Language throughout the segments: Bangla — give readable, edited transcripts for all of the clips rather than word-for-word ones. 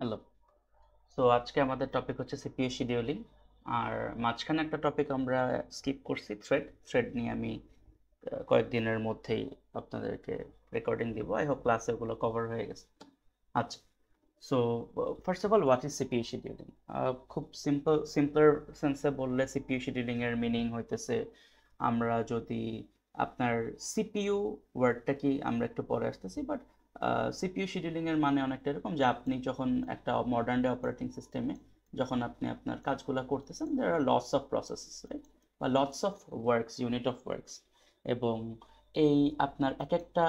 হ্যালো। সো আজকে আমাদের টপিক হচ্ছে সিপিইউ শিডিউলিং। আর মাঝখানে একটা টপিক আমরা স্কিপ করছি, থ্রেড নিয়ে আমি কয়েকদিনের মধ্যেই আপনাদেরকে রেকর্ডিং দিব। আই হোপ ক্লাসে ওগুলো কভার হয়ে গেছে। আচ্ছা, so first of all what is CPU scheduling? খুব সিম্পলার সেন্সে বললে সিপিইউ শিডিউলিং এর মিনিং হইতেছে, আমরা যদি আপনার সিপিইউ ওয়ার্ডটা কি আমরা একটু পরে আসতেছি, বাট সিপিইউ শিডিউলিং এর মানে অনেকটা এরকম যে আপনি যখন একটা মডার্ন ডে অপারেটিং সিস্টেমে যখন আপনি আপনার কাজগুলো করতেছেন, there are lots of processes, right? বা lots of works, unit of works. এবং এই আপনার এক একটা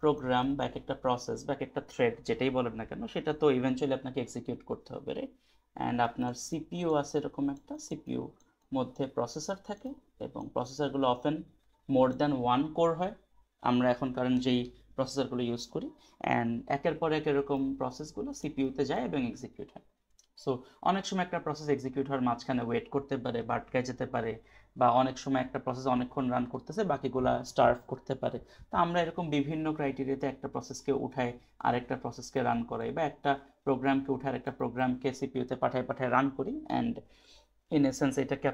প্রোগ্রাম বা এক একটা প্রসেস বা এক একটা থ্রেড যেটাই বলেন না কেন, সেটা তো ইভেনচুয়ালি আপনাকে এক্সিকিউট করতে হবে, রাইট? অ্যান্ড আপনার সিপিইউ আছে, এরকম একটা সিপিইউ মধ্যে প্রসেসর থাকে, এবং প্রসেসরগুলো often more than one core হয়। আমরা এখন কারেন্ট যেই প্রসেসরগুলো ইউজ করি, অ্যান্ড একের পর এক এরকম প্রসেসগুলো সিপিইউতে যায় এবং এক্সিকিউট হয়। সো অনেক সময় একটা প্রসেস এক্সিকিউট হওয়ার মাঝখানে ওয়েট করতে পারে বা আটকায় যেতে পারে, বা অনেক সময় একটা প্রসেস অনেকক্ষণ রান করতেছে, বাকিগুলা স্টার্ভ করতে পারে। তো আমরা এরকম বিভিন্ন ক্রাইটেরিয়াতে একটা প্রসেসকে উঠাই, আরেকটা প্রসেসকে রান করাই, বা একটা প্রোগ্রামকে উঠায় আরেকটা প্রোগ্রামকে সিপিইউতে পাঠায় পাঠায় রান করি। অ্যান্ড ইন এসেন্স এটাকে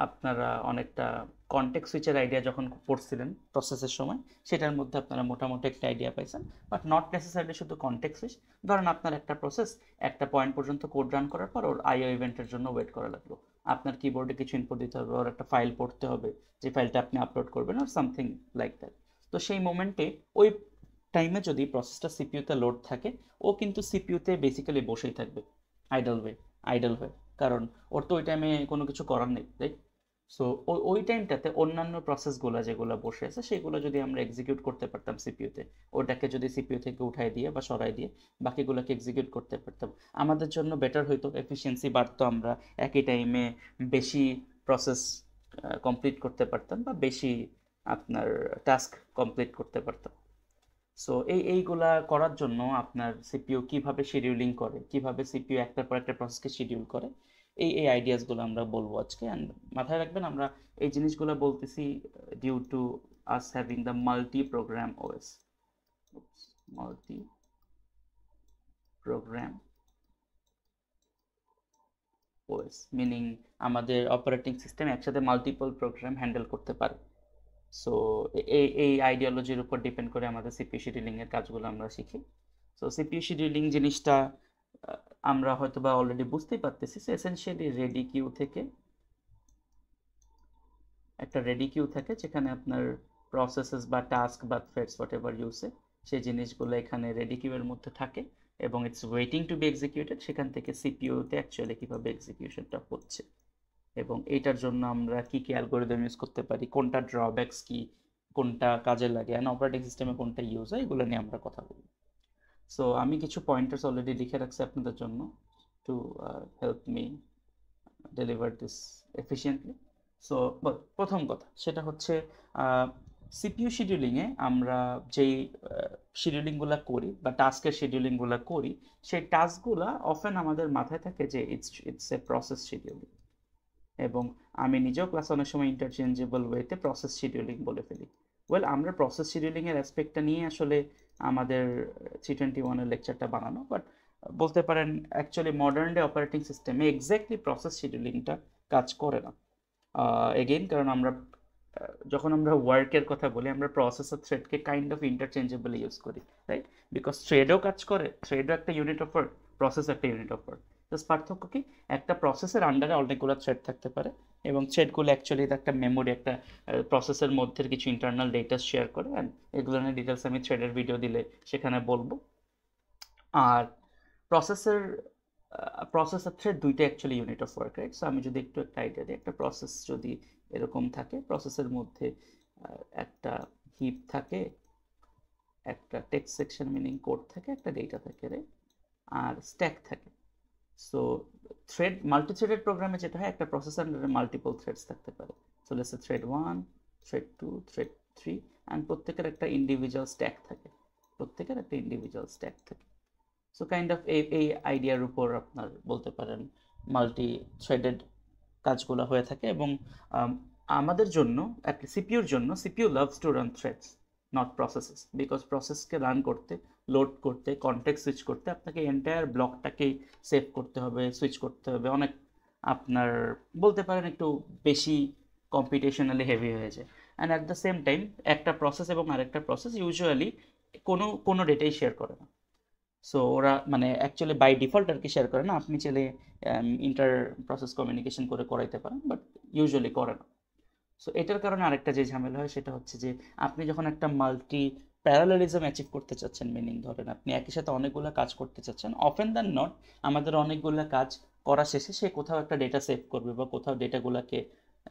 আপনারা অনেকটা কনটেক্সট সুইচের আইডিয়া যখন পড়ছিলেন প্রসেসের সময়, সেটার মধ্যে আপনারা মোটামুটি একটা আইডিয়া পাইছেন, বাট নট নেসেসারিলি শুধু কনটেক্সট সুইচ। ধরেন আপনার একটা প্রসেস একটা পয়েন্ট পর্যন্ত কোড রান করার পর ওর আইও ইভেন্টের জন্য ওয়েট করা লাগলো। আপনার কিবোর্ডে কিছু ইনপুট দিতে হবে, ওর একটা ফাইল পড়তে হবে, যে ফাইলটা আপনি আপলোড করবেন, আর সামথিং লাইক দ্যাট। তো সেই মোমেন্টে ওই টাইমে যদি প্রসেসটা সিপিইউতে লোড থাকে, ও কিন্তু সিপিইউতে বেসিক্যালি বসেই থাকবে, আইডল ওয়ে আইডল হয়ে। কারণ ওর তো ওই টাইমে কোনো কিছু করার নেই, রাইট? সো ওই টাইমটাতে অন্যান্য প্রসেসগুলো যেগুলো বসে আছে সেগুলো যদি আমরা এক্সিকিউট করতে পারতাম সিপিইউতে, ওটাকে যদি সিপিইউ থেকে উঠাই দিয়ে বা সরাই দিয়ে বাকিগুলোকে এক্সিকিউট করতে পারতাম, আমাদের জন্য বেটার হইতো, এফিসিয়েন্সি বাড়তো, আমরা একই টাইমে বেশি প্রসেস কমপ্লিট করতে পারতাম, বা বেশি আপনার টাস্ক কমপ্লিট করতে পারতাম। সো এইগুলা করার জন্য আপনার সিপিইউ কিভাবে শিডিউলিং করে, কিভাবে সিপিইউ একটার পর একটা প্রসেসকে শিডিউল করে, এই আইডিয়াসগুলো আমরা বলবো আজকে। অ্যান্ড মাথায় রাখবেন, আমরা এই জিনিসগুলো বলতেছি due to us having the multi program OS, multi program OS meaning আমাদের অপারেটিং সিস্টেম একসাথে মাল্টিপল প্রোগ্রাম হ্যান্ডেল করতে পারে। সো এই আইডিওলজির উপর ডিপেন্ড করে আমাদের সিপিইউ শিডিউলিং এর কাজগুলো আমরা শিখি। সো সিপিইউ শিডিউলিং জিনিসটা আমরা হয়তো বা অলরেডি বুঝতেই পারতেছি। এসেনশিয়ালি রেডি কিউ থেকে একটা রেডি কিউ থাকে, যেখানে আপনার প্রসেসেস বা টাস্ক বা থ্রেডস হোয়াট এভার ইউসে, সেই জিনিসগুলো এখানে রেডি কিউ এর মধ্যে থাকে, এবং it's waiting to B executed. সেখান থেকে সিপিইউতে অ্যাকচুয়ালি কীভাবে এক্সিকিউশনটা হচ্ছে, এবং এইটার জন্য আমরা কি কি অ্যালগোরিদম ইউজ করতে পারি, কোনটা ড্রব্যাকস কি, কোনটা কাজে লাগে, অ্যান্ড অপারেটিং সিস্টেমে কোনটা ইউজ হয়, এগুলো নিয়ে আমরা কথা বলবো। সো আমি কিছু পয়েন্টার্স অলরেডি লিখে রাখছি আপনাদের জন্য, to help me deliver this efficiently. So প্রথম কথা সেটা হচ্ছে, সিপিইউ শিডিউলিংয়ে আমরা যেই শিডিউলিংগুলো করি বা টাস্কের শিডিউলিংগুলো করি, সেই টাস্কগুলো অফেন আমাদের মাথায় থাকে যে ইটস এ প্রসেস শিডিউলিং। এবং আমি নিজেও ক্লাসে অনেক সময় ইন্টারচেঞ্জেবল ওয়েতে প্রসেস শিডিউলিং বলে ফেলি। ওয়েল, আমরা প্রসেস শিডিউলিংয়ের অ্যাসপেক্টটা নিয়ে আসলে আমাদের 321-এর লেকচারটা বানানো, বাট বলতে পারেন অ্যাকচুয়ালি মডার্ন ডে অপারেটিং সিস্টেমে এক্স্যাক্টলি প্রসেস শিডিউলিংটা কাজ করে না। এগেইন, কারণ আমরা যখন আমরা ওয়ার্কের কথা বলি, আমরা প্রসেস আর থ্রেডকে কাইন্ড অফ ইন্টারচেঞ্জেবলি ইউজ করি, রাইট? বিকজ থ্রেডও কাজ করে, থ্রেডও একটা ইউনিট অফ ওয়ার্ক, প্রসেস একটা ইউনিট অফ ওয়ার্ক। জাস্ট পার্থক্য কি, একটা প্রসেসের আন্ডারে অনেকগুলো থ্রেড থাকতে পারে, এবং থ্রেডগুলো অ্যাকচুয়ালি একটা মেমোরি, একটা প্রসেসের মধ্যে কিছু ইন্টারনাল ডেটা শেয়ার করে, অ্যান্ড এগুলো নিয়ে ডিটেলস আমি থ্রেডের ভিডিও দিলে সেখানে বলবো। আর প্রসেসের প্রসেসর থ্রেড দুইটা actually unit of work, right? So আমি যদি একটু একটা আইডিয়া দিই, একটা প্রসেস যদি এরকম থাকে, প্রসেসের মধ্যে একটা হিপ থাকে, একটা টেক্সট সেকশন মিনিং কোড থাকে, একটা ডেটা থাকে, রাইট? আর স্ট্যাক থাকে। সো থ্রেড, মাল্টি থ্রেডেড প্রোগ্রামে যেটা হয়, একটা প্রসেসর মাল্টিপল থ্রেডস থাকতে পারে। So let's say thread 1, thread 2, thread 3, and প্রত্যেকের একটা ইন্ডিভিজুয়াল স্ট্যাক থাকে, প্রত্যেকের একটা ইন্ডিভিজুয়াল স্ট্যাক থাকে। সো কাইন্ড অফ এই আইডিয়ার উপর আপনার বলতে পারেন মাল্টি থ্রেডেড কাজগুলো হয়ে থাকে। এবং আম, আমাদের জন্য, সিপিইউর জন্য, CPU loves to run threads, not processes, because প্রসেসকে রান করতে লোড করতে, কনটেক্সট সুইচ করতে আপনাকে এন্টায়ার ব্লকটাকেই সেভ করতে হবে, সুইচ করতে হবে, অনেক আপনার বলতে পারেন একটু বেশি কম্পিটিশনালি হেভি হয়ে যায়। And at the same time একটা প্রসেস এবং আরেকটা প্রসেস ইউজুয়ালি কোনো ডেটাই শেয়ার করে না। সো ওরা মানে অ্যাকচুয়ালি বাই ডিফল্ট আর কি শেয়ার করে না, আপনি চাইলে ইন্টার প্রসেস কমিউনিকেশন করে করাইতে পারেন, বাট ইউজুয়ালি করে না। সো এটার কারণে আরেকটা যে ঝামেলা হয় সেটা হচ্ছে যে আপনি যখন একটা মাল্টি প্যারালালিজম অ্যাচিভ করতে চাচ্ছেন, মিনিং ধরেন আপনি একই সাথে অনেকগুলো কাজ করতে চাচ্ছেন, অফেন দ্যান নট আমাদের অনেকগুলো কাজ করা শেষে সে কোথাও একটা ডেটা সেভ করবে বা কোথাও ডেটাগুলোকে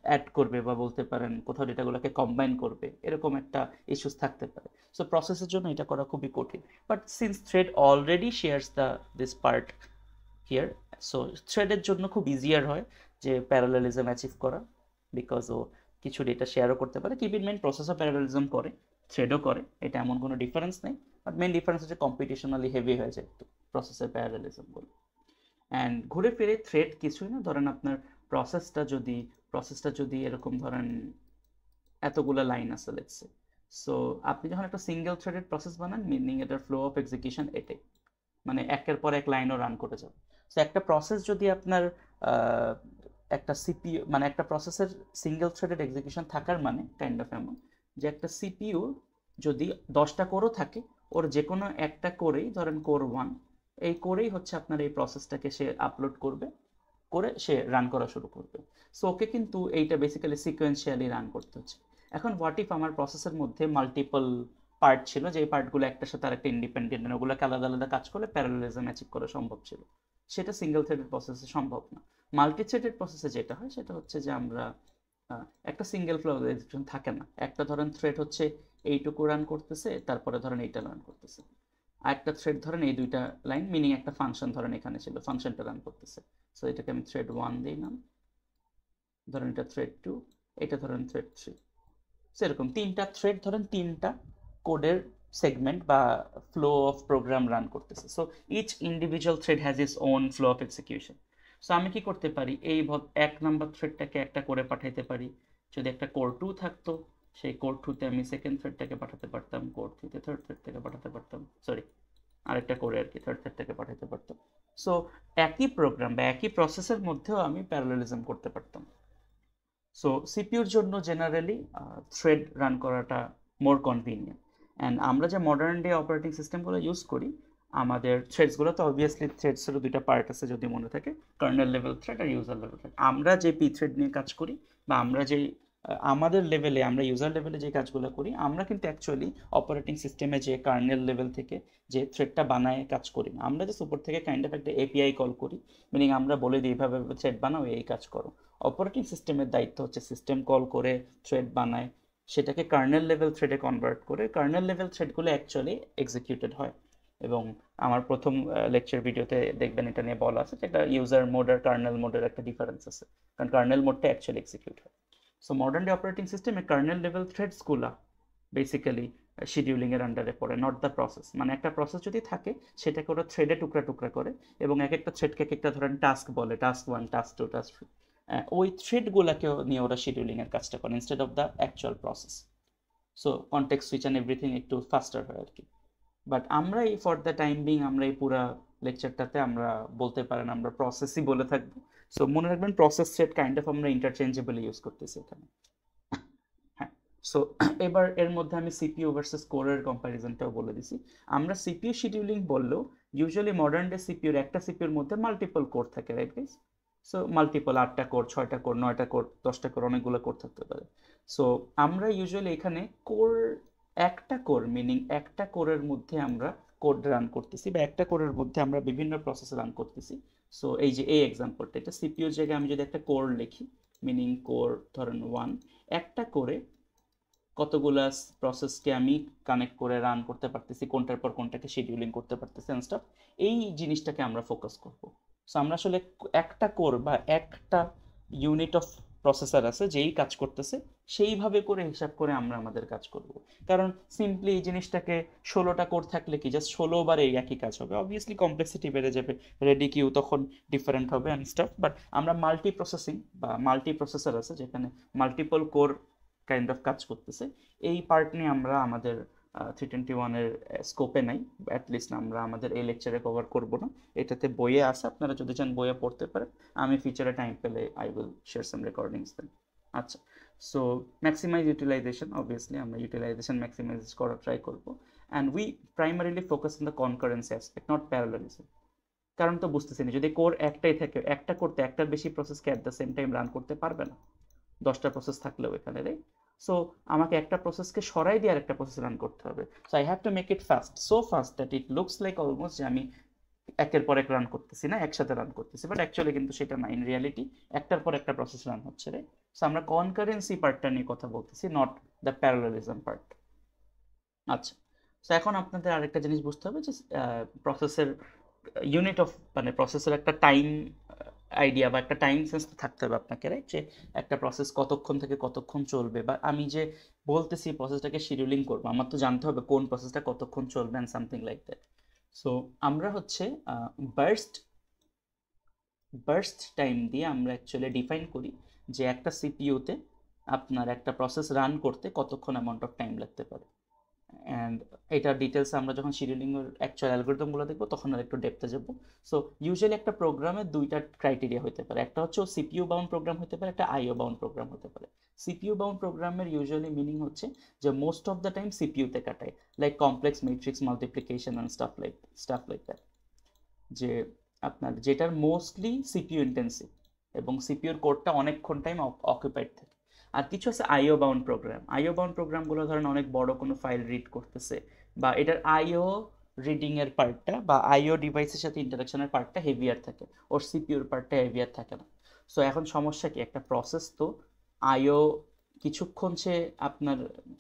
অ্যাড করবে বা বলতে পারেন কোথাও ডেটাগুলোকে কম্বাইন করবে, এরকম একটা ইস্যুস থাকতে পারে। সো প্রসেসের জন্য এটা করা খুবই কঠিন। But since thread already shares this part here, so থ্রেডের জন্য খুব ইজিয়ার হয় যে প্যারালালিজম অ্যাচিভ করা, বিকজ ও কিছু ডেটা শেয়ারও করতে পারে। Keep in mind processor parallelism করে, থ্রেডও করে, এটা এমন কোনো ডিফারেন্স নেই, বাট মেইন ডিফারেন্স হচ্ছে কম্পিটিশনালি হেভি হয়ে যায় একটু প্রসেসর প্যারালালিজমগুলো। অ্যান্ড ঘুরে ফিরে থ্রেড কিছুই না, ধরেন আপনার প্রসেসটা যদি এরকম ধরেন এতগুলো লাইন আছে লেটস সে, সো আপনি যখন একটা সিঙ্গেল থ্রেডেড প্রসেস বানান, মিনিং এটার ফ্লো অফ এক্সিকিউশন এটাই, মানে একের পর এক লাইনও রান করে যাবে। সো একটা প্রসেস যদি আপনার একটা সিপিইউ মানে একটা প্রসেসের সিঙ্গেল থ্রেডেড এক্সিকিউশন থাকার মানে কাইন্ড অফ এমন যে একটা সিপিইউ যদি 10টা কোরও থাকে, ওর যে কোনো একটা কোরেই ধরেন কোর 1, এই কোরেই হচ্ছে আপনার এই প্রসেসটাকে সে আপলোড করবে, করে সে রান করা শুরু করবে। সো ওকে কিন্তু এইটা বেসিক্যালি সিকোয়েন্সিয়ালি রান করতে হচ্ছে। এখন হোয়াট ইফ আমার প্রসেসের মধ্যে মাল্টিপল পার্ট ছিল, যে পার্টগুলো একটার সাথে আরেকটা ইন্ডিপেন্ডেন্ট, ওগুলোকে আলাদা আলাদা কাজ করলে প্যারালালিজম অ্যাচিভ করা সম্ভব ছিল, সেটা সিঙ্গেল থ্রেডেড প্রসেসে সম্ভব না। মাল্টি থ্রেডেড প্রসেসে যেটা হয় সেটা হচ্ছে যে আমরা একটা সিঙ্গেল ফ্লো এক্সিকিউশন থাকে না, একটা ধরেন থ্রেড হচ্ছে এইটুকু রান করতেছে, তারপরে ধরেন এইটা রান করতেছে, আর একটা থ্রেড ধরেন এই দুইটা লাইন, মিনিং একটা ফাংশন ধরেন এখানে ছিল, ফাংশনটা রান করতেছে। সো এটাকে আমি থ্রেড 1 দিই নাম, ধরেন এটা থ্রেড 2, এটা ধরেন থ্রেড 3, সেরকম তিনটা থ্রেড ধরেন তিনটা কোডের সেগমেন্ট বা ফ্লো অফ প্রোগ্রাম রান করতেছে। So each individual thread has its own flow of execution. So আমি কি করতে পারি, এই এক নাম্বার থ্রেডটাকে একটা করে পাঠাইতে পারি, যদি একটা কোর 2 থাকতো সেই কোর 2-তে আমি সেকেন্ড থ্রেডটাকে পাঠাতে পারতাম, কোর 3-তে থার্ড থ্রেডটাকে পাঠাতে পারতাম, সরি আরেকটা করে আর কি থার্ড থ্রেডটাকে পাঠাতে পারতাম। সো একই প্রোগ্রাম বা একই প্রসেসের মধ্যেও আমি প্যারালালিজম করতে পারতাম। সো সিপিউর জন্য জেনারেলি থ্রেড রান করাটা মোর কনভিনিয়েন্ট। অ্যান্ড আমরা যে মডার্ন ডে অপারেটিং সিস্টেমগুলো ইউজ করি, আমাদের থ্রেডসগুলো তো অবভিয়াসলি থ্রেডসেরও দুইটা পার্ট আছে যদি মনে থাকে, কার্নেল লেভেল থ্রেড আর ইউজার লেভেল থ্রেড। আমরা যে পি থ্রেড নিয়ে কাজ করি বা আমরা যে আমাদের লেভেলে আমরা ইউজার লেভেলে যে কাজগুলো করি, আমরা কিন্তু অ্যাকচুয়ালি অপারেটিং সিস্টেমে যে কার্নেল লেভেল থেকে যে থ্রেডটা বানায় কাজ করি না, আমরা যে উপর থেকে কাইন্ড অফ একটা এপিআই কল করি, মিনিং আমরা বলে দিই এইভাবে থ্রেড বানাও, এই কাজ করো। অপারেটিং সিস্টেমের দায়িত্ব হচ্ছে সিস্টেম কল করে থ্রেড বানায়, সেটাকে কার্নেল লেভেল থ্রেডে কনভার্ট করে, কার্নেল লেভেল থ্রেডগুলো অ্যাকচুয়ালি এক্সিকিউটেড হয়। এবং আমার প্রথম লেকচার ভিডিওতে দেখবেন এটা নিয়ে বলা আছে যে একটা ইউজার মোড আর কার্নেল মোডের একটা ডিফারেন্স আছে, কারণ কার্নেল মোডটা অ্যাকচুয়ালি এক্সিকিউট হয়। সো মডার্ন ডে অপারেটিং সিস্টেমে কার্নেল লেভেল থ্রেডসগুলো বেসিক্যালি শিডিউলিংয়ের আন্ডারে পড়ে, নট দ্য প্রসেস। মানে একটা প্রসেস যদি থাকে সেটাকে ওরা থ্রেডে টুকরা টুকরা করে এবং এক একটা থ্রেডকে এক একটা ধরেন টাস্ক বলে, টাস্ক 1, টাস্ক 2, টাস্ক 3, ওই থ্রেডগুলোকেও নিয়ে ওরা শিডিউলিংয়ের কাজটা করে instead of the actual process. So context switch and everything একটু ফাস্টার হয় আর কি। বাট আমরা এই ফর দ্য টাইম বিং আমরা এই পুরা লেকচারটাতে আমরা বলতে পারেন আমরা প্রসেসই বলে থাকবো। সো মনে রাখবেন প্রসেস থ্রেড কাইন্ড অফ আমরা ইন্টারচেঞ্জেবলি ইউজ করতেছি এখানে। হ্যাঁ, সো এবার এর মধ্যে আমি সিপিইউ ভার্সেস কোরের কম্প্যারিজনটাও বলে দিছি। আমরা সিপিইউ শিডিউলিং বললেও ইউজুয়ালি মডার্ন ডে সিপিইউর একটা সিপিইউর মধ্যে মাল্টিপল কোর থাকে, রাইট গাইস? সো মাল্টিপল 8টা কোর, 6টা কোর, 9টা কোর, 10টা কোর, অনেকগুলো কোর থাকতে পারে। সো আমরা ইউজুয়ালি এখানে কোর, একটা কোর মিনিং একটা কোরের মধ্যে আমরা কোড রান করতেছি বা একটা কোরের মধ্যে আমরা বিভিন্ন প্রসেস রান করতেছি। সো এই যে এই এক্সাম্পলটা, এটা সিপিইউর জায়গায় আমি যদি একটা কোর লিখি, মিনিং কোর ধরেন 1, একটা করে কতগুলা প্রসেসকে আমি কানেক্ট করে রান করতে পারতেছি, কোনটার পর কোনটাকে শিডিউলিং করতে পারতেছি এন্ড স্টাফ, এই জিনিসটাকে আমরা ফোকাস করব। সো আমরা আসলে একটা কোর বা একটা ইউনিট অফ প্রসেসর আছে যেই কাজ করতেছে, সেইভাবে করে হিসাব করে আমরা আমাদের কাজ করব। কারণ সিম্পলি এই জিনিসটাকে 16টা কোর থাকলে কি জাস্ট 16 বার এই একই কাজ হবে? অবভিয়াসলি কমপ্লেক্সিটি বেড়ে যাবে, রেডি কিউ তখন ডিফারেন্ট হবে অ্যান্ড স্টাফ। বাট আমরা মাল্টি প্রসেসিং বা মাল্টি প্রসেসর আছে যেখানে মাল্টিপল কোর কাইন্ড অফ কাজ করতেছে, এই পার্ট নিয়ে আমরা আমাদের 321-এর স্কোপে নাই, অ্যাটলিস্ট আমরা আমাদের এই লেকচারে কভার করব না। এটাতে বইয়ে আছে, আপনারা যদি চান বইয়ে পড়তে পারেন, আমি ফিচারে টাইম পেলে I will share some recordings then. আচ্ছা, সো ম্যাক্সিমাইজ ইউটিলাইজেশন, অবভিয়াসলি আমরা ইউটিলাইজেশন ম্যাক্সিমাইজ করার ট্রাই করবো, and we primarily focus on the concurrency aspect, not parallelism. কারণ তো বুঝতেছি না, যদি কোর একটাই থাকে, একটা করতে একটার বেশি প্রসেসকে at the same time run করতে পারবে না, 10টা প্রসেস থাকলেও এখানে, রাইট? সো আমাকে একটা প্রসেসকে সরাই দিয়ে আরেকটা প্রসেস রান করতে হবে। So I have to make it fast, so fast that it looks like almost যে আমি একের পর এক রান করতেছি না, একসাথে রান করতেছি, বাট অ্যাকচুয়ালি কিন্তু সেটা না, ইন রিয়ালিটি একটার পর একটা প্রসেস রান হচ্ছে, রাইট? সো আমরা কনকারেন্সি পার্টটা নিয়ে কথা বলতেছি, নট দ্য প্যারালালিজম পার্ট। আচ্ছা, তো এখন আপনাদের আরেকটা জিনিস বুঝতে হবে যে প্রসেসের ইউনিট অফ, মানে প্রসেসের একটা টাইম আইডিয়া বা একটা টাইম সেন্স থাকতে হবে আপনাকে, রাইট? যে একটা প্রসেস কতক্ষণ থেকে কতক্ষণ চলবে, বা আমি যে বলতেছি প্রসেসটাকে শিডিউলিং করবো, আমার তো জানতে হবে কোন প্রসেসটা কতক্ষণ চলবে and something like that. So আমরা হচ্ছে বার্স্ট বার্স্ট টাইম দিয়ে আমরা অ্যাকচুয়ালি ডিফাইন করি যে একটা সিপিইউতে আপনার একটা প্রসেস রান করতে কতক্ষণ অ্যামাউন্ট অফ টাইম লাগতে পারে। অ্যান্ড এটার ডিটেলস আমরা যখন শিডিউলিংয়ের অ্যাকচুয়াল অ্যালগোরিদমগুলো দেখবো তখন আর একটু ডেপথে যাবো। সো ইউজুয়ালি একটা প্রোগ্রামে দুইটা ক্রাইটেরিয়া হতে পারে, একটা হচ্ছে সিপিইউ বাউন্ড প্রোগ্রাম হতে পারে, একটা আইও বাউন্ড প্রোগ্রাম হতে পারে। সিপিইউ বাউন্ড প্রোগ্রামের ইউজুয়ালি মিনিং হচ্ছে যে মোস্ট অফ দ্য টাইম সিপিইউতে কাটায়, like complex matrix multiplication and staff like that, যে আপনার যেটার মোস্টলি সিপিইউ ইন্টেন্সিভ এবং সিপিইউর কোডটা অনেকক্ষণ টাইম অকুপাইড থাকে। আর কিছু আছে আইও বাউন্ড প্রোগ্রাম। আইও বাউন্ড প্রোগ্রামগুলো ধরেন অনেক বড় কোনো ফাইল রিড করতেছে, বা এটার আইও রিডিংয়ের পার্টটা বা আইও ডিভাইসের সাথে ইন্টারাকশনের পার্টটা হেভিয়ার থাকে, ওর সিপিইউর পার্টটা হেভিয়ার থাকে না। সো এখন সমস্যা কি, একটা প্রসেস তো আইও কিছুক্ষণ সে আপনার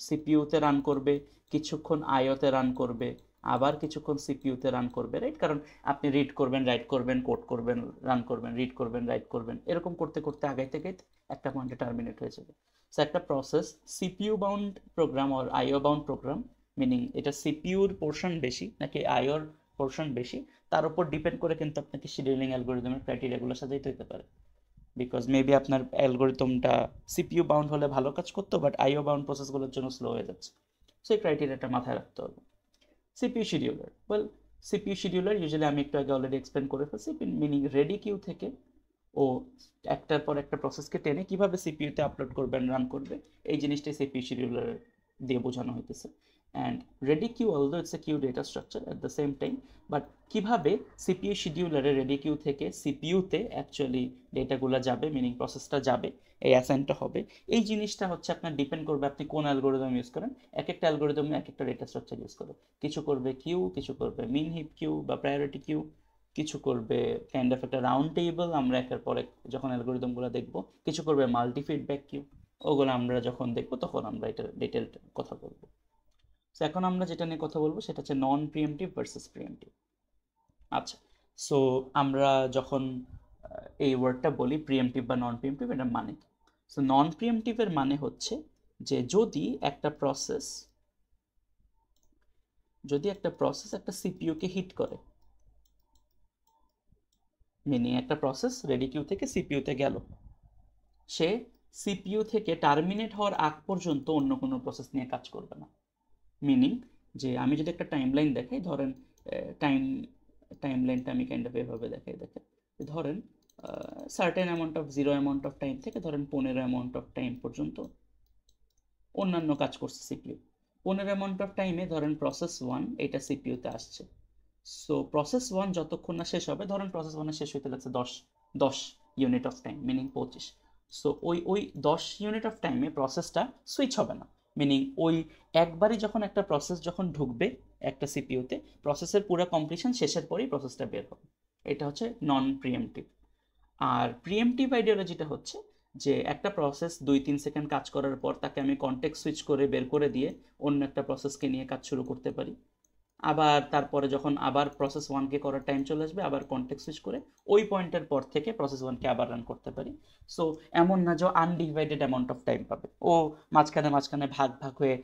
সিপিইউতে রান করবে, কিছুক্ষণ আইওতে রান করবে, আবার কিছুক্ষণ সিপিইউতে রান করবে, রাইট? কারণ আপনি রিড করবেন, রাইট করবেন, কোড করবেন, রান করবেন, রিড করবেন, রাইট করবেন, এরকম করতে করতে আগাইতে গাইতে একটা পয়েন্টে টার্মিনেট হয়ে যাবে। সো একটা প্রসেস সিপিইউ বাউন্ড প্রোগ্রাম আর আইও বাউন্ড প্রোগ্রাম, মিনিং এটা সিপিইউর পোর্শন বেশি নাকি আইওর পোর্শন বেশি, তার উপর ডিপেন্ড করে কিন্তু আপনাকে শিডিউলিং অ্যালগোরিদমের ক্রাইটেরিয়াগুলো সাজাইতে হতে পারে। বিকজ মেবি আপনার অ্যালগোরিদমটা সিপিইউ বাউন্ড হলে ভালো কাজ করতো, বাট আইও বাউন্ড প্রসেসগুলোর জন্য স্লো হয়ে যাচ্ছে। সেই ক্রাইটেরিয়াটা মাথায় রাখতে হবে। CPU scheduler, well CPU scheduler usually আমি একটু আগে অলরেডি এক্সপ্লেন করে ফেলছি, মিনিং রেডি কিউ থেকে ও একটার পর একটা প্রসেসকে টেনে কিভাবে সিপিইউতে আপলোড করবেন, রান করবে, এই জিনিসটাই সিপিইউ শিডিউলার দিয়ে বোঝানো হইতেছে। And ready queue although it's a queue data structure at the same time, but কিভাবে সিপিইউ শিডিউলারে রেডি কিউ থেকে সিপিইউতে অ্যাকচুয়ালি ডেটাগুলো যাবে, মিনিং প্রসেসটা যাবে, এই অ্যাসাইনটা হবে, এই জিনিসটা হচ্ছে আপনার ডিপেন্ড করবে আপনি কোন অ্যালগোরিদম ইউজ করেন। এক একটা অ্যালগোরিদমে এক একটা ডেটা স্ট্রাকচার ইউজ করে, কিছু করবে কিউ, কিছু করবে মিন হিপ কিউ বা প্রায়োরিটি কিউ, কিছু করবে কাইন্ড অফ একটা রাউন্ড টেবিল, আমরা একের পর এক যখন অ্যালগোরিদমগুলো দেখবো, কিছু করবে মাল্টি ফিডব্যাক কিউ, ওগুলো আমরা যখন দেখবো তখন আমরা এটার ডিটেলড কথা বলবো। সো এখন আমরা যেটা নিয়ে কথা বলবো সেটা হচ্ছে নন প্রিএমটিভ ভার্সেস প্রিএমটিভ। আচ্ছা, সো আমরা যখন এই ওয়ার্ডটা বলি প্রিএমটিভ বা নন প্রিএমটিভ, এটার মানে কি? সো নন প্রিএমটিভের মানে হচ্ছে যে যদি একটা প্রসেস একটা সিপিইউকে হিট করে, মিনিং একটা প্রসেস রেডি কিউ থেকে সিপিইউতে গেল, সে সিপিইউ থেকে টার্মিনেট হওয়ার আগ পর্যন্ত অন্য কোনো প্রসেস নিয়ে কাজ করবে না। মিনিং যে আমি যদি একটা টাইমলাইন দেখাই, ধরেন টাইমলাইনটা আমি কাইন্ড অফ এভাবে দেখাই, ধরেন certain amount of zero amount of time থেকে ধরেন 15 অ্যামাউন্ট অফ টাইম পর্যন্ত অন্যান্য কাজ করছে সিপিইউ। 15 অ্যামাউন্ট অফ টাইমে ধরেন প্রসেস 1 এটা সিপিইউতে আসছে। সো প্রসেস 1 যতক্ষণ না শেষ হবে, ধরেন প্রসেস 1 শেষ হইতে লাগছে 10 unit of time, meaning 25। So ওই 10 ইউনিট অফ টাইমে প্রসেসটা সুইচ হবে না, মিনিং ওই একবারই যখন একটা প্রসেস যখন ঢুকবে একটা সিপিইউতে, প্রসেসের পুরো কমপ্লিশন শেষের পরেই প্রসেসটা বের হবে। এটা হচ্ছে নন প্রিএমটিভ। আর প্রিএমটিভ আইডিওলজিটা হচ্ছে যে একটা প্রসেস 2-3 সেকেন্ড কাজ করার পর তাকে আমি কনটেক্সট সুইচ করে বের করে দিয়ে অন্য একটা প্রসেসকে নিয়ে কাজ শুরু করতে পারি, আবার তারপরে যখন আবার প্রসেস 1কে করার টাইম চলে আসবে আবার কনটেক্সট সুইচ করে ওই পয়েন্টের পর থেকে প্রসেস 1কে আবার রান করতে পারি। সো এমন না যে আনডিভাইডেড অ্যামাউন্ট অফ টাইম পাবে, ও মাঝখানে ভাগ ভাগ হয়ে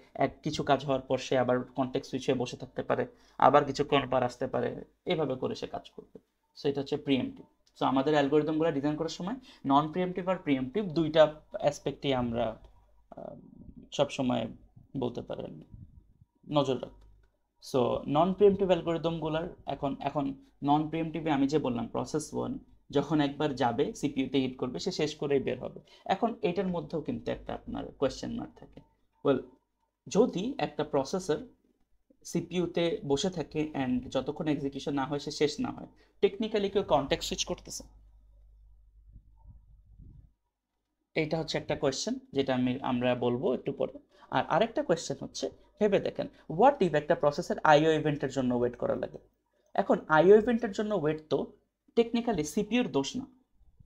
কিছু কাজ হওয়ার পর সে আবার কনটেক্সট সুইচ হয়ে বসে থাকতে পারে, আবার কিছুক্ষণ পর আসতে পারে, এভাবে করে সে কাজ করবে। সো এটা হচ্ছে প্রিএমটিভ। সো আমাদের অ্যালগোরিদমগুলো ডিজাইন করার সময় নন প্রিএমটিভ আর প্রিএমটিভ দুইটা অ্যাসপেক্টই আমরা সবসময় বলতে পারেন নজর রাখবে। সো নন প্রিএমটিভ অ্যালগোরিদমগুলোর এখন নন প্রিএমটিভে আমি যে বললাম প্রসেস 1 যখন একবার যাবে সিপিইউতে হিট করবে, সে শেষ করেই বের হবে। এখন এটার মধ্যেও কিন্তু একটা আপনার কোয়েশ্চেন মার্ক থাকে। ওয়েল, যদি একটা প্রসেসর সিপিইউতে বসে থাকে অ্যান্ড যতক্ষণ এক্সিকিউশন না হয় সে শেষ না হয়, টেকনিক্যালি কেউ কনটেক্সট সুইচ করতেছে? এইটা হচ্ছে একটা কোয়েশ্চেন যেটা আমরা বলবো একটু পরে। আর আরেকটা কোয়েশ্চেন হচ্ছে, ভেবে দেখেন, হোয়াট ইফ একটা প্রসেসের আইও ইভেন্টের জন্য ওয়েট করা লাগে? এখন আইও ইভেন্টের জন্য ওয়েট তো টেকনিক্যালি সিপিইউর দোষ না,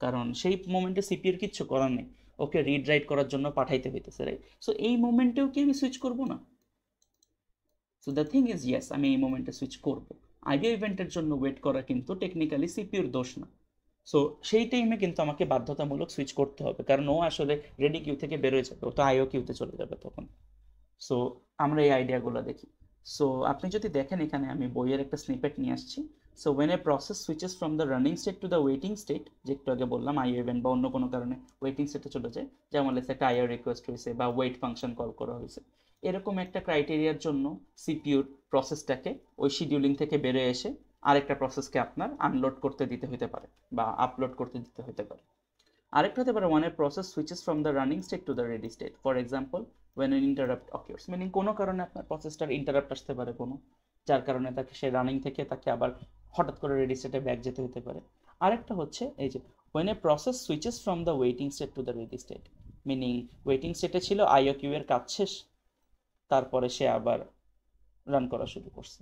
কারণ সেই মোমেন্টে সিপিইউর কিচ্ছু করার নেই, ওকে রিড রাইট করার জন্য পাঠাইতে হইতেছে, রাইট? সো এই মোমেন্টেও কি আমি সুইচ করব না? So the thing is yes, আমি এই মোমেন্টে সুইচ করব। আইও ইভেন্টের জন্য ওয়েট করা কিন্তু টেকনিক্যালি সিপিইউর দোষ না। সো সেই টাইমে কিন্তু আমাকে বাধ্যতামূলক সুইচ করতে হবে, কারণ ও আসলে রেডি কিউ থেকে বেরোয় যাবে, ও তো আইও কিউতে চলে যাবে তখন। সো আমরা এই আইডিয়াগুলো দেখি। সো আপনি যদি দেখেন, এখানে আমি বইয়ের একটা স্নিপেট নিয়ে আসছি। So when a process switches from the running state to the waiting state, যে একটু আগে বললাম আইও ইভেন্ট বা অন্য কোনো কারণে ওয়েটিং স্টেটে চলে যায়, যেমন লেটস একটা আইও রিকোয়েস্ট হয়েছে বা ওয়েট ফাংশন কল করা হয়েছে, এরকম একটা ক্রাইটেরিয়ার জন্য সিপিইউর প্রসেসটাকে ওই শিডিউলিং থেকে বেরিয়ে এসে আরেকটা প্রসেসকে আপনার আনলোড করতে দিতে হতে পারে বা আপলোড করতে দিতে হতে পারে। আরেকটা হতে পারে one a process switches from the running state to the ready state, for example when an interrupt occurs, meaning কোনো কারণে আপনার প্রসেসটার ইন্টারাপ্ট আসতে পারে কোনো, যার কারণে তাকে সে রানিং থেকে তাকে আবার হঠাৎ করে রেডি স্টেটে ব্যাক যেতে হতে পারে। আরেকটা হচ্ছে এই যে when a process switches from the waiting state to the ready state, meaning waiting স্টেটে ছিল, আইও কিউ এর কাজ শেষ, তারপরে সে আবার রান করা শুরু করছে।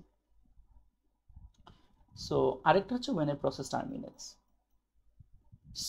সো আরেকটা হচ্ছে ওয়েন এ প্রসেস টার্মিনেটস।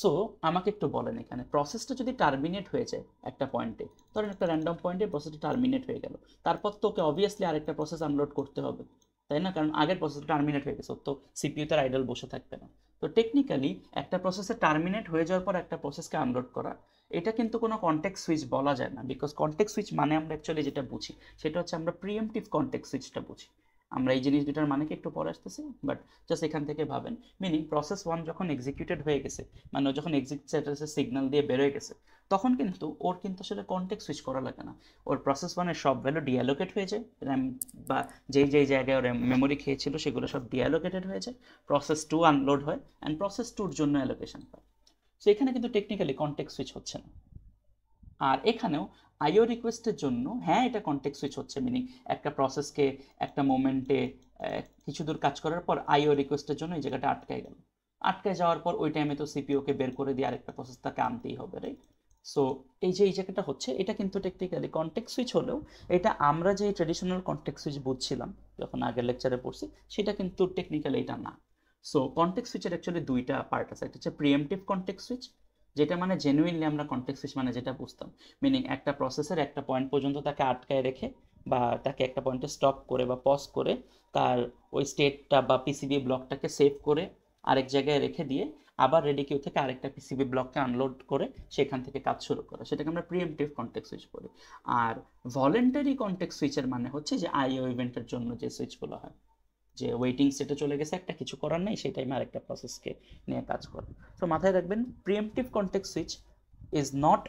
সো আমাকে একটু বলেন, এখানে প্রসেসটা যদি টার্মিনেট হয়ে যায় একটা পয়েন্টে, ধরেন একটা র্যান্ডম পয়েন্টে প্রসেসটা টার্মিনেট হয়ে গেল, তারপর তো ওকে অবভিয়াসলি আরেকটা প্রসেস আনলোড করতে হবে, তাই না? কারণ আগের প্রসেসটা টার্মিনেট হয়ে গেছে, ওর তো সিপিইউতে আইডল বসে থাকবে না। তো টেকনিক্যালি একটা প্রসেসে টার্মিনেট হয়ে যাওয়ার পর একটা প্রসেসকে আনলোড করা, এটা কিন্তু কোনো কনটেক্সট সুইচ বলা যায় না, বিকজ কনটেক্সট সুইচ মানে আমরা অ্যাকচুয়ালি যেটা বুঝি সেটা হচ্ছে আমরা প্রিএমটিভ কনটেক্সট সুইচটা বুঝি। আমরা এই জিনিস দুটার মানে কি একটু পরে আসতেছি, বাট জাস্ট এখান থেকে ভাবেন, মিনিং প্রসেস 1 যখন এক্সিকিউটেড হয়ে গেছে, মানে ও যখন এক্সিট স্ট্যাটাসের সিগন্যাল দিয়ে বেরোয় গেছে, তখন কিন্তু ওর কিন্তু আসলে কনটেক্সট সুইচ করা লাগে না। ওর প্রসেস 1 এর সব ভ্যালু ডিঅ্যালোকেট হয়ে যায়, র্যাম বা যেই যেই জায়গায় ওর মেমোরি খেয়েছিল সেগুলো সব ডিঅ্যালোকেটেড হয়ে যায়, প্রসেস 2 আনলোড হয় অ্যান্ড প্রসেস 2 এর জন্য অ্যালোকেশন পায়। সো এখানে কিন্তু টেকনিক্যালি কনটেক্সট সুইচ হচ্ছে না। আর এখানেও আইও রিকোয়েস্টের জন্য হ্যাঁ এটা কনটেক্সট সুইচ হচ্ছে, মিনিং একটা প্রসেসকে একটা মোমেন্টে কিছু দূর কাজ করার পর আইও রিকোয়েস্টের জন্য এই জায়গাটা আটকায় গেল, আটকায় যাওয়ার পর ওই টাইমে তো সিপিইউকে বের করে দিয়ে আরেকটা প্রসেস তাকে আনতেই হবে, রাইট? সো এই যে এই জায়গাটা হচ্ছে, এটা কিন্তু টেকনিক্যালি কনটেক্সট সুইচ হলেও এটা আমরা যে ট্রেডিশনাল কনটেক্সট সুইচ বুঝছিলাম যখন আগের লেকচারে পড়ছি, সেটা কিন্তু টেকনিক্যালি এটা না। সো কনটেক্সট সুইচের অ্যাকচুয়ালি দুইটা পার্ট আছে, একটা হচ্ছে প্রিএমটিভ কনটেক্সট সুইচ, যেটা মানে জেনুইনলি আমরা কনটেক্সট সুইচ মানে যেটা বুঝতাম, মিনিং একটা প্রসেসের একটা পয়েন্ট পর্যন্ত তাকে আটকায় রেখে বা তাকে একটা পয়েন্টে স্টপ করে বা পজ করে তার ওই স্টেটটা বা পিসিবি ব্লকটাকে সেভ করে আরেক জায়গায় রেখে দিয়ে আবার রেডি কিউ থেকে আরেকটা পিসিবি ব্লককে আনলোড করে সেখান থেকে কাজ শুরু করে, সেটাকে আমরা প্রিএমটিভ কনটেক্সট সুইচ বলি। আর ভলেন্টারি কনটেক্সট সুইচের মানে হচ্ছে যে আইও ইভেন্টের জন্য যে সুইচগুলো হয়, যে ওয়েটিং স্টেটে চলে গেছে, একটা কিছু করার নেই, সেই টাইমে আরেকটা প্রসেসকে নিয়ে কাজ করে। তো মাথায় রাখবেন, preemptive context switch is not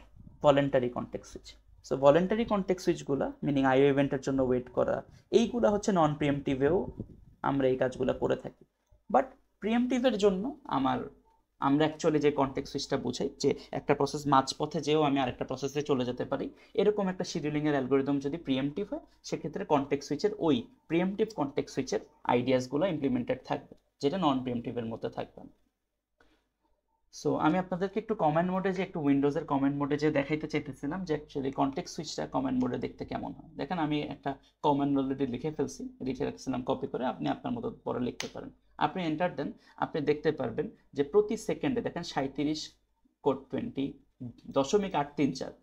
voluntary context switch. So voluntary context সুইচগুলো মিনিং আইও ইভেন্টের জন্য ওয়েট করা, এইগুলো হচ্ছে নন প্রিএমটিভেও আমরা এই কাজগুলো করে থাকি। বাট প্রিএমটিভের জন্য আমরা অ্যাকচুয়ালি যে কনটেক্সট সুইচটা বুঝাই, যে একটা প্রসেস মাঝপথে যেও আমি আরেকটা প্রসেসে চলে যেতে পারি, এরকম একটা শিডিউলিংয়ের অ্যালগোরিদম যদি প্রিএমটিভ হয়, সেক্ষেত্রে কনটেক্সট সুইচের ওই প্রিএমটিভ কনটেক্সট সুইচের আইডিয়াসগুলো ইমপ্লিমেন্টেড থাকবে, যেটা নন প্রিএমটিভের মধ্যে থাকবে না। সো আমি আপনাদেরকে একটু কমেন্ট মোডে যে একটু উইন্ডোজের কমেন্ট মোডে যে দেখাইতে চাইতেছিলাম যে অ্যাকচুয়ালি কনটেক্সট সুইচটা কমেন্ট মোডে দেখতে কেমন হয়। দেখেন আমি একটা কমেন্ট অলরেডি লিখে ফেলছি, লিখে রাখছিলাম কপি করে, আপনি আপনার মতো পরে লিখতে পারেন। আপনি এন্টার দেন, আপনি দেখতে পারবেন যে প্রতি সেকেন্ডে দেখেন 37.20.834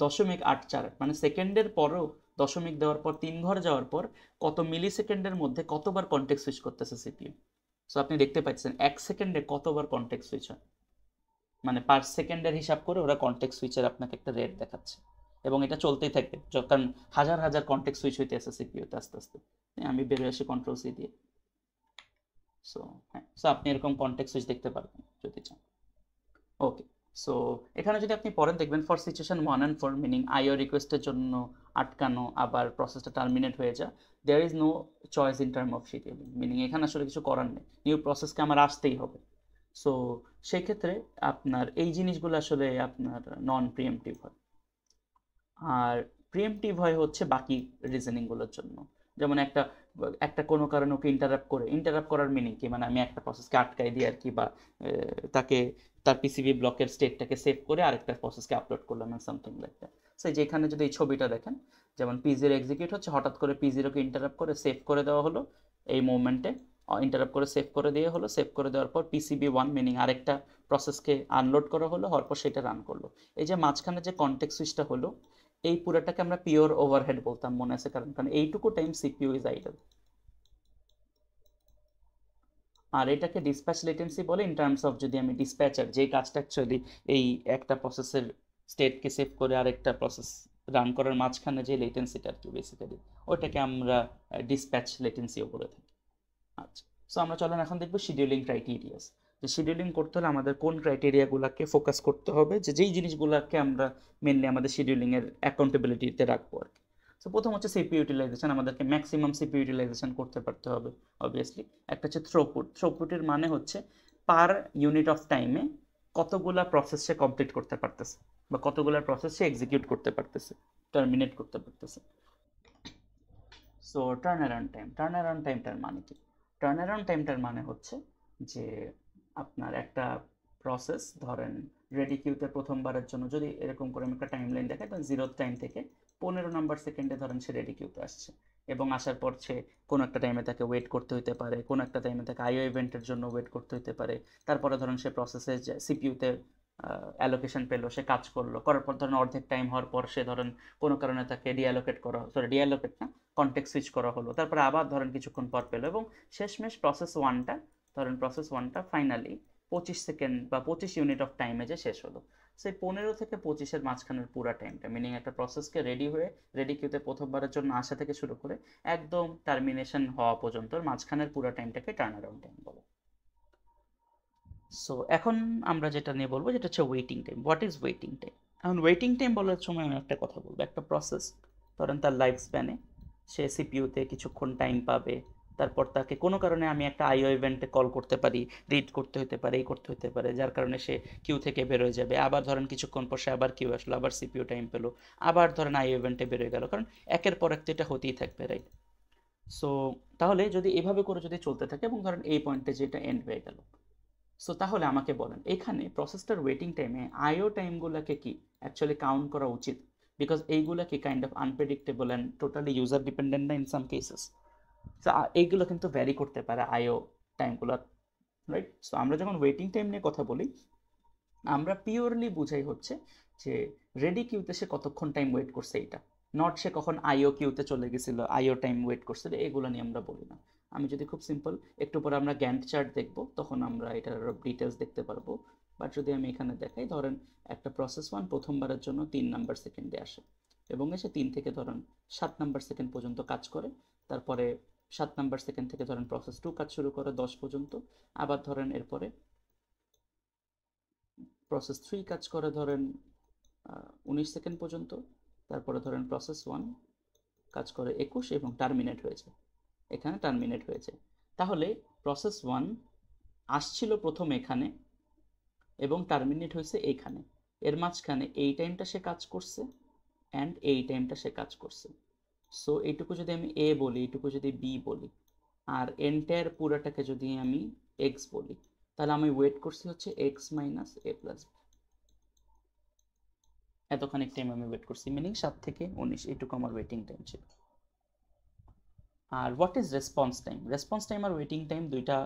.848 মানে সেকেন্ডের পরেও দশমিক দেওয়ার পর 3 ঘর যাওয়ার পর কত মিলি সেকেন্ডের মধ্যে কতবার কনটেক্সট সুইচ করতেছে সিপিইউ। সো আপনি দেখতে পাচ্ছেন 1 সেকেন্ডে কতবার কনটেক্সট সুইচ হয়, মানে পার সেকেন্ডের হিসাব করে ওরা কনটেক্সট সুইচের আপনাকে একটা রেট দেখাচ্ছে, এবং এটা চলতেই থাকবে কারণ হাজার হাজার কনটেক্সট সুইচ হইতে আছে সিপিইউতে আস্তে আস্তে। আমি বেরিয়ে আসি কন্ট্রোল সি দিয়ে। সো হ্যাঁ, সো আপনি এরকম কনটেক্সট সুইচ দেখতে পারবেন যদি চান। ওকে, সো এখানে যদি আপনি পড়েন দেখবেন for situation 1 and 4 meaning IO রিকোয়েস্টের জন্য আটকানো আবার প্রসেসটা টার্মিনেট হয়ে যা, there is no choice in term of scheduling, meaning এখানে আসলে কিছু করার নেই, নিউ প্রসেসকে আমার আসতেই হবে। সো সেই ক্ষেত্রে আপনার এই জিনিসগুলো আসলে আপনার নন প্রিএমটিভ হয়। আর প্রিএমটিভ হয় হচ্ছে বাকি রিজনিংগুলোর জন্য, যেমন একটা একটা কোনো কারণে ওকে ইন্টারাপ্ট করার মিনিং কি, মানে আমি একটা প্রসেসকে আটকাই দিই আর কি, বা তাকে তার পিসিবি ব্লকের স্টেটটাকে সেভ করে আরেকটা প্রসেসকে আপলোড করলাম সামথিং লাইক দ্যাট। সো যেখানে যদি এই ছবিটা দেখেন, যেমন P0 এক্সিকিউট হচ্ছে, হঠাৎ করে P0কে ইন্টারাপ্ট করে সেভ করে দেওয়া হলো এই মোমেন্টে, ইন্টারাপ্ট করে সেভ করে দেওয়া হলো, সেভ করে দেওয়ার পর PCB1 মিনিং আরেকটা প্রসেসকে আনলোড করা হলো, হওয়ার পর সেটা রান করলো। এই যে মাঝখানে যে কনটেক্সট সুইচটা হলো, এই পুরাটাকে আমরা পিওর ওভারহেড বলতাম, মনে আছে? কারণ কারণ এইটুকু টাইম সিপিইউ ইজ আইডল। আর এটাকে ডিসপ্যাচ লেটেন্সি বলে ইন টার্মস অফ, যদি আমি ডিসপ্যাচার যেই কাজটা অ্যাকচুয়ালি এই একটা প্রসেসের স্টেটকে সেভ করে আরেকটা প্রসেস রান করার মাঝখানে যে লেটেন্সিটা আর কি বেসিক্যালি, ওইটাকে আমরা ডিসপ্যাচ লেটেন্সিও বলে থাকি। আচ্ছা, সো আমরা চলেন এখন দেখবো শিডিউলিং ক্রাইটেরিয়াস, যে শিডিউলিং করতে হলে আমাদের কোন ক্রাইটেরিয়াগুলোকে ফোকাস করতে হবে, যে যেই জিনিসগুলোকে আমরা মেনলি আমাদের শিডিউলিংয়ের অ্যাকাউন্টেবিলিটিতে রাখবো আর কি। সো প্রথম হচ্ছে সিপিইউ ইউটিলাইজেশন, আমাদেরকে ম্যাক্সিমাম সিপিইউ ইউটিলাইজেশন করতে পারতে হবে অবভিয়াসলি। একটা হচ্ছে থ্রোপুট, থ্রোপুটের মানে হচ্ছে পার ইউনিট অফ টাইমে কতগুলা প্রসেস সে কমপ্লিট করতে পারতেছে, বা কতগুলা প্রসেস সে এক্সিকিউট করতে পারতেছে, টার্মিনেট করতে পারতেছে। সো টার্ন অ্যারাউন্ড টাইমটার মানে কি? টার্ন অ্যারাউন্ড টাইমটার মানে হচ্ছে যে আপনার একটা প্রসেস ধরেন রেডি কিউতে প্রথমবারের জন্য, যদি এরকম করে আমি একটা টাইম লাইন দেখাই, তখন 0 টাইম থেকে 15 নম্বর সেকেন্ডে ধরেন সে রেডি কিউতে আসছে, এবং আসার পর সে কোনো একটা টাইমে তাকে ওয়েট করতে হতে পারে, কোনো একটা টাইমে তাকে আইও ইভেন্টের জন্য ওয়েট করতে হতে পারে। তারপরে ধরেন সে প্রসেসে সিপিইউতে অ্যালোকেশন পেলো, সে কাজ করলো, করার পর ধরেন অর্ধেক টাইম হওয়ার পর সে ধরেন কোনো কারণে তাকে ডিঅ্যালোকেট না, কনটেক্সট সুইচ করা হলো, তারপরে আবার ধরেন কিছুক্ষণ পর পেলো, এবং শেষমেশ প্রসেস ওয়ানটা ফাইনালি 25 সেকেন্ড বা 25 ইউনিট অফ টাইমে যে শেষ হলো। সেই 15 থেকে 25-এর মাঝখানের পুরো টাইমটা, মিনিং একটা প্রসেসকে রেডি কিউতে প্রথমবারের জন্য আসা থেকে শুরু করে একদম টার্মিনেশন হওয়া পর্যন্ত মাঝখানের পুরো টাইমটাকে টার্ন অ্যারাউন্ড টাইম বলে। সো এখন আমরা যেটা নিয়ে বলবো, যেটা হচ্ছে waiting time. What is waiting time? এখন ওয়েটিং টাইম বলার সময় আমি একটা কথা বলবো, একটা প্রসেস ধরেন তার লাইফ স্প্যানে সে সিপিইউতে কিছুক্ষণ টাইম পাবে, তারপর তাকে কোনো কারণে আমি একটা আইও ইভেন্টে কল করতে পারি, রিড করতে হতে পারে, এই করতে হতে পারে, যার কারণে সে কিউ থেকে বেরোয় যাবে, আবার ধরেন কিছুক্ষণ পর সে আবার কিউ আসলো, আবার সিপিইউ টাইম পেলো, আবার ধরেন আইও ইভেন্টে বেরোয় গেল, কারণ একের পর এক তো এটা হতেই থাকবে, রাইট? সো তাহলে যদি এভাবে করে যদি চলতে থাকে, এবং ধরেন এই পয়েন্টে যেটা এন্ড হয়ে গেল, সো তাহলে আমাকে বলেন এখানে প্রসেসটার ওয়েটিং টাইমে আইও টাইমগুলোকে কি অ্যাকচুয়ালি কাউন্ট করা উচিত? বিকজ এইগুলো কি kind of unpredictable and totally user dependent না ইন সাম কেসেস। সো এইগুলো কিন্তু ভ্যারি করতে পারে আইও টাইমগুলো, রাইট? সো আমরা যখন ওয়েটিং টাইম নিয়ে কথা বলি, আমরা পিওরলি বুঝাই হচ্ছে যে রেডি কিউতে সে কতক্ষণ টাইম ওয়েট করছে, এইটা নট সে কখন আইও কিউতে চলে গেছিল, আইও টাইম ওয়েট করছিল, এগুলো নিয়ে আমরা বলি না। আমি যদি খুব সিম্পল, একটু পরে আমরা গ্যান্ট চার্ট দেখবো, তখন আমরা এটার ডিটেলস দেখতে পারবো। বাট যদি আমি এখানে দেখাই, ধরেন একটা প্রসেস ওয়ান প্রথমবারের জন্য 3 নম্বর সেকেন্ডে আসে, এবং এসে 3 থেকে ধরেন 7 নম্বর সেকেন্ড পর্যন্ত কাজ করে, তারপরে 7 নম্বর সেকেন্ড থেকে ধরেন প্রসেস টু কাজ শুরু করে 10 পর্যন্ত, আবার ধরেন এরপরে প্রসেস থ্রি কাজ করে ধরেন 19 সেকেন্ড পর্যন্ত, তারপরে ধরেন প্রসেস ওয়ান কাজ করে 21 এবং টার্মিনেট হয়েছে, এখানে টার্মিনেট হয়েছে। তাহলে প্রসেস ওয়ান আসছিল প্রথম এখানে এবং টার্মিনেট হয়েছে এইখানে, এর মাঝখানে এই টাইমটা সে কাজ করছে অ্যান্ড এই টাইমটা সে কাজ করছে। সো এইটুকু যদি আমি এ বলি, এইটুকু যদি বি বলি, আর এন্টায়ার পুরাটাকে যদি আমি এক্স বলি, তাহলে আমি ওয়েট করছি হচ্ছে x minus a plus b, এতখানি টাইম আমি ওয়েট করছি, মিনিং 7 থেকে 19, এইটুকু আমার ওয়েটিং টাইম ছিল। আর what is response time? Response time আর ওয়েটিং টাইম দুইটা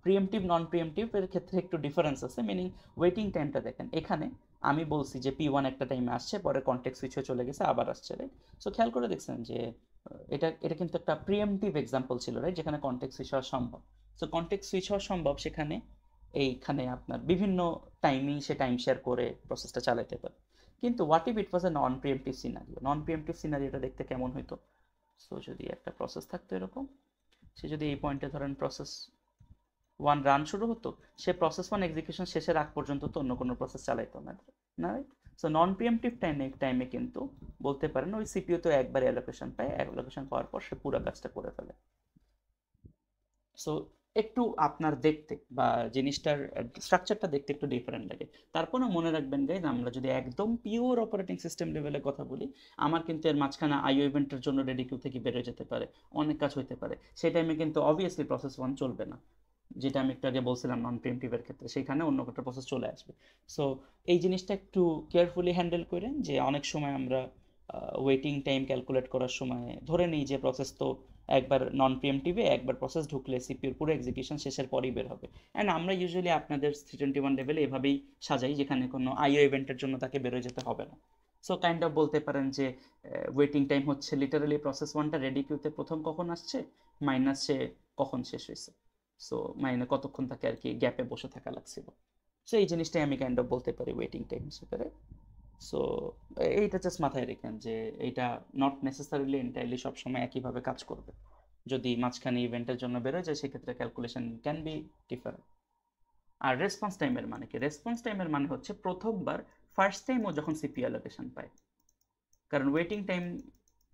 প্রিএমটিভ নন প্রিএমটিভ এর ক্ষেত্রে একটু ডিফারেন্স আছে, মিনিং ওয়েটিং টাইমটা দেখেন, এখানে আমি বলছি যে P1 একটা টাইমে আসছে, পরে কন্টেক্সট সুইচ হয়ে চলে গেছে, আবার আসছে, রাইট? সো খেয়াল করে দেখছেন যে এটা এটা কিন্তু একটা প্রিএমটিভ এক্সাম্পল ছিল, রাইট, যেখানে কন্টেক্সট সুইচ হওয়া সম্ভব। সো কন্টেক্সট সুইচ হওয়া সম্ভব, সেখানে এইখানে আপনার বিভিন্ন টাইমিং সে টাইম শেয়ার করে প্রসেসটা চালাতে পারে। কিন্তু what if it was a non preemptive scenario? Non preemptive সিনারিওটা দেখতে কেমন হইতো? সো যদি একটা প্রসেস থাকতো এরকম, সে যদি এই পয়েন্টে ধরেন প্রসেস ওয়ান রান শুরু হতো, সে প্রসেস ওয়ান এক্সিকিউশন শেষের আগ পর্যন্ত তো অন্য কোনো প্রসেস চালাইতো না, না রাইট? সো নন প্রিএমটিভ টাইমে কিন্তু বলতে পারেন ওই সিপিইউ তো একবার অ্যালোকেশন পায়, অ্যালোকেশন পাওয়ার পর সে পুরো কাজটা করে ফেলে। সো একটু আপনার দেখতে বা জিনিসটার স্ট্রাকচারটা দেখতে একটু ডিফারেন্ট লাগে। তারপরেও মনে রাখবেন গাইজ, আমরা যদি একদম পিওর অপারেটিং সিস্টেম লেভেলে কথা বলি, আমার কিন্তু এর মাঝখানে আইও ইভেন্টের জন্য রেডি কিউ থেকে বেরোয় যেতে পারে, অনেক কাজ হইতে পারে, সেই টাইমে কিন্তু অবভিয়াসলি প্রসেস ওয়ান চলবে না, যেটা আমি একটু আগে বলছিলাম নন প্রিএমটিভের ক্ষেত্রে, সেইখানে অন্য একটা প্রসেস চলে আসবে। সো এই জিনিসটা একটু কেয়ারফুলি হ্যান্ডেল করেন, যে অনেক সময় আমরা ওয়েটিং টাইম ক্যালকুলেট করার সময় ধরে নিই যে প্রসেস তো একবার নন প্রিএমটিভে একবার প্রসেস ঢুকলে সিপিউর পুরো এক্সিকিউশন শেষের পরই বের হবে। অ্যান্ড আমরা ইউজুয়ালি আপনাদের 321 লেভেলে এভাবেই সাজাই, যেখানে কোনো আইও ইভেন্টের জন্য তাকে বেরোয় যেতে হবে না। সো কাইন্ড অফ বলতে পারেন যে ওয়েটিং টাইম হচ্ছে লিটারালি প্রসেস ওয়ানটা রেডি কিউতে প্রথম কখন আসছে মাইনাস সে কখন শেষ হয়েছে, সো মাইনে কতক্ষণ তাকে আর কি গ্যাপে বসে থাকা লাগছিল। সো এই জিনিসটাই আমি কাইন্ড অফ বলতে পারি ওয়েটিং টাইম হিসেবে। সো এইটা জাস্ট মাথায় রেখেন যে এইটা নট নেসেসারিলি এন্টায়ারলি সবসময় একইভাবে কাজ করবে। যদি মাঝখানে ইভেন্টের জন্য বেরোয় যায় সেক্ষেত্রে ক্যালকুলেশন ক্যান বি ডিফারেন্ট। আর রেসপন্স টাইমের মানে কি? রেসপন্স টাইমের মানে হচ্ছে প্রথমবার ফার্স্ট টাইম ও যখন সিপিইউ অ্যালোকেশন পায়, কারণ waiting time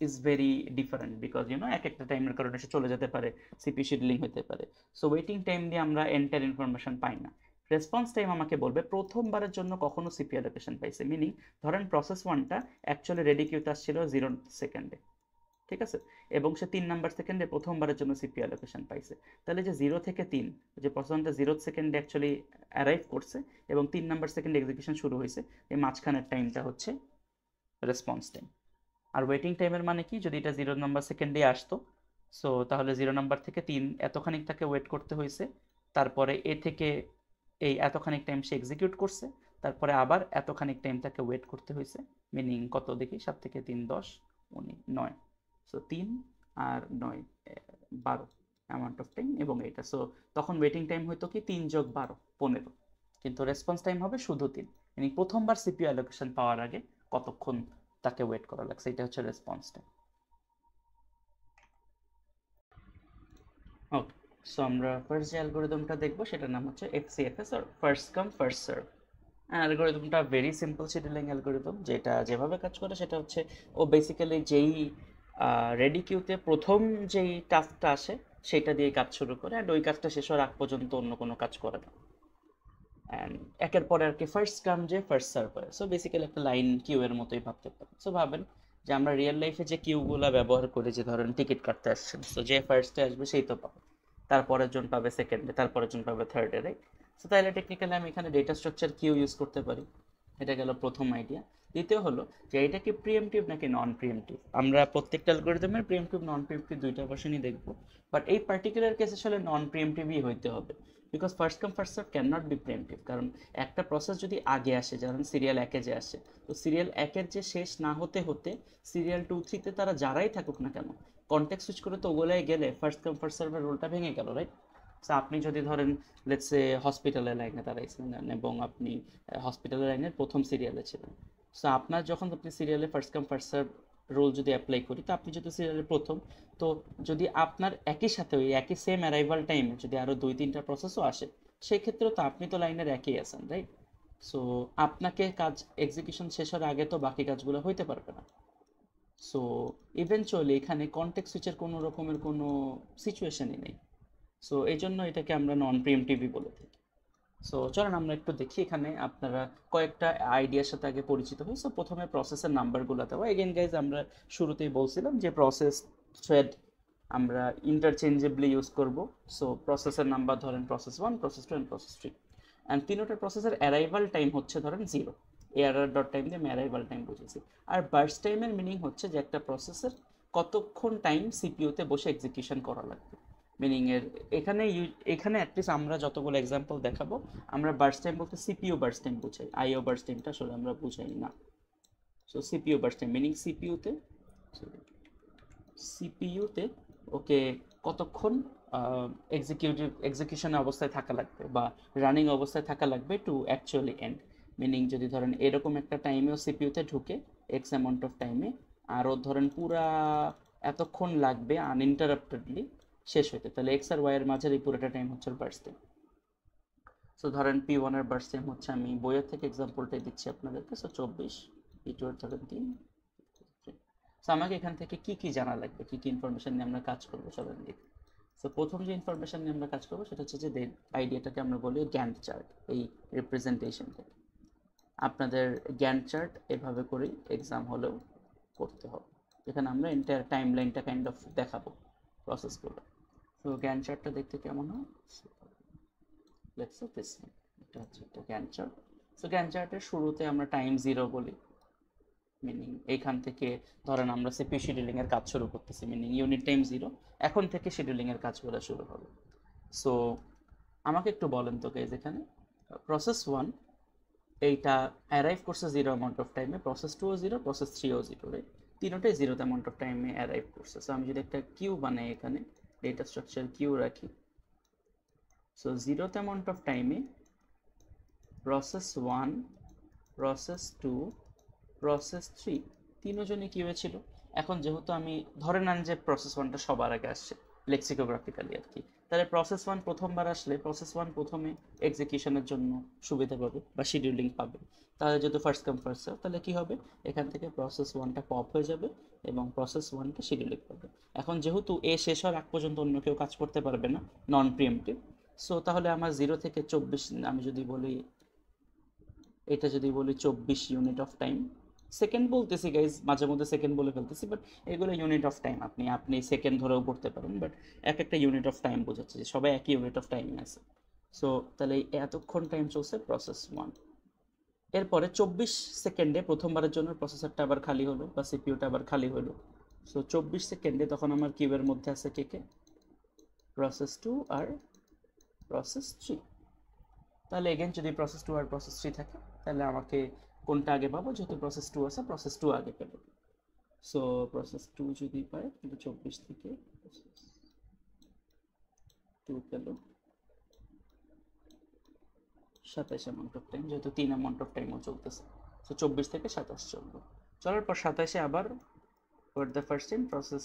is very different because এক একটা টাইমের কারণে সে চলে যেতে পারে, সিপিইউ শিডিউলিং হতে পারে। সো ওয়েটিং টাইম দিয়ে আমরা এন্টার ইনফরমেশন পাই না। রেসপন্স টাইম আমাকে বলবে প্রথমবারের জন্য কখনো সিপিইউ অ্যালোকেশন পাইছে, মিনিং ধরেন প্রসেস ওয়ানটা অ্যাকচুয়ালি রেডি কিউতে আসছিল 0 সেকেন্ডে, ঠিক আছে, এবং সে 3 নাম্বার সেকেন্ডে প্রথমবারের জন্য সিপিইউ অ্যালোকেশন পাইছে। তাহলে যে 0 থেকে 3, যে প্রসেস ওয়ানটা 0 সেকেন্ডে অ্যাকচুয়ালি অ্যারাইভ করছে এবং 3 নাম্বার সেকেন্ডে এক্সিকিউশন শুরু হয়েছে, এই মাঝখানের টাইমটা হচ্ছে রেসপন্স টাইম। আর ওয়েটিং টাইমের মানে কি? যদি এটা 0 নাম্বার সেকেন্ডে আসতো, সো তাহলে 0 নাম্বার থেকে 3 এতখানিক তাকে ওয়েট করতে হয়েছে, তারপরে এ থেকে এই এতখানিক টাইম সে এক্সিকিউট করছে, তারপরে আবার এতখানিক টাইম তাকে ওয়েট করতে হয়েছে, মিনিং কত দেখি, 7 থেকে 3 10 9, সো 3 আর 9 12 অ্যামাউন্ট অফ টাইম এবং এটা। সো তখন ওয়েটিং টাইম হয়তো কি 3 যোগ 12 15, কিন্তু রেসপন্স টাইম হবে শুধু 3, মিনিং প্রথমবার সিপিইউ অ্যালোকেশন পাওয়ার আগে কতক্ষণ তাকে ওয়েট করা লাগছে, এটা হচ্ছে রেসপন্স টাইম। ওকে, সো আমরা ফার্স্ট যে অ্যালগোরিদমটা দেখবো সেটার নাম হচ্ছে এফসিএফএস আর ফার্স্ট কাম ফার্স্ট সার্ভ। অ্যালগোরিদমটা ভেরি সিম্পল শিডিউলিং অ্যালগোরিদম, যেটা যেভাবে কাজ করে সেটা হচ্ছে ও বেসিক্যালি যেই রেডি কিউতে প্রথম যেই টাস্কটা আসে সেটা দিয়ে কাজ শুরু করে, অ্যান্ড ওই কাজটা শেষ হওয়ার আগ পর্যন্ত অন্য কোনো কাজ করে না। অ্যান্ড একের পরে আর কি ফার্স্ট কাম যে ফার্স্ট সার্ভ হয়। সো বেসিক্যালি একটা লাইন কিউ এর মতোই ভাবতে পারেন। সো ভাবেন যে আমরা রিয়েল লাইফে যে কিউগুলো ব্যবহার করি, যে ধরেন টিকিট কাটতে আসছেন, সো যে ফার্স্টে আসবে সেই তো পাবে, তারপরের জন পাবে সেকেন্ডে, তারপরের জন পাবে থার্ডে, রাইট? সো তাহলে টেকনিক্যালি আমি এখানে ডেটা স্ট্রাকচার কিউ ইউজ করতে পারি। এটা গেল প্রথম আইডিয়া। দ্বিতীয় হলো যে এটা কি প্রিএমটিভ নাকি নন প্রিএমটিভ। আমরা প্রত্যেকটা অ্যালগরিদমের প্রিএমটিভ নন প্রিএমটিভ দুইটা ভার্সনই দেখবো, বাট এই পার্টিকুলার কেসে আসলে নন প্রিএমটিভই হইতে হবে, because first come first serve can not be preemptive. কারণ একটা প্রসেস যদি আগে আসে, যেমন সিরিয়াল 1-এ যে আসে, তো সিরিয়াল 1-এর যে শেষ না হতে হতে সিরিয়াল 2-3-তে তারা যারাই থাকুক না কেন, কন্টেক্সট সুইচ করে তো ওগুলাই গেলে ফার্স্ট কাম ফার্স্ট সার্ভের রোলটা ভেঙে গেল, রাইট? সো আপনি যদি ধরেন লেটস সে হসপিটালের লাইনে দাঁড়াইছিলেন এবং আপনি হসপিটালের লাইনের প্রথম সিরিয়ালে ছিলেন, সো আপনার যখন আপনি সিরিয়ালে first come first serve rule যদি অ্যাপ্লাই করি, তো আপনি যদি সিরিয়ালের প্রথম, তো যদি আপনার একই সাথে ওই একই সেম অ্যারাইভাল টাইমে যদি আরও 2-3টা প্রসেসও আসে, সেই ক্ষেত্রেও তো আপনি তো লাইনের একই আছেন, রাইট? সো আপনাকে কাজ এক্সিকিউশন শেষ হওয়ার আগে তো বাকি কাজগুলো হইতে পারবে না। সো ইভেনচুয়ালি এখানে কন্টেক্সট সুইচের কোনো রকমের কোনো সিচুয়েশনই নেই। সো এই জন্য এটাকে আমরা নন প্রিএমটিভই বলে থাকি। সো চলেন আমরা একটু দেখি, এখানে আপনারা কয়েকটা আইডিয়ার সাথে আগে পরিচিত হই। সো প্রথমে প্রসেসের নাম্বারগুলো দেওয়া, এগেন গাইজ আমরা শুরুতেই বলছিলাম যে প্রসেস থ্রেড আমরা ইন্টারচেঞ্জেবলি ইউজ করব। সো প্রসেসের নাম্বার ধরেন process 1, process 2 and process 3, and তিনোটা প্রসেসের অ্যারাইভাল টাইম হচ্ছে ধরেন 0, এআরআর ডট টাইম দিয়ে আমি অ্যারাইভাল টাইম বুঝেছি। আর বার্স্ট টাইমের মিনিং হচ্ছে যে একটা প্রসেসের কতক্ষণ টাইম সিপিইউতে বসে এক্সিকিউশন করা লাগবে, মিনিং এর এখানে অ্যাটলিস্ট আমরা যতগুলো এক্সাম্পল দেখাবো, আমরা বার্স্ট টাইম বলতে সিপিইউ বার্স্ট টাইম বুঝাই, আইও বার্স্ট টাইমটা আসলে আমরা বুঝাই না। So CPU burst time meaning সিপিইউতে ওকে কতক্ষণ এক্সিকিউশন অবস্থায় থাকা লাগবে বা রানিং অবস্থায় থাকা লাগবে টু অ্যাকচুয়ালি এন্ড, মিনিং যদি ধরেন এরকম একটা টাইমেও সিপিইউতে ঢুকে এক্স অ্যামাউন্ট অফ টাইমে, আরও ধরেন পুরা এতক্ষণ লাগবে আনইন্টারাপ্টেডলি, শেষ হইতে, তাহলে এক্স আর ওয়াই এর মাঝের এই পুরোটা টাইম হচ্ছে বার্স্ট টাইম। সো ধরেন P1 এর বার্স্ট টাইম হচ্ছে, আমি বইয়ের থেকে এক্সাম্পলটাই দিচ্ছি আপনাদেরকে, সো 24, P2 এর ধরেন 3। সো আমাকে এখান থেকে কি কি জানা লাগবে, কি কি ইনফরমেশন নিয়ে আমরা কাজ করবো চলেন দেখি। সো প্রথম যে ইনফরমেশন নিয়ে আমরা কাজ করবো সেটা হচ্ছে যে আইডিয়াটাকে আমরা বলি গ্যান্ট চার্ট, এই রিপ্রেজেন্টেশনকে। আপনাদের গ্যান্ট চার্ট এভাবে করেই এক্সাম হলেও করতে হবে, এখানে আমরা এন্টায়ার টাইম লাইনটা কাইন্ড অফ দেখাবো, প্রসেস করবো। তো গ্যান্ট চার্টটা দেখতে কেমন হয়, লেটস সে দিস, এটা হচ্ছে একটা গ্যান্ট চার্ট। সো গ্যান্ট চার্টের শুরুতে আমরা টাইম 0 বলি, মিনিং এইখান থেকে ধরেন আমরা সিপিইউ শিডিউলিং এর কাজ শুরু করতেছি, মিনিং ইউনিট টাইম 0, এখন থেকে শিডিউলিং এর কাজগুলো শুরু হবে। সো আমাকে একটু বলেন তো গাইজ, এখানে প্রসেস 1 এইটা অ্যারাইভ করছে 0 অ্যামাউন্ট অফ টাইমে, প্রসেস 2ও 0, প্রসেস 3ও 0, রাইট? তিনটাই 0 অ্যামাউন্ট অফ টাইমে অ্যারাইভ করছে। সো আমি যদি একটা কিউ বানাই, এখানে ডেটা স্ট্রাকচার কিউ রাখি, সো 0 অ্যামাউন্ট অফ টাইমে প্রসেস 1, প্রসেস 2, প্রসেস 3 তিনজনই কিউ ছিল। এখন যেহেতু আমি ধরে নেন যে প্রসেস 1টা সবার আগে আসছে লেক্সিকোগ্রাফিক্যালি আর কি, তাহলে প্রসেস 1 প্রথমবার আসলে প্রসেস 1 প্রথমে এক্সিকিউশনের জন্য সুবিধা পাবে বা শিডিউলিং পাবে। তাহলে যেহেতু ফার্স্ট কাম ফার্স্ট সার্ভ, তাহলে কি হবে, এখান থেকে প্রসেস 1টা পপ হয়ে যাবে এবং প্রসেস 1টা শিডিউলিং পাবে। এখন যেহেতু এ শেষ হওয়ার আগ পর্যন্ত অন্য কেউ কাজ করতে পারবে না, নন প্রিএমটিভ, সো তাহলে আমার 0 থেকে 24, আমি যদি বলি এটা যদি বলি 24 ইউনিট অফ টাইম, সেকেন্ড বলতেছি গাইজ, মাঝে মধ্যে সেকেন্ড বলে ফেলতেছি, বাট এগুলো ইউনিট অফ টাইম, আপনি সেকেন্ড ধরেও করতে পারেন, বাট একটা ইউনিট অফ টাইম বোঝাচ্ছে যে সবাই একই ইউনিট অফ টাইমে আছে। সো তাহলে এতক্ষণ টাইম চলছে প্রসেস 1। এরপরে 24 সেকেন্ডে প্রথমবারের জন্য প্রসেসরটা আবার খালি হলো বা সিপিইউটা আবার খালি হলো। সো 24 সেকেন্ডে তখন আমার কিউবের মধ্যে আছে কে কে, প্রসেস 2 আর প্রসেস 3। তাহলে এগেন যদি প্রসেস 2 আর প্রসেস 3 থাকে, তাহলে আমাকে কোনটা আগে পাবো, যেহেতু প্রসেস 2 আছে প্রসেস 2 আগে পেল। সো প্রসেস 2 যদি পায়, কিন্তু 24 থেকে 2 পেল 27 অ্যামাউন্ট অফ টাইম, যেহেতু 3 অ্যামাউন্ট অফ টাইমও চলতেছে। সো 24 থেকে 27 চলবে, চলার পর 27-এ আবার for the first time process,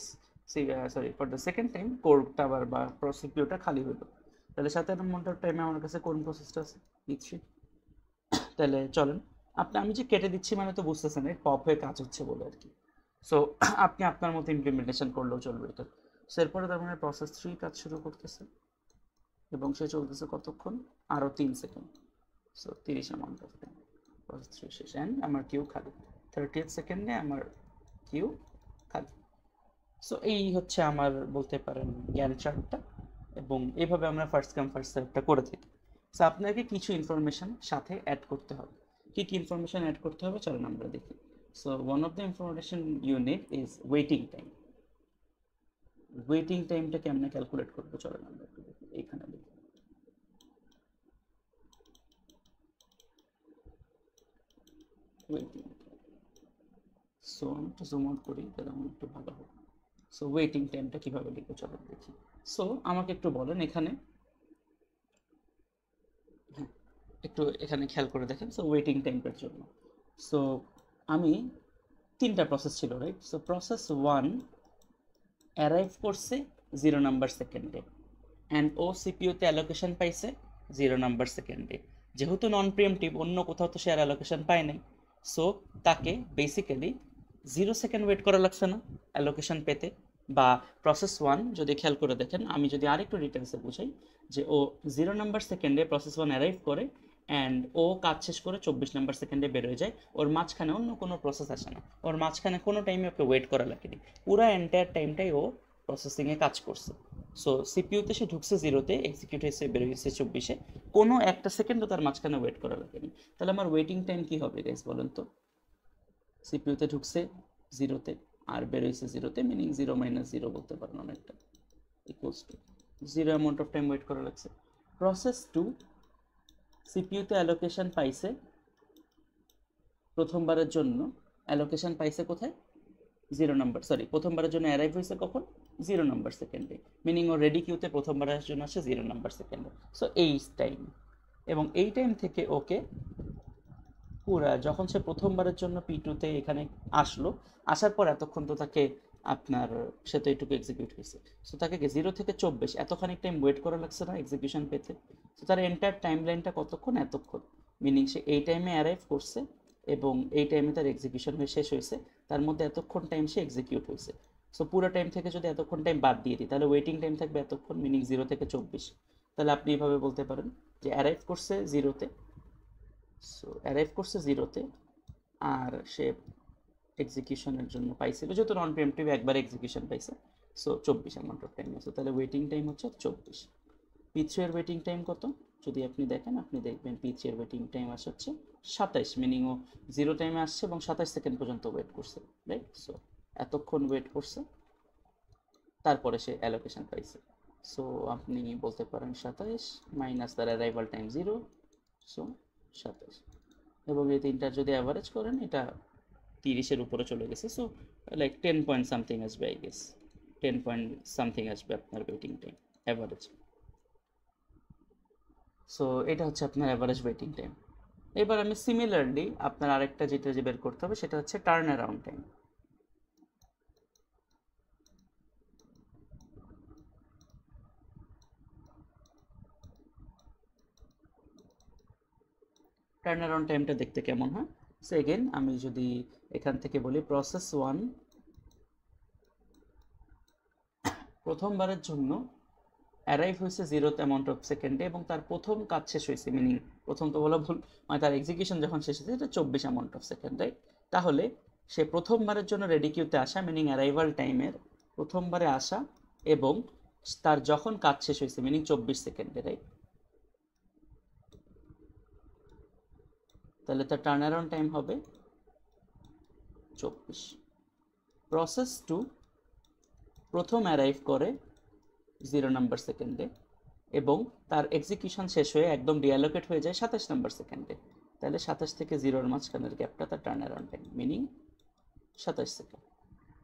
for the second time কোরটা আবার বা সিপিইউটা খালি হলো। তাহলে 7 অ্যামাউন্ট অফ টাইমে আমার কাছে কোন প্রসেসটা আছে, দিচ্ছি। তাহলে চলেন, আমি যে কেটে দিচ্ছি মানে তো বুঝতেছেন, পপ হয়ে কাজ হচ্ছে বলে আর কি। সো আপনি আপনার মতো ইমপ্লিমেন্টেশন করলেও চলবে এটা। সো এরপরে তার মানে প্রসেস 3 কাজ শুরু করতেছে এবং সে চলতেছে কতক্ষণ, আরও 3 second. So 30 amount of time, process 3 শেষ, অ্যান্ড আমার কিউ খালি, 30th সেকেন্ডে আমার কিউ খালি। সো এই হচ্ছে আমার বলতে পারেন জ্ঞান চার্টটা, এবং এইভাবে আমরা ফার্স্ট কাম ফার্স্ট সার্ভটা করে থাকি। সো আপনাকে কিছু ইনফরমেশন সাথে অ্যাড করতে হবে। কী কী ইনফরমেশন অ্যাড করতে হবে চলেন আমরা দেখি। So one of the information you need is waiting time. Waiting টাইমটা কেমনে ক্যালকুলেট করবো চলেন আমরা একটু দেখি, এইখানে দেখি। ওয়েটিং, সো আমি একটু জুম আউট করি তাহলে আমার একটু ভালো হবে। সো ওয়েটিং টাইমটা কীভাবে লিখবো চলেন দেখি। সো আমাকে একটু বলেন এখানে, হ্যাঁ একটু এখানে খেয়াল করে দেখেন। সো ওয়েটিং টাইমটার জন্য সো আমি 3টা প্রসেস ছিল, রাইট? সো প্রসেস 1 অ্যারাইভ করছে 0 নাম্বার সেকেন্ডে, অ্যান্ড ও সিপিইউতে অ্যালোকেশন পাইছে 0 নাম্বার সেকেন্ডে। যেহেতু নন প্রিএমটিভ, অন্য কোথাও তো সে আর অ্যালোকেশন পায় নাই, সো তাকে বেসিক্যালি 0 সেকেন্ড ওয়েট করা লাগছে না অ্যালোকেশন পেতে। বা প্রসেস 1 যদি খেয়াল করে দেখেন, আমি যদি আরেকটু ডিটেলসে বুঝাই, যে ও 0 নাম্বার সেকেন্ডে প্রসেস 1 অ্যারাইভ করে, অ্যান্ড ও কাজ শেষ করে 24 নাম্বার সেকেন্ডে বেরোয় যায়, ওর মাঝখানে অন্য কোনো প্রসেস আসে না, ওর মাঝখানে কোনো টাইমে ওকে ওয়েট করা লাগেনি, পুরো এন্টায়ার টাইমটাই ও প্রসেসিংয়ে কাজ করছে। সো সিপিইউতে সে ঢুকছে 0-তে, এক্সিকিউট হয়েছে বের হয়েছে 24-এ, কোনো একটা সেকেন্ডও তার মাঝখানে ওয়েট করা লাগেনি। তাহলে আমার ওয়েটিং টাইম কি হবে গাইস বলেন তো? সিপিইউতে ঢুকছে 0-তে আর বের হয়েছে 0-তে, মিনিং 0 - 0 বলতে পারেন অনেকটা, equals to 0 amount of time wait করা লাগছে। প্রসেস 2 সিপিইউতে অ্যালোকেশন পাইছে প্রথমবারের জন্য, অ্যালোকেশন পাইছে কোথায়, 0 নাম্বার, প্রথমবারের জন্য অ্যারাইভ হয়েছে কখন, 0 নাম্বার সেকেন্ডে, মিনিং ও রেডি কিউতে প্রথমবারের জন্য আসে 0 নাম্বার সেকেন্ডে। সো এই টাইম, এবং এই টাইম থেকে ওকে পুরা যখন সে প্রথমবারের জন্য P2-তে এখানে আসলো, আসার পর এতক্ষণ তো তাকে আপনার সে তো এইটুকু এক্সিকিউট হয়েছে। সো তাকে 0 থেকে 24 এতখানি টাইম ওয়েট করা লাগছে না এক্সিকিউশন পেতে। তো তার এন্টায়ার টাইম লাইনটা কতক্ষণ? এতক্ষণ। মিনিং সে এই টাইমে অ্যারাইভ করছে এবং এই টাইমে তার এক্সিকিউশন হয়ে শেষ হয়েছে, তার মধ্যে এতক্ষণ টাইম সে এক্সিকিউট হয়েছে। সো পুরো টাইম থেকে যদি এতক্ষণ টাইম বাদ দিয়ে দিই তাহলে ওয়েটিং টাইম থাকবে এতক্ষণ, মিনিং 0 থেকে 24। তাহলে আপনি এইভাবে বলতে পারেন যে অ্যারাইভ করছে 0-তে, সো অ্যারাইভ করছে 0-তে, আর সে এক্সিকিউশনের জন্য পাইছিল, যেহেতু নন প্রিএমপ্টিভ একবার এক্সিকিউশন পাইছে, সো 24 অ্যামাউন্ট অফ টাইম আছে। তাহলে ওয়েটিং টাইম হচ্ছে 24। P3 এর ওয়েটিং টাইম কত? যদি আপনি দেখেন, আপনি দেখবেন P3 এর ওয়েটিং টাইম আসে হচ্ছে 27, মিনিং ও 0 টাইমে আসছে এবং 27 সেকেন্ড পর্যন্ত ওয়েট করছে, রাইট? সো এতক্ষণ ওয়েট করছে, তারপরে সে অ্যালোকেশন পাইছে। সো আপনি বলতে পারেন 27 মাইনাস তার অ্যারাইভাল টাইম 0, সো 27। এবং এই তিনটার যদি অ্যাভারেজ করেন এটা 30-এর উপরে চলে গেছে। সো লাইক 10 পয়েন্ট সামথিং আসবে, আই গেস 10 পয়েন্ট সামথিং আসবে আপনার ওয়েটিং টাইম অ্যাভারেজ। সো এটা হচ্ছে আপনার অ্যাভারেজ ওয়েটিং টাইম। এবার আমি সিমিলারলি আপনার আরেকটা যেটা যে বের করতে হবে সেটা হচ্ছে turn around time. Turn around টাইমটা দেখতে কেমন হয়? সো এগেন আমি যদি এখান থেকে বলি প্রসেস 1 প্রথমবারের জন্য অ্যারাইভ হয়েছে 0th অ্যামাউন্ট অফ সেকেন্ডে এবং তার প্রথম কাজ শেষ হয়েছে, মিনিং প্রথম তো বলা ভুল, মানে তার এক্সিকিউশন যখন শেষ হয়েছে এটা 24 অ্যামাউন্ট অফ সেকেন্ড, রাইট? তাহলে সে প্রথমবারের জন্য রেডি কিউতে আসা, মিনিং অ্যারাইভাল টাইমের প্রথমবারে আসা এবং তার যখন কাজ শেষ হয়েছে, মিনিং 24 সেকেন্ডে, রাইট? তাহলে তার টার্ন অ্যারাউন্ড টাইম হবে 24। প্রসেস 2 প্রথম অ্যারাইভ করে 0 নাম্বার সেকেন্ডে এবং তার এক্সিকিউশন শেষ হয়ে একদম ডিঅ্যালোকেট হয়ে যায় 27 নাম্বার সেকেন্ডে। তাহলে 27 থেকে 0-এর মাঝখানের গ্যাপটা তার turn around time, meaning 27 second.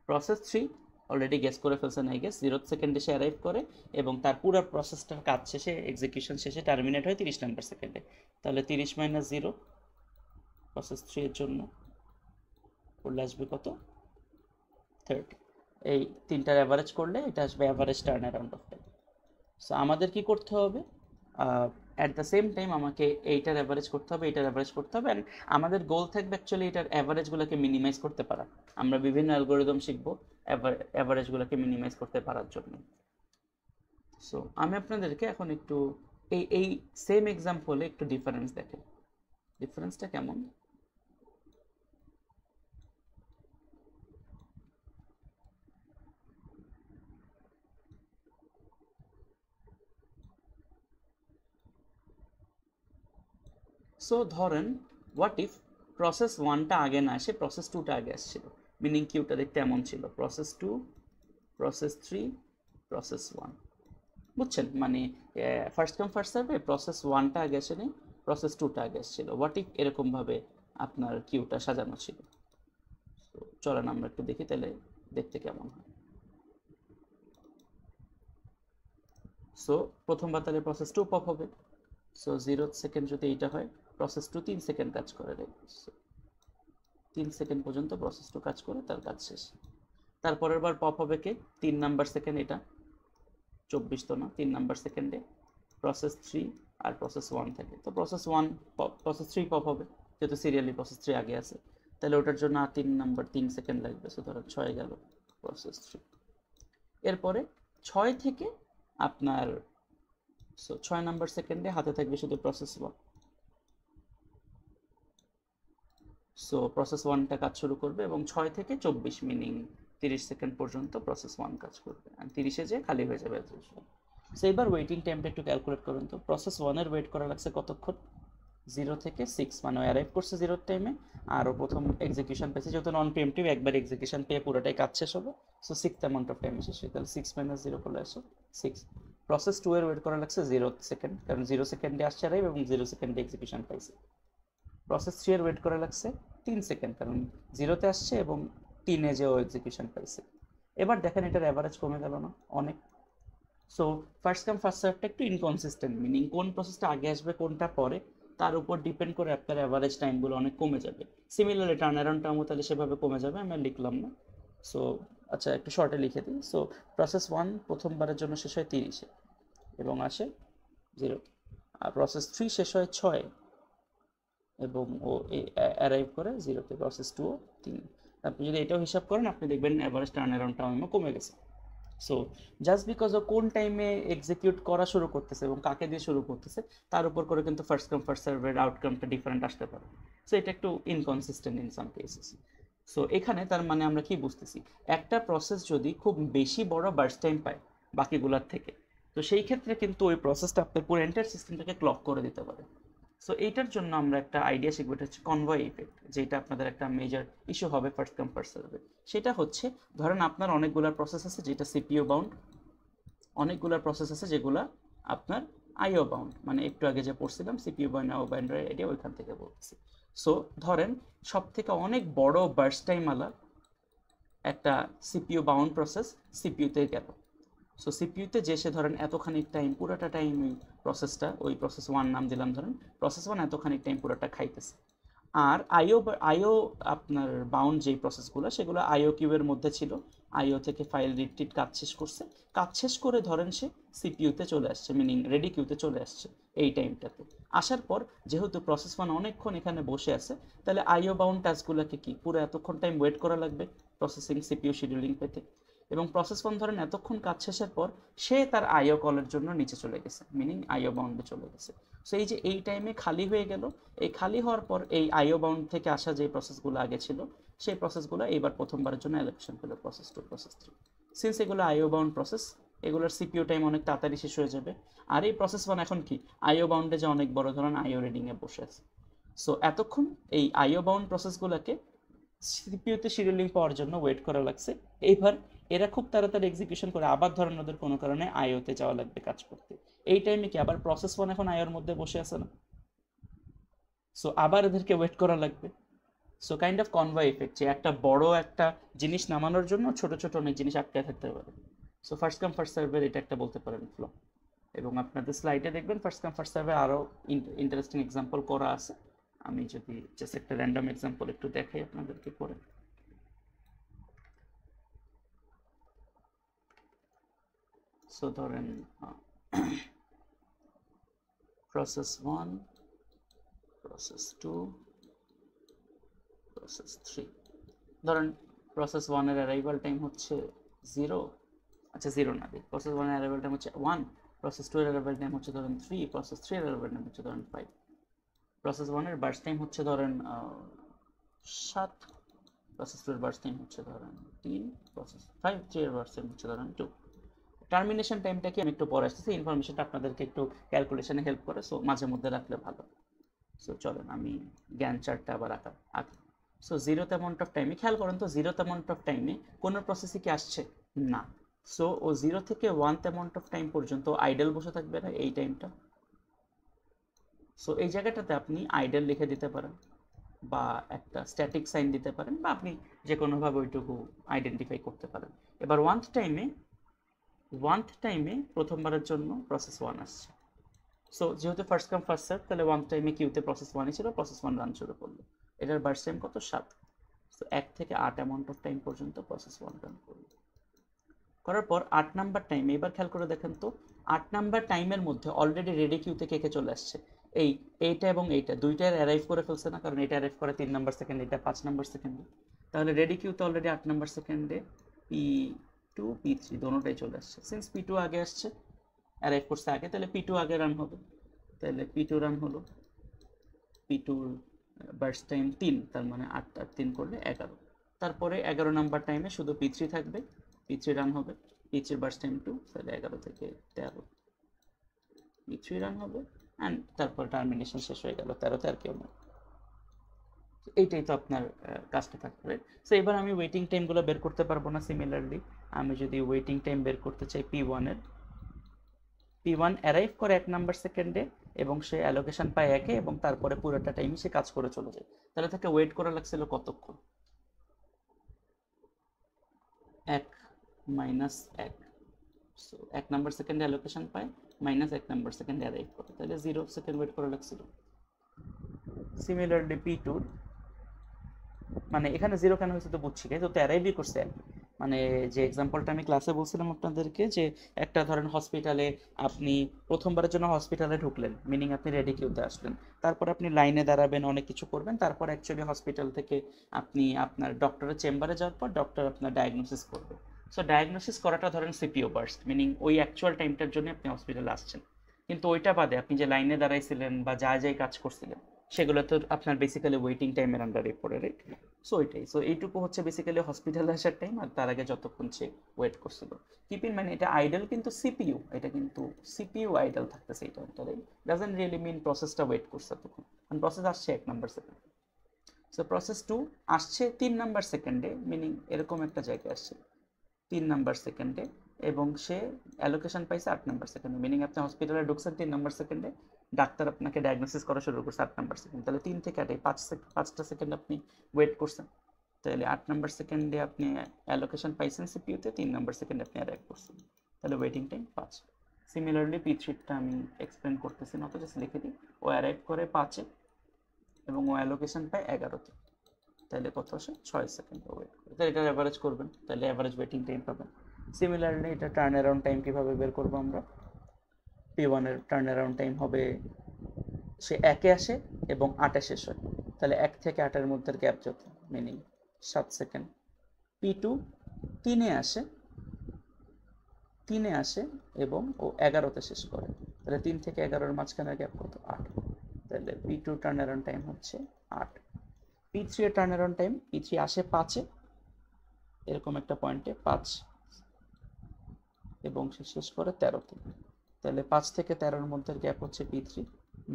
Process 3 already guess করে ফেলছেন আই গেস, 0th সেকেন্ডে সে অ্যারাইভ করে এবং তার পুরো প্রসেসটার কাজ শেষে এক্সিকিউশন শেষে টার্মিনেট হয় 30 নাম্বার সেকেন্ডে। তাহলে 30 মাইনাস 0 প্রসেস 3 এর জন্য করলে আসবে কত? 30। এই তিনটার অ্যাভারেজ করলে এটা আসবে average turn around of time. So আমাদের কি করতে হবে? অ্যাট দ্য সেম টাইম আমাকে এইটার অ্যাভারেজ করতে হবে, এইটার অ্যাভারেজ করতে হবে, অ্যান্ড আমাদের গোল থাকবে অ্যাকচুয়ালি এটার অ্যাভারেজগুলোকে মিনিমাইজ করতে পারা। আমরা বিভিন্ন অ্যালগোরিদম শিখবো অ্যাভারেজগুলোকে মিনিমাইজ করতে পারার জন্য। সো আমি আপনাদেরকে এখন একটু এই সেম এক্সাম্পলে একটু ডিফারেন্স দেখেন, ডিফারেন্সটা কেমন। সো ধরেন হোয়াট ইফ প্রসেস 1টা আগে না আসে, প্রসেস 2টা আগে আসছিল, মিনিং কিউটা দেখতে এমন ছিল প্রসেস 2, প্রসেস 3, প্রসেস 1, বুঝছেন? মানে ফার্স্ট কাম ফার্স্ট সার্ভে প্রসেস 1টা আগে আসেনি, প্রসেস 2টা আগে আসছিল। হোয়াট ইফ এরকমভাবে আপনার কিউটা সাজানো ছিল? তো চলেন আমরা একটু দেখি তাহলে দেখতে কেমন হয়। সো প্রথমবার তাহলে প্রসেস 2 পপ হবে। সো 0th সেকেন্ড যদি এইটা হয়, প্রসেস 2 3 সেকেন্ড কাজ করে, রাইট? 3 সেকেন্ড পর্যন্ত প্রসেস 2 কাজ করে তার কাজ শেষ। তারপরের বার পপ হবে কে? 3 নাম্বার সেকেন্ড, এটা 24 তো না, 3 নাম্বার সেকেন্ডে প্রসেস 3 আর প্রসেস 1 থাকে, তো প্রসেস 1 প্রসেস 3 পপ হবে, যেহেতু সিরিয়ালি প্রসেস 3 আগে আছে, তাহলে ওটার জন্য আর 3 নাম্বার 3 সেকেন্ড লাগবে, সো ধরো 6 গেল প্রসেস 3। এরপরে 6 থেকে আপনার 6 নাম্বার সেকেন্ডে হাতে থাকবে শুধু প্রসেস 1। সো প্রসেস 1টা কাজ শুরু করবে এবং 6 থেকে 24 মিনিং 30 সেকেন্ড পর্যন্ত প্রসেস 1 কাজ করবে, আর 30-এ যে খালি হয়ে যাবে। সো এবার ওয়েটিং টাইমটা একটু ক্যালকুলেট করুন তো। প্রসেস 1-এর ওয়েট করা লাগছে কতক্ষণ? 0 থেকে 6, মানে অ্যারাইভ করছে 0 টাইমে, আরও প্রথম এক্সিকিউশন পেয়েছে, যেহেতু নন প্রিএমপ্টিভ একবার এক্সিকিউশন পেয়ে পুরোটাই কাজ শেষ হবে, so 6th amount of time শেষ হয়, তাহলে 6 মাইনাস 0 করলে আসো 6। প্রসেস 2-এর ওয়েট করা লাগছে 0 সেকেন্ড, কারণ 0 সেকেন্ডে আসছে অ্যারাইভ এবং 0 সেকেন্ডে এক্সিকিউশন পাইছে। প্রসেস 3-এর ওয়েট করা লাগছে 3 সেকেন্ড, কারণ 0-তে আসছে এবং 3-এ যেও এক্সিকিউশন পাইছে। এবার দেখেন এটার অ্যাভারেজ কমে গেল না অনেক? সো ফার্স্ট কাম ফার্স্ট সার্ভটা একটু ইনকনসিস্টেন্ট, মিনিং কোন প্রসেসটা আগে আসবে কোনটা পরে তার উপর ডিপেন্ড করে আপনার অ্যাভারেজ টাইমগুলো অনেক কমে যাবে। সিমিলারলি টার্ন অ্যারাউন্ড টাইমও তাহলে সেভাবে কমে যাবে, আমি লিখলাম না। সো আচ্ছা একটু শর্টে লিখে দিই। সো প্রসেস 1 প্রথমবারের জন্য শেষ হয় 30-এ এবং আসে 0, আর প্রসেস 3 শেষ হয় 6 এবং ও অ্যারাইভ করে 0-তে। প্রসেস 2 ও 3। আপনি যদি এটাও হিসাব করেন আপনি দেখবেন অ্যাভারেজ টার্ন অ্যারাউন্ড টাইমও কমে গেছে। সো জাস্ট বিকজ ও কোন টাইমে এক্সিকিউট করা শুরু করতেছে এবং কাকে দিয়ে শুরু করতেছে তার উপর করে কিন্তু ফার্স্ট কাম ফার্স্ট সার্ভের আউটকামটা ডিফারেন্ট আসতে পারে। সো এটা একটু inconsistent in some cases. So এখানে তার মানে আমরা কি বুঝতেছি, একটা প্রসেস যদি খুব বেশি বড় বার্স্ট টাইম পায় বাকিগুলোর থেকে, তো সেই ক্ষেত্রে কিন্তু ওই প্রসেসটা আপনার পুরো এন্টায়ার সিস্টেমটাকে ক্লক করে দিতে পারে। সো এইটার জন্য আমরা একটা আইডিয়া শিখবো, এটা হচ্ছে কনভয় ইফেক্ট, যেটা আপনাদের একটা মেজর ইস্যু হবে ফার্স্ট কাম ফার্স্ট সার্ভে। সেটা হচ্ছে ধরেন আপনার অনেকগুলো প্রসেস আছে যেটা সিপিইউ বাউন্ড, অনেকগুলো প্রসেস আছে যেগুলো আপনার আইও বাউন্ড, মানে একটু আগে যে পড়ছিলাম সিপিইউ বাউন্ড আইও বাউন্ড এটা ওইখান থেকে বলতেছি। সো ধরেন সব থেকে অনেক বড় বার্স্ট টাইম আলা একটা সিপিইউ বাউন্ড প্রসেস সিপিইউতে গেল। সো সিপিইউতে যে সে ধরেন এতখানি টাইম, পুরোটা টাইম ওই প্রসেসটা, ওই প্রসেস 1 নাম দিলাম, ধরেন প্রসেস 1 এতখানি টাইম পুরোটা খাইতেছে। আর আইও আপনার বাউন্ড যেই প্রসেসগুলো সেগুলো আইও কিউয়ের মধ্যে ছিল, আইও থেকে ফাইল রিড কাজ শেষ করছে, কাজ শেষ করে ধরেন সে সিপিইউতে চলে আসছে, মিনিং রেডি কিউতে চলে আসছে এই টাইমটাতে। আসার পর যেহেতু প্রসেস 1 অনেকক্ষণ এখানে বসে আছে, তাহলে আইও বাউন্ড টাস্কগুলোকে কি পুরো এতক্ষণ টাইম ওয়েট করা লাগবে প্রসেসিং সিপিইউ শিডিউলিং পেতে। এবং প্রসেস 1 ধরেন এতক্ষণ কাজ শেষের পর সে তার আইও কলের জন্য নিচে চলে গেছে, মিনিং আইও বাউন্ডে চলে গেছে। সো এই যে এই টাইমে খালি হয়ে গেল, এই খালি হওয়ার পর এই আইও বাউন্ড থেকে আসা যে প্রসেসগুলো আগে ছিল সেই প্রসেসগুলো এইবার প্রথমবারের জন্য অ্যালোকেশন পেল প্রসেস 2 প্রসেস 3। সিন্স এগুলো আইও বাউন্ড প্রসেস, এগুলোর সিপিইউ টাইম অনেক তাড়াতাড়ি শেষ হয়ে যাবে। আর এই প্রসেস 1 এখন কি আইও বাউন্ডে যে অনেক বড় ধরনের আইও রিডিংয়ে বসে আছে। সো এতক্ষণ এই আইও বাউন্ড প্রসেসগুলোকে সিপিইউতে শিডিউলিং পাওয়ার জন্য ওয়েট করা লাগছে। এইবার এরা খুব তাড়াতাড়ি এক্সিকিউশন করে আবার ধরেন ওদের কোনো কারণে আইওতে যাওয়া লাগবে কাজ করতে। এই টাইমে কি আবার প্রসেস 1 এখন আইওর মধ্যে বসে আছে না, সো আবার এদেরকে ওয়েট করা লাগবে। So kind of convoy effect, যে একটা বড় একটা জিনিস নামানোর জন্য ছোট ছোট অনেক জিনিস আটকে থাকতে পারে। সো ফার্স্ট কাম ফার্স্ট সার্ভের এটা একটা বলতে পারেন ফ্লো। এবং আপনাদের স্লাইডে দেখবেন ফার্স্ট কাম ফার্স্ট সার্ভে আরও ইন্টারেস্টিং এক্সাম্পল করা আছে। আমি যদি জাস্ট একটা র্যান্ডম এক্সাম্পল একটু দেখাই আপনাদেরকে পরে। সো ধরেন প্রসেস 1, প্রসেস 2, প্রসেস 3। ধরেন প্রসেস 1 এর অ্যারাইভাল টাইম হচ্ছে 0, আচ্ছা 0 না দিই, প্রসেস 1 এর অ্যারাইভাল টাইম হচ্ছে 1, প্রসেস 2 এর অ্যারাইভাল টাইম হচ্ছে ধরেন 3, প্রসেস 3 এর অ্যারাইভাল টাইম হচ্ছে ধরেন 5, প্রসেস 1 এর বার্স্ট টাইম হচ্ছে ধরেন 7, প্রসেস 2 এর বার্স্ট টাইম হচ্ছে ধরেন 3, প্রসেস 5 3 এর বার্স্ট টাইম হচ্ছে ধরেন 2। টার্মিনেশন টাইমটা কি আমি একটু পরে আসতেছি, ইনফরমেশনটা আপনাদেরকে একটু ক্যালকুলেশনে হেল্প করে, সো মাঝে মধ্যে রাখলে ভালো। সো চলেন আমি জ্ঞান চার্টটা আবার আঁকি। সো জিরোতে অ্যামাউন্ট অফ টাইমে খেয়াল করেন তো, জিরোতে অ্যামাউন্ট অফ টাইমে কোনো প্রসেসে কি আসছে না। সো ও 0 থেকে 1 অ্যামাউন্ট অফ টাইম পর্যন্ত আইডল বসে থাকবে না এই টাইমটা। সো এই জায়গাটাতে আপনি আইডল লিখে দিতে পারেন বা একটা স্ট্যাটিক সাইন দিতে পারেন, বা আপনি যে কোনোভাবে ওইটুকু আইডেন্টিফাই করতে পারেন। এবার ওয়ান্থ টাইমে প্রথমবারের জন্য প্রসেস 1 আসছে। সো যেহেতু ফার্স্ট কাম ফার্স্ট সার্ভ, তাহলে 1 টাইমে কিউতে প্রসেস 1 ছিল, প্রসেস 1 রান শুরু করলো। এটার বার্স্ট টাইম কত? 7। সো 1 থেকে 8 অ্যামাউন্ট অফ টাইম পর্যন্ত প্রসেস 1 রান করলো। করার পর 8 নাম্বার টাইমে, এবার খেয়াল করে দেখেন তো 8 নাম্বার টাইমের মধ্যে অলরেডি রেডি কিউ থেকে কে চলে আসছে? এইটা এবং এইটা দুইটার অ্যারাইভ করে ফেলছে না, কারণ এটা অ্যারাইভ করে 3 নাম্বার সেকেন্ড, এটা 5 নাম্বার সেকেন্ডে। তাহলে রেডি কিউতে অলরেডি 8 নাম্বার সেকেন্ডে P2 P3 দোনোটাই চলে আসছে। সিন্স P2 আগে আসছে, অ্যারাইভ করছে আগে, তাহলে P2 আগে রান হবে। তাহলে P2 রান হলো, P2 বার্স্ট টাইম 3, তার মানে 8 আর 3 করলে 11। তারপরে 11 নাম্বার টাইমে শুধু P3 থাকবে, P3 রান হবে, P3 বার্স্ট টাইম 2, তাহলে 11 থেকে 13 P3 রান হবে, অ্যান্ড তারপর টার্মিনেশন শেষ হয়ে গেল 13তে, আর কেউ নেই। এইটাই তো আপনার কাজটা থাকবে। সো এবার আমি ওয়েটিং টাইমগুলো বের করতে পারবো না। সিমিলারলি আমি যদি ওয়েটিং টাইম বের করতে চাই P1 এর, P1 অ্যারাইভ করে 1 নাম্বার সেকেন্ডে এবং সে অ্যালোকেশন পায় 1-এ, এবং তারপরে পুরোটা টাইমে সে কাজ করে চলে যায়। তাহলে তাকে ওয়েট করা লাগছিল কতক্ষণ? 1 মাইনাস 1। সো 1 নাম্বার সেকেন্ডে অ্যালোকেশন পায়, মাইনাস 1 নাম্বার সেকেন্ডে অ্যারাইভ করে, তাহলে 0 সেকেন্ড ওয়েট করা লাগছিল। সিমিলারলি P2, মানে এখানে 0 কেন হয়েছে তো বুঝছি, তো অ্যারাইভই করছে 1, মানে যে এক্সাম্পলটা আমি ক্লাসে বলছিলাম আপনাদেরকে, যে একটা ধরেন হসপিটালে আপনি প্রথমবারের জন্য হসপিটালে ঢুকলেন, মিনিং আপনি রেডি কিউতে আসলেন, তারপর আপনি লাইনে দাঁড়াবেন, অনেক কিছু করবেন, তারপর অ্যাকচুয়ালি হসপিটাল থেকে আপনি আপনার ডক্টরের চেম্বারে যাওয়ার পর ডক্টর আপনার ডায়াগনোসিস করবে। সো ডায়াগনোসিস করাটা ধরেন সিপিও বার্স্ট, মিনিং ওই অ্যাকচুয়াল টাইমটার জন্য আপনি হসপিটালে আসছেন। কিন্তু ওইটা বাদে আপনি যে লাইনে দাঁড়াইছিলেন বা যা যাই কাজ করছিলেন, সেগুলো তো আপনার বেসিক্যালি ওয়েটিং টাইমের আন্ডারে পড়ে, রাইট? সো ওইটাই, সো এইটুকু হচ্ছে বেসিক্যালি হসপিটালে আসার টাইম, আর তার আগে যতক্ষণ সে ওয়েট করছিল। কিপ ইন মাইন্ড এটা আইডল কিন্তু সিপিইউ, এটা কিন্তু সিপিইউ আইডল থাকতেছে এই টাইমটা, রাইট? ডাজন্ট রিয়েলি মিন প্রসেসটা ওয়েট করছে তখন, কারণ প্রসেস আসছে 1 নাম্বার সেকেন্ড। সো প্রসেস 2 আসছে 3 নাম্বার সেকেন্ডে, মিনিং এরকম একটা জায়গায় আসছে 3 নাম্বার সেকেন্ডে, এবং সে অ্যালোকেশন পাইছে 8 নাম্বার সেকেন্ডে, মিনিং আপনি হসপিটালে ঢুকছেন 3 নাম্বার সেকেন্ডে, ডাক্তার আপনাকে ডায়াগনোসিস করা শুরু করছে 8 নাম্বার সেকেন্ড, তাহলে 3 থেকে 8 পাঁচটা সেকেন্ড আপনি ওয়েট করছেন। তাহলে 8 নাম্বার সেকেন্ডে আপনি অ্যালোকেশন পাইছেন সিপিইউতে, 3 নাম্বার সেকেন্ডে আপনি অ্যারাইভ করছেন, তাহলে ওয়েটিং টাইম 5। সিমিলারলি পি3টা আমি এক্সপ্লেন করতেছি না, তো জাস্ট লিখে দিই। ও অ্যারাইভ করে 5-এ এবং ও অ্যালোকেশন পায় 11-তে, তাহলে কত আসে 6 সেকেন্ড ওয়েট করে, তাহলে এটার অ্যাভারেজ করবেন, তাহলে অ্যাভারেজ ওয়েটিং টাইম পাবেন। সিমিলারলি এটা টার্ন অ্যারাউন্ড টাইম কীভাবে বের করবো আমরা, পি1 এর টার্ন অ্যারাউন্ড টাইম হবে সে 1-এ আসে এবং 8-এ শেষ হয়, তাহলে 1 থেকে 8-এর মধ্যে গ্যাপ যত, মিনিং 7 সেকেন্ড। পি2 3-এ আসে, 3-এ আসে এবং ও 11-তে শেষ করে, তাহলে 3 থেকে 11-এর মাঝখানের গ্যাপ কত, 8, তাহলে পি2 টার্ন অ্যারাউন্ড টাইম হচ্ছে 8। পি3 এর টার্ন অ্যারাউন্ড টাইম, পি3 আসে 5-এ, এরকম একটা পয়েন্টে 5, এবং সে শেষ করে 13-তে, তাহলে 5 থেকে 13-এর মধ্যে গ্যাপ হচ্ছে পি3,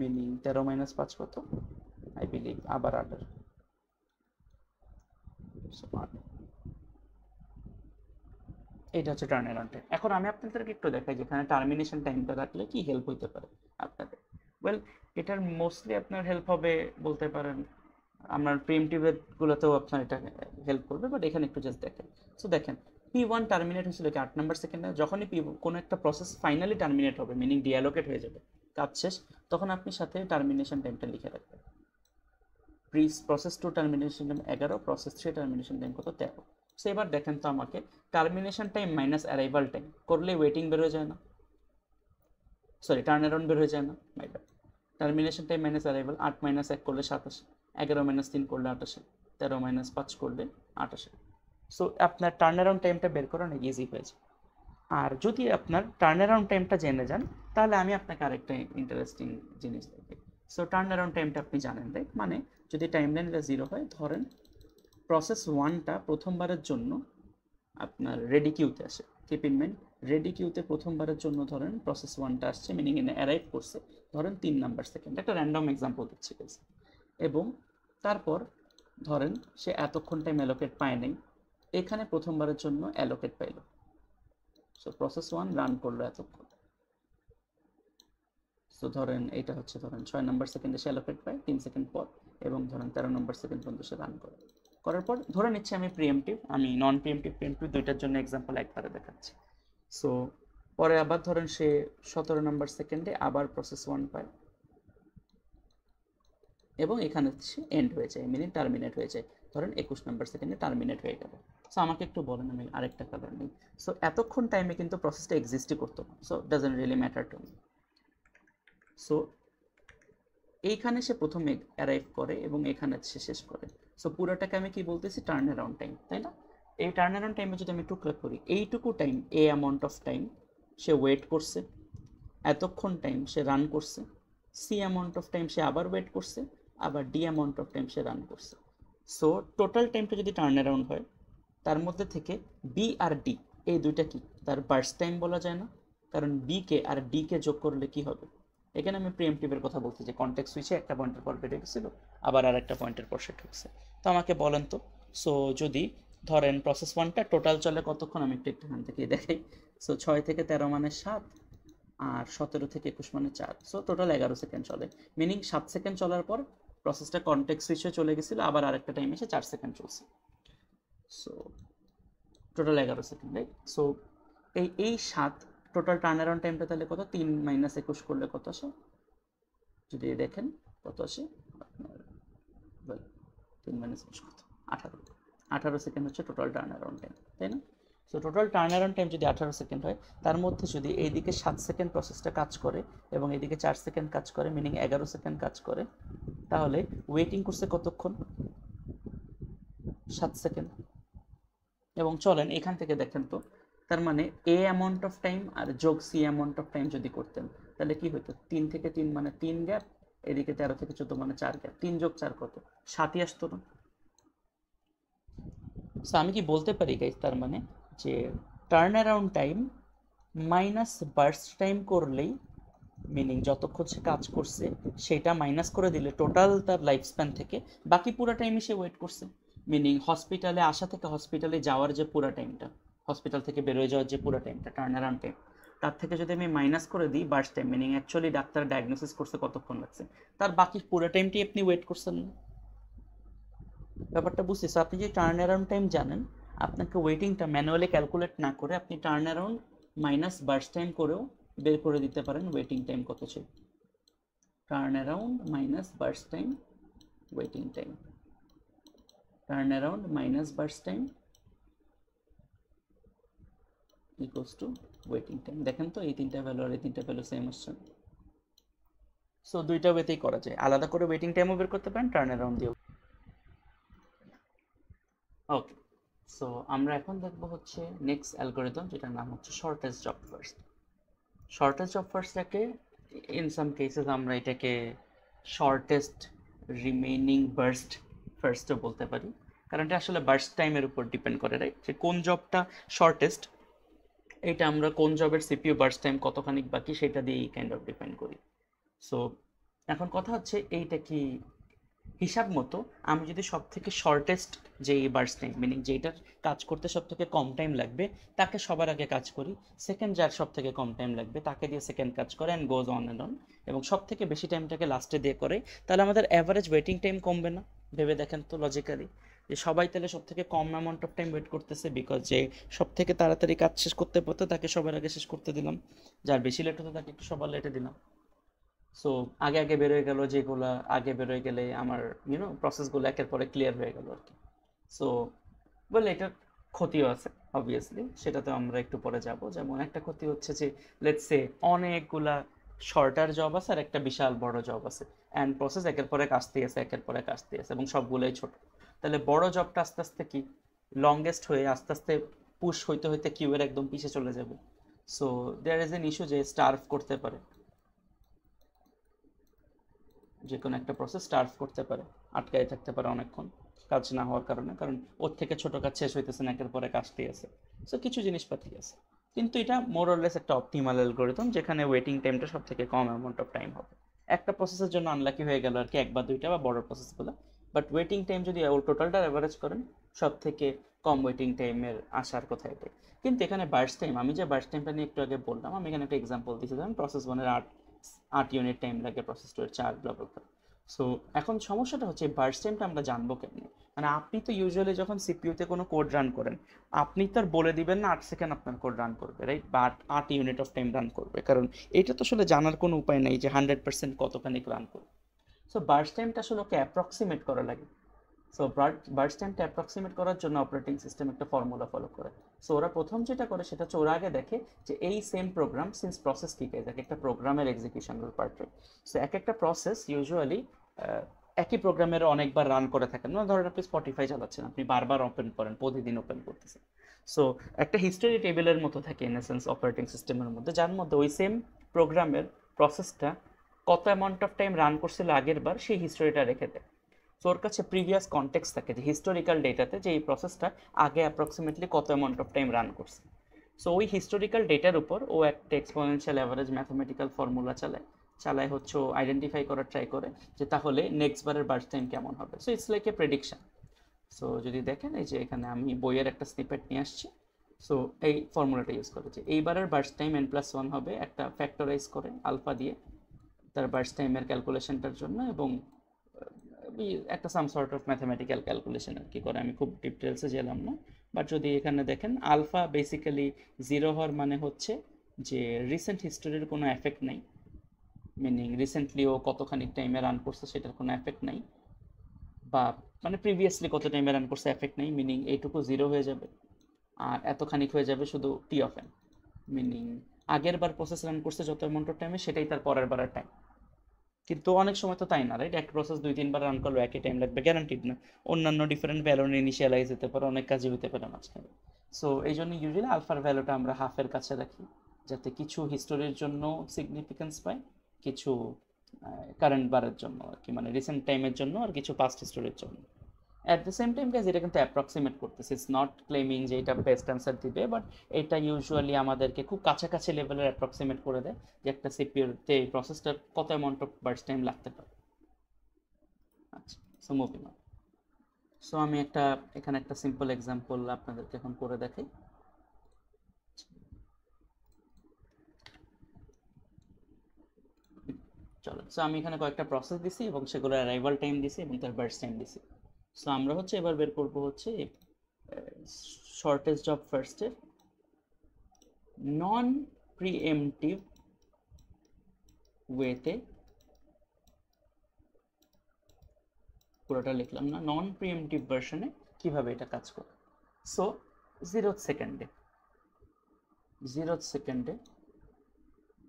মিনিং 13 - 5 কত, আই বিলিভ আবার 8-এর, এটা হচ্ছে টার্ন অ্যারাউন্ড টাইম। এখন আমি আপনাদেরকে একটু দেখাই যেখানে টার্মিনেশন টাইমটা রাখলে কি হেল্প হইতে পারে আপনাদের। ওয়েল, এটার মোস্টলি আপনার হেল্প হবে বলতে পারেন, আপনার প্রিএমটিভের গুলোতেও আপনার এটা হেল্প করবে, বাট এখানে একটু জাস্ট দেখেন। সো দেখেন, পি1 টার্মিনেট হয়েছিল কি 8 নাম্বার সেকেন্ডে, যখনই কোনো একটা প্রসেস ফাইনালি টার্মিনেট হবে, মিনিং ডিঅ্যালোকেট হয়ে যাবে, কাজ শেষ, তখন আপনি সাথে টার্মিনেশন টাইমটা লিখে রাখবেন। Process 2 termination time 11, process 3 termination time কত, 13। সো এবার দেখেন তো আমাকে, termination time minus arrival time করলে ওয়েটিং বের হয়ে যায় না, সরি টার্ন অ্যারাউন্ড বের হয়ে যায় না, my bad. Termination time minus arrival, 8 - 1 করলে 7 আসে, 11 - 3 করলে 8 আসে, 13 - 5 করলে 8 আসে। সো আপনার টার্ন অ্যারাউন্ড টাইমটা বের করা অনেক ইজি হয়েছে। আর যদি আপনার টার্ন অ্যারাউন্ড টাইমটা জেনে যান, তাহলে আমি আপনাকে আরেকটা ইন্টারেস্টিং জিনিস দেখি। সো টার্ন অ্যারাউন্ড টাইমটা আপনি জানেন, রাইট? মানে যদি টাইম লাইনটা 0 হয়, ধরেন প্রসেস 1টা প্রথমবারের জন্য আপনার রেডি কিউতে আসে, কিপ ইন মাইন্ড রেডি কিউতে প্রথমবারের জন্য ধরেন প্রসেস 1টা আসছে, মিনিং এনে অ্যারাইভ করছে ধরেন 3 নাম্বার সেকেন্ড, একটা র্যান্ডম এক্সাম্পল দিচ্ছি guys। এবং তারপর ধরেন সে এতক্ষণ টাইম অ্যালোকেট পায় নাই, এখানে প্রথমবারের জন্য অ্যালোকেট পাইল। সো প্রসেস 1 রান করলো এতক্ষণ, সো ধরেন এটা হচ্ছে ধরেন 6 নাম্বার সেকেন্ডে সে অ্যালোকেট পায় 3 সেকেন্ড পর, এবং ধরেন 13 নাম্বার সেকেন্ড পর্যন্ত সে রান করে। করার পর ধরে নিচ্ছে আমি প্রিএমটিভ, আমি নন প্রিএমটিভ দুইটার জন্য এক্সাম্পল একবারে দেখাচ্ছি। সো পরে আবার ধরেন সে 17 নাম্বার সেকেন্ডে আবার প্রসেস 1 পায়, এবং এখানে সে এন্ড হয়ে যায়, মিনিং টার্মিনেট হয়ে যায়, ধরেন 21 নাম্বার সেকেন্ডে টার্মিনেট হয়ে গেল। সো আমাকে একটু বলেন, আমি আরেকটা কালার নিই। সো এতক্ষণ টাইমে কিন্তু প্রসেসটা এক্সিস্টই করতো না, so doesn't really matter to me. So এইখানে সে প্রথমে অ্যারাইভ করে এবং এখানে সে শেষ করে। সো পুরোটাকে আমি কি বলতেছি, টার্ন অ্যারাউন্ড টাইম, তাই না? এই টার্ন অ্যারাউন্ড টাইমে যদি আমি টুকরা করি, এইটুকু time, A amount of time সে ওয়েট করছে, এতক্ষণ টাইম সে রান করছে, সি অ্যামাউন্ট অফ টাইম সে আবার ওয়েট করছে, আবার ডি অ্যামাউন্ট অফ টাইম সে রান করছে। সো টোটাল টাইমটা যদি টার্ন অ্যারাউন্ড হয়, তার মধ্যে থেকে বি আর ডি এই দুইটা কি তার বার্স্ট টাইম বলা যায় না, কারণ বি কে আর ডি কে যোগ করলে কি হবে, এখানে আমি প্রিএমটিভের কথা বলছি, যে কন্টেক্সট সুইচে একটা পয়েন্টের পর বেড়ে গেছিলো, আবার আর একটা পয়েন্টের পর সে ঢুকছে। তো আমাকে বলেন তো, সো যদি ধরেন প্রসেস 1টা টোটাল চলে কতক্ষণ, আমি একটু এখান থেকে দেখাই। সো 6 থেকে 13 মানে 7, আর 17 থেকে 21 মানে 4, সো টোটাল 11 সেকেন্ড চলে, মিনিং 7 সেকেন্ড চলার পর প্রসেসটা কন্টেক্সট সুইচে চলে গেছিলো, আবার আরেকটা টাইম এসে 4 সেকেন্ড চলছে। So total 11 second, right? So এই 7 টোটাল টার্ন অ্যারাউন্ড টাইমটা তাহলে কত, 3 - 21 করলে কত আসে, যদি দেখেন কত আসে আপনার, 3 - 21 কত, 18 সেকেন্ড হচ্ছে টোটাল টার্ন অ্যারাউন্ড টাইম, তাই না? So total turn around time যদি 18 সেকেন্ড হয়, তার মধ্যে যদি এইদিকে 7 সেকেন্ড প্রসেসটা কাজ করে এবং এদিকে 4 সেকেন্ড কাজ করে, মিনিং 11 সেকেন্ড কাজ করে, তাহলে ওয়েটিং করছে কতক্ষণ? 7 সেকেন্ড। এবং চলেন এখান থেকে দেখেন তো, তার মানে এ অ্যামাউন্ট অফ টাইম আর যোগ সি অ্যামাউন্ট অফ টাইম যদি করতেন, তাহলে কি হতো? 3 থেকে 3 মানে 3 গ্যাপ, এদিকে 13 থেকে 14 মানে 4 গ্যাপ, 3 যোগ 4 কত? 7ই আসতো না? সো আমি কি বলতে পারি গাইস, তার মানে যে turn around time minus burst time করলেই, মিনিং যতক্ষণ সে কাজ করছে সেটা মাইনাস করে দিলে টোটাল তার লাইফ স্প্যান থেকে বাকি পুরো টাইমই সে ওয়েট করছে। মিনিং হসপিটালে আসা থেকে হসপিটালে যাওয়ার যে পুরো টাইমটা, হসপিটাল থেকে বেরোয় যাওয়ার যে পুরো টাইমটা, টার্ন অ্যারাউন্ড টাইম, তার থেকে যদি আমি মাইনাস করে দিই burst time, meaning actually doctor diagnosis করছে কতক্ষণ লাগছে, তার বাকি পুরো টাইমটি আপনি ওয়েট করছেন না। ব্যাপারটা বুঝতেছো? আপনি যে টার্ন অ্যারাউন্ড টাইম জানেন, আপনাকে ওয়েটিংটা ম্যানুয়ালি ক্যালকুলেট না করে আপনি turn around minus burst time করেও বের করে দিতে পারেন ওয়েটিং টাইম কত ছিল। Turn around minus burst time, waiting time, turn around minus burst time equals to waiting time. দেখেন তো এই তিনটা ভ্যালু আর এই তিনটা ভ্যালু সেম আসছে। সো দুইটা ওয়েতেই করা যায়, আলাদা করে ওয়েটিং টাইমও বের করতে পারেন, টার্ন অ্যারাউন্ড দিয়েও। ওকে, সো আমরা এখন দেখবো হচ্ছে নেক্সট অ্যালগোরিদম, যেটার নাম হচ্ছে shortest job first. Shortest job ফার্স্টটাকে ইন সাম কেসেস আমরা এটাকে শর্টেস্ট রিমেইনিং বার্স্ট ফার্স্টও বলতে পারি, কারণ এটা আসলে বার্স্ট টাইমের উপর ডিপেন্ড করে, রাইট? যে কোন জবটা শর্টেস্ট, এটা আমরা কোন জবের সিপিইউ বার্স্ট টাইম কতখানি বাকি সেটা দিয়েই কাইন্ড অফ ডিপেন্ড করি। সো এখন কথা হচ্ছে এইটা কি হিসাব মতো আমি যদি সব থেকে শর্টেস্ট যে বার্স্ট টাইম, মিনিং যেটার কাজ করতে সব থেকে কম টাইম লাগবে তাকে সবার আগে কাজ করি, সেকেন্ড যার সব থেকে কম টাইম লাগবে তাকে দিয়ে সেকেন্ড কাজ করে, and goes on and on, এবং সব থেকে বেশি টাইমটাকে লাস্টে দিয়ে করে, তাহলে আমাদের অ্যাভারেজ ওয়েটিং টাইম কমবে না? ভেবে দেখেন তো লজিক্যালি, যে সবাই তাহলে সব থেকে কম অ্যামাউন্ট অফ টাইম ওয়েট করতেছে, বিকজ যে সব থেকে তাড়াতাড়ি কাজ শেষ করতে পারতো তাকে সবার আগে শেষ করতে দিলাম, যার বেশি লেট হতো তাকে একটু সবার লেটে দিলাম। সো আগে আগে বেরোয় গেল, যেগুলো আগে বেরোয় গেলে আমার প্রসেসগুলো একের পরে ক্লিয়ার হয়ে গেল আর কি। সো বলে এটার ক্ষতিও আছে অবভিয়াসলি, সেটা তো আমরা একটু পরে যাব। যেমন একটা ক্ষতি হচ্ছে যে লেটস সে অনেকগুলা শর্টার জব আছে আর একটা বিশাল বড় জব আছে, অ্যান্ড প্রসেস একের পরে কাজতেই আছে একের পরে কাজতেই আছে এবং সবগুলোই ছোট, তাহলে বড় জবটা আস্তে আস্তে কি লংগেস্ট হয়ে আস্তে আস্তে পুশ হইতে হইতে কিউয়ের একদম পিছে চলে যাবে। So there is an issue যে স্টার্ভ করতে পারে, যে কোনো একটা প্রসেস স্টার্ভ করতে পারে, আটকায় থাকতে পারে অনেকক্ষণ কাজ না হওয়ার কারণে, কারণ ওর থেকে ছোট কাজ শেষ হইতেছে না, একের পরে কাজতেই আছে। সো কিছু জিনিসপাতি আছে, কিন্তু এটা মোরলেস একটা অপটিমাল অ্যালগোরিদম যেখানে ওয়েটিং টাইমটা সব থেকে কম অ্যামাউন্ট অফ টাইম হবে। একটা প্রসেসের জন্য আনলাকি হয়ে গেল আর কি, এক বা দুইটা বা বড় প্রসেসগুলো, বাট ওয়েটিং টাইম যদি টোটালটা অ্যাভারেজ করেন সব থেকে কম ওয়েটিং টাইমের আসার কথা এটাই। কিন্তু এখানে বার্স্ট টাইম, আমি যে বার্স্ট টাইমটা নিয়ে একটু আগে বললাম, আমি এখানে একটা এক্সাম্পল দিচ্ছি, যেমন প্রসেস 1-এর 8 ইউনিট টাইম লাগে, প্রসেস 2-এর 4, ব্লা ব্লা ব্লা। সো এখন সমস্যাটা হচ্ছে বার্স্ট টাইমটা আমরা জানবো কেমনে? মানে আপনি তো ইউজুয়ালি যখন সিপিইউতে কোনো কোড রান করেন, আপনি তো আর বলে দিবেন না 8 সেকেন্ড আপনার কোড রান করবে, রাইট? বা 8 ইউনিট অফ টাইম রান করবে, কারণ এটা তো আসলে জানার কোনো উপায় নেই যে 100% কতখানি রান করবে। সো বার্স্ট টাইমটা আসলে ওকে অ্যাপ্রক্সিমেট করা লাগে। সো বার্স্ট টাইমটা অ্যাপ্রক্সিমেট করার জন্য অপারেটিং সিস্টেম একটা ফর্মুলা ফলো করে। সো ওরা প্রথম যেটা করে সেটা হচ্ছে ওরা আগে দেখে যে এই সেম প্রোগ্রাম সিন্স প্রসেস কী কাজ, এক একটা প্রোগ্রামের এক্সিকিউশনের পার্ট। সো এক একটা প্রসেস ইউজুয়ালি একই প্রোগ্রামের অনেকবার রান করে থাকেন না, ধরেন আপনি স্পটিফাই চালাচ্ছেন, আপনি বারবার ওপেন করেন, প্রতিদিন ওপেন করতেছেন। সো একটা হিস্টোরি টেবিলের মতো থাকে ইন এসেন্স অপারেটিং সিস্টেমের মধ্যে, যার মধ্যে ওই সেম প্রোগ্রামের প্রসেসটা কত অ্যামাউন্ট অফ টাইম রান করছিল আগের বার সেই হিস্টোরিটা রেখে দেয়। সো ওর কাছে প্রিভিয়াস কনটেক্সট থাকে যে হিস্টোরিক্যাল ডেটাতে যে এই প্রসেসটা আগে অ্যাপ্রক্সিমেটলি কত অ্যামাউন্ট অফ টাইম রান করছে। সো ওই হিস্টোরিক্যাল ডেটার উপর ও একটা এক্সপোনেনশিয়াল অ্যাভারেজ ম্যাথমেটিক্যাল ফর্মুলা চালায় হচ্ছে ও আইডেন্টিফাই করার ট্রাই করে যে তাহলে নেক্সট বারের বার্স্ট টাইম কেমন হবে। So it's like a prediction. So যদি দেখেন এই যে এখানে আমি বইয়ের একটা স্নিপেট নিয়ে আসছি। সো এই ফর্মুলাটা ইউজ করেছি, এইবারের বার্স্ট টাইম n+1 হবে, একটা ফ্যাক্টরাইজ করে আলফা দিয়ে তার বার্স্ট টাইমের ক্যালকুলেশনটার জন্য, এবং একটা some sort of mathematical calculation আর কি করে, আমি খুব ডিটেলসে গেলাম না। বাট যদি এখানে দেখেন আলফা বেসিক্যালি 0 হওয়ার মানে হচ্ছে যে রিসেন্ট হিস্টোরির কোনো এফেক্ট নাই, মিনিং রিসেন্টলি ও কতখানি টাইমে রান করছে সেটার কোনো এফেক্ট নাই, বা মানে প্রিভিয়াসলি কত টাইমে রান করছে এফেক্ট নেই, মিনিং এইটুকু 0 হয়ে যাবে। আর এতখানিক হয়ে যাবে শুধু টি অফ এন, মিনিং আগের বার প্রসেস রান করছে যত অ্যামাউন্ট অফ টাইমে সেটাই তার পরের বারের টাইম। কিন্তু অনেক সময় তো তাই না, রাইট? এক প্রসেস 2-3 বার রান করলে একই টাইম লাগবে গ্যারান্টিড না, অন্যান্য ডিফারেন্ট ভ্যালু ইনিশিয়ালাইজ হতে পারে, অনেক কাজই হতে পারে মাঝখানে। সো এই জন্য ইউজুয়ালি আলফার ভ্যালুটা আমরা হাফের কাছে রাখি, যাতে কিছু হিস্টোরির জন্য সিগনিফিকেন্স পায়, কিছু কারেন্ট বারের জন্য আর কি, মানে রিসেন্ট টাইমের জন্য, আর কিছু পাস্ট হিস্টোরির জন্য। At the same time guys এটা কিন্তু অ্যাপ্রক্সিমেট করতেছে, ইটস নট ক্লেমিং যে এটা বেস্ট অ্যান্সার দিবে, বাট এটা ইউজুয়ালি আমাদেরকে খুব কাছাকাছি লেভেলের অ্যাপ্রক্সিমেট করে দেয় যে একটা সিপিইউতে এই প্রসেসটা কত অ্যামাউন্ট অফ বার্স্ট টাইম লাগতে পারে। আচ্ছা, সো মুভিং অন। সো আমি এখানে একটা সিম্পল এক্সাম্পল আপনাদেরকে এখন করে দেখাই। চলো, সো আমি এখানে কয়েকটা প্রসেস দিছি এবং সেগুলো অ্যারাইভাল টাইম দিছি এবং তার বার্স্ট টাইম দিছি। সো আমরা হচ্ছে এবার বের করবো হচ্ছে শর্টেজ অফ ফার্স্টের নন প্রিএমটিভ ওয়েতে, পুরোটা লিখলাম না, নন প্রিএমটিভ ভার্সনে কিভাবে এটা কাজ করে। সো 0th সেকেন্ডে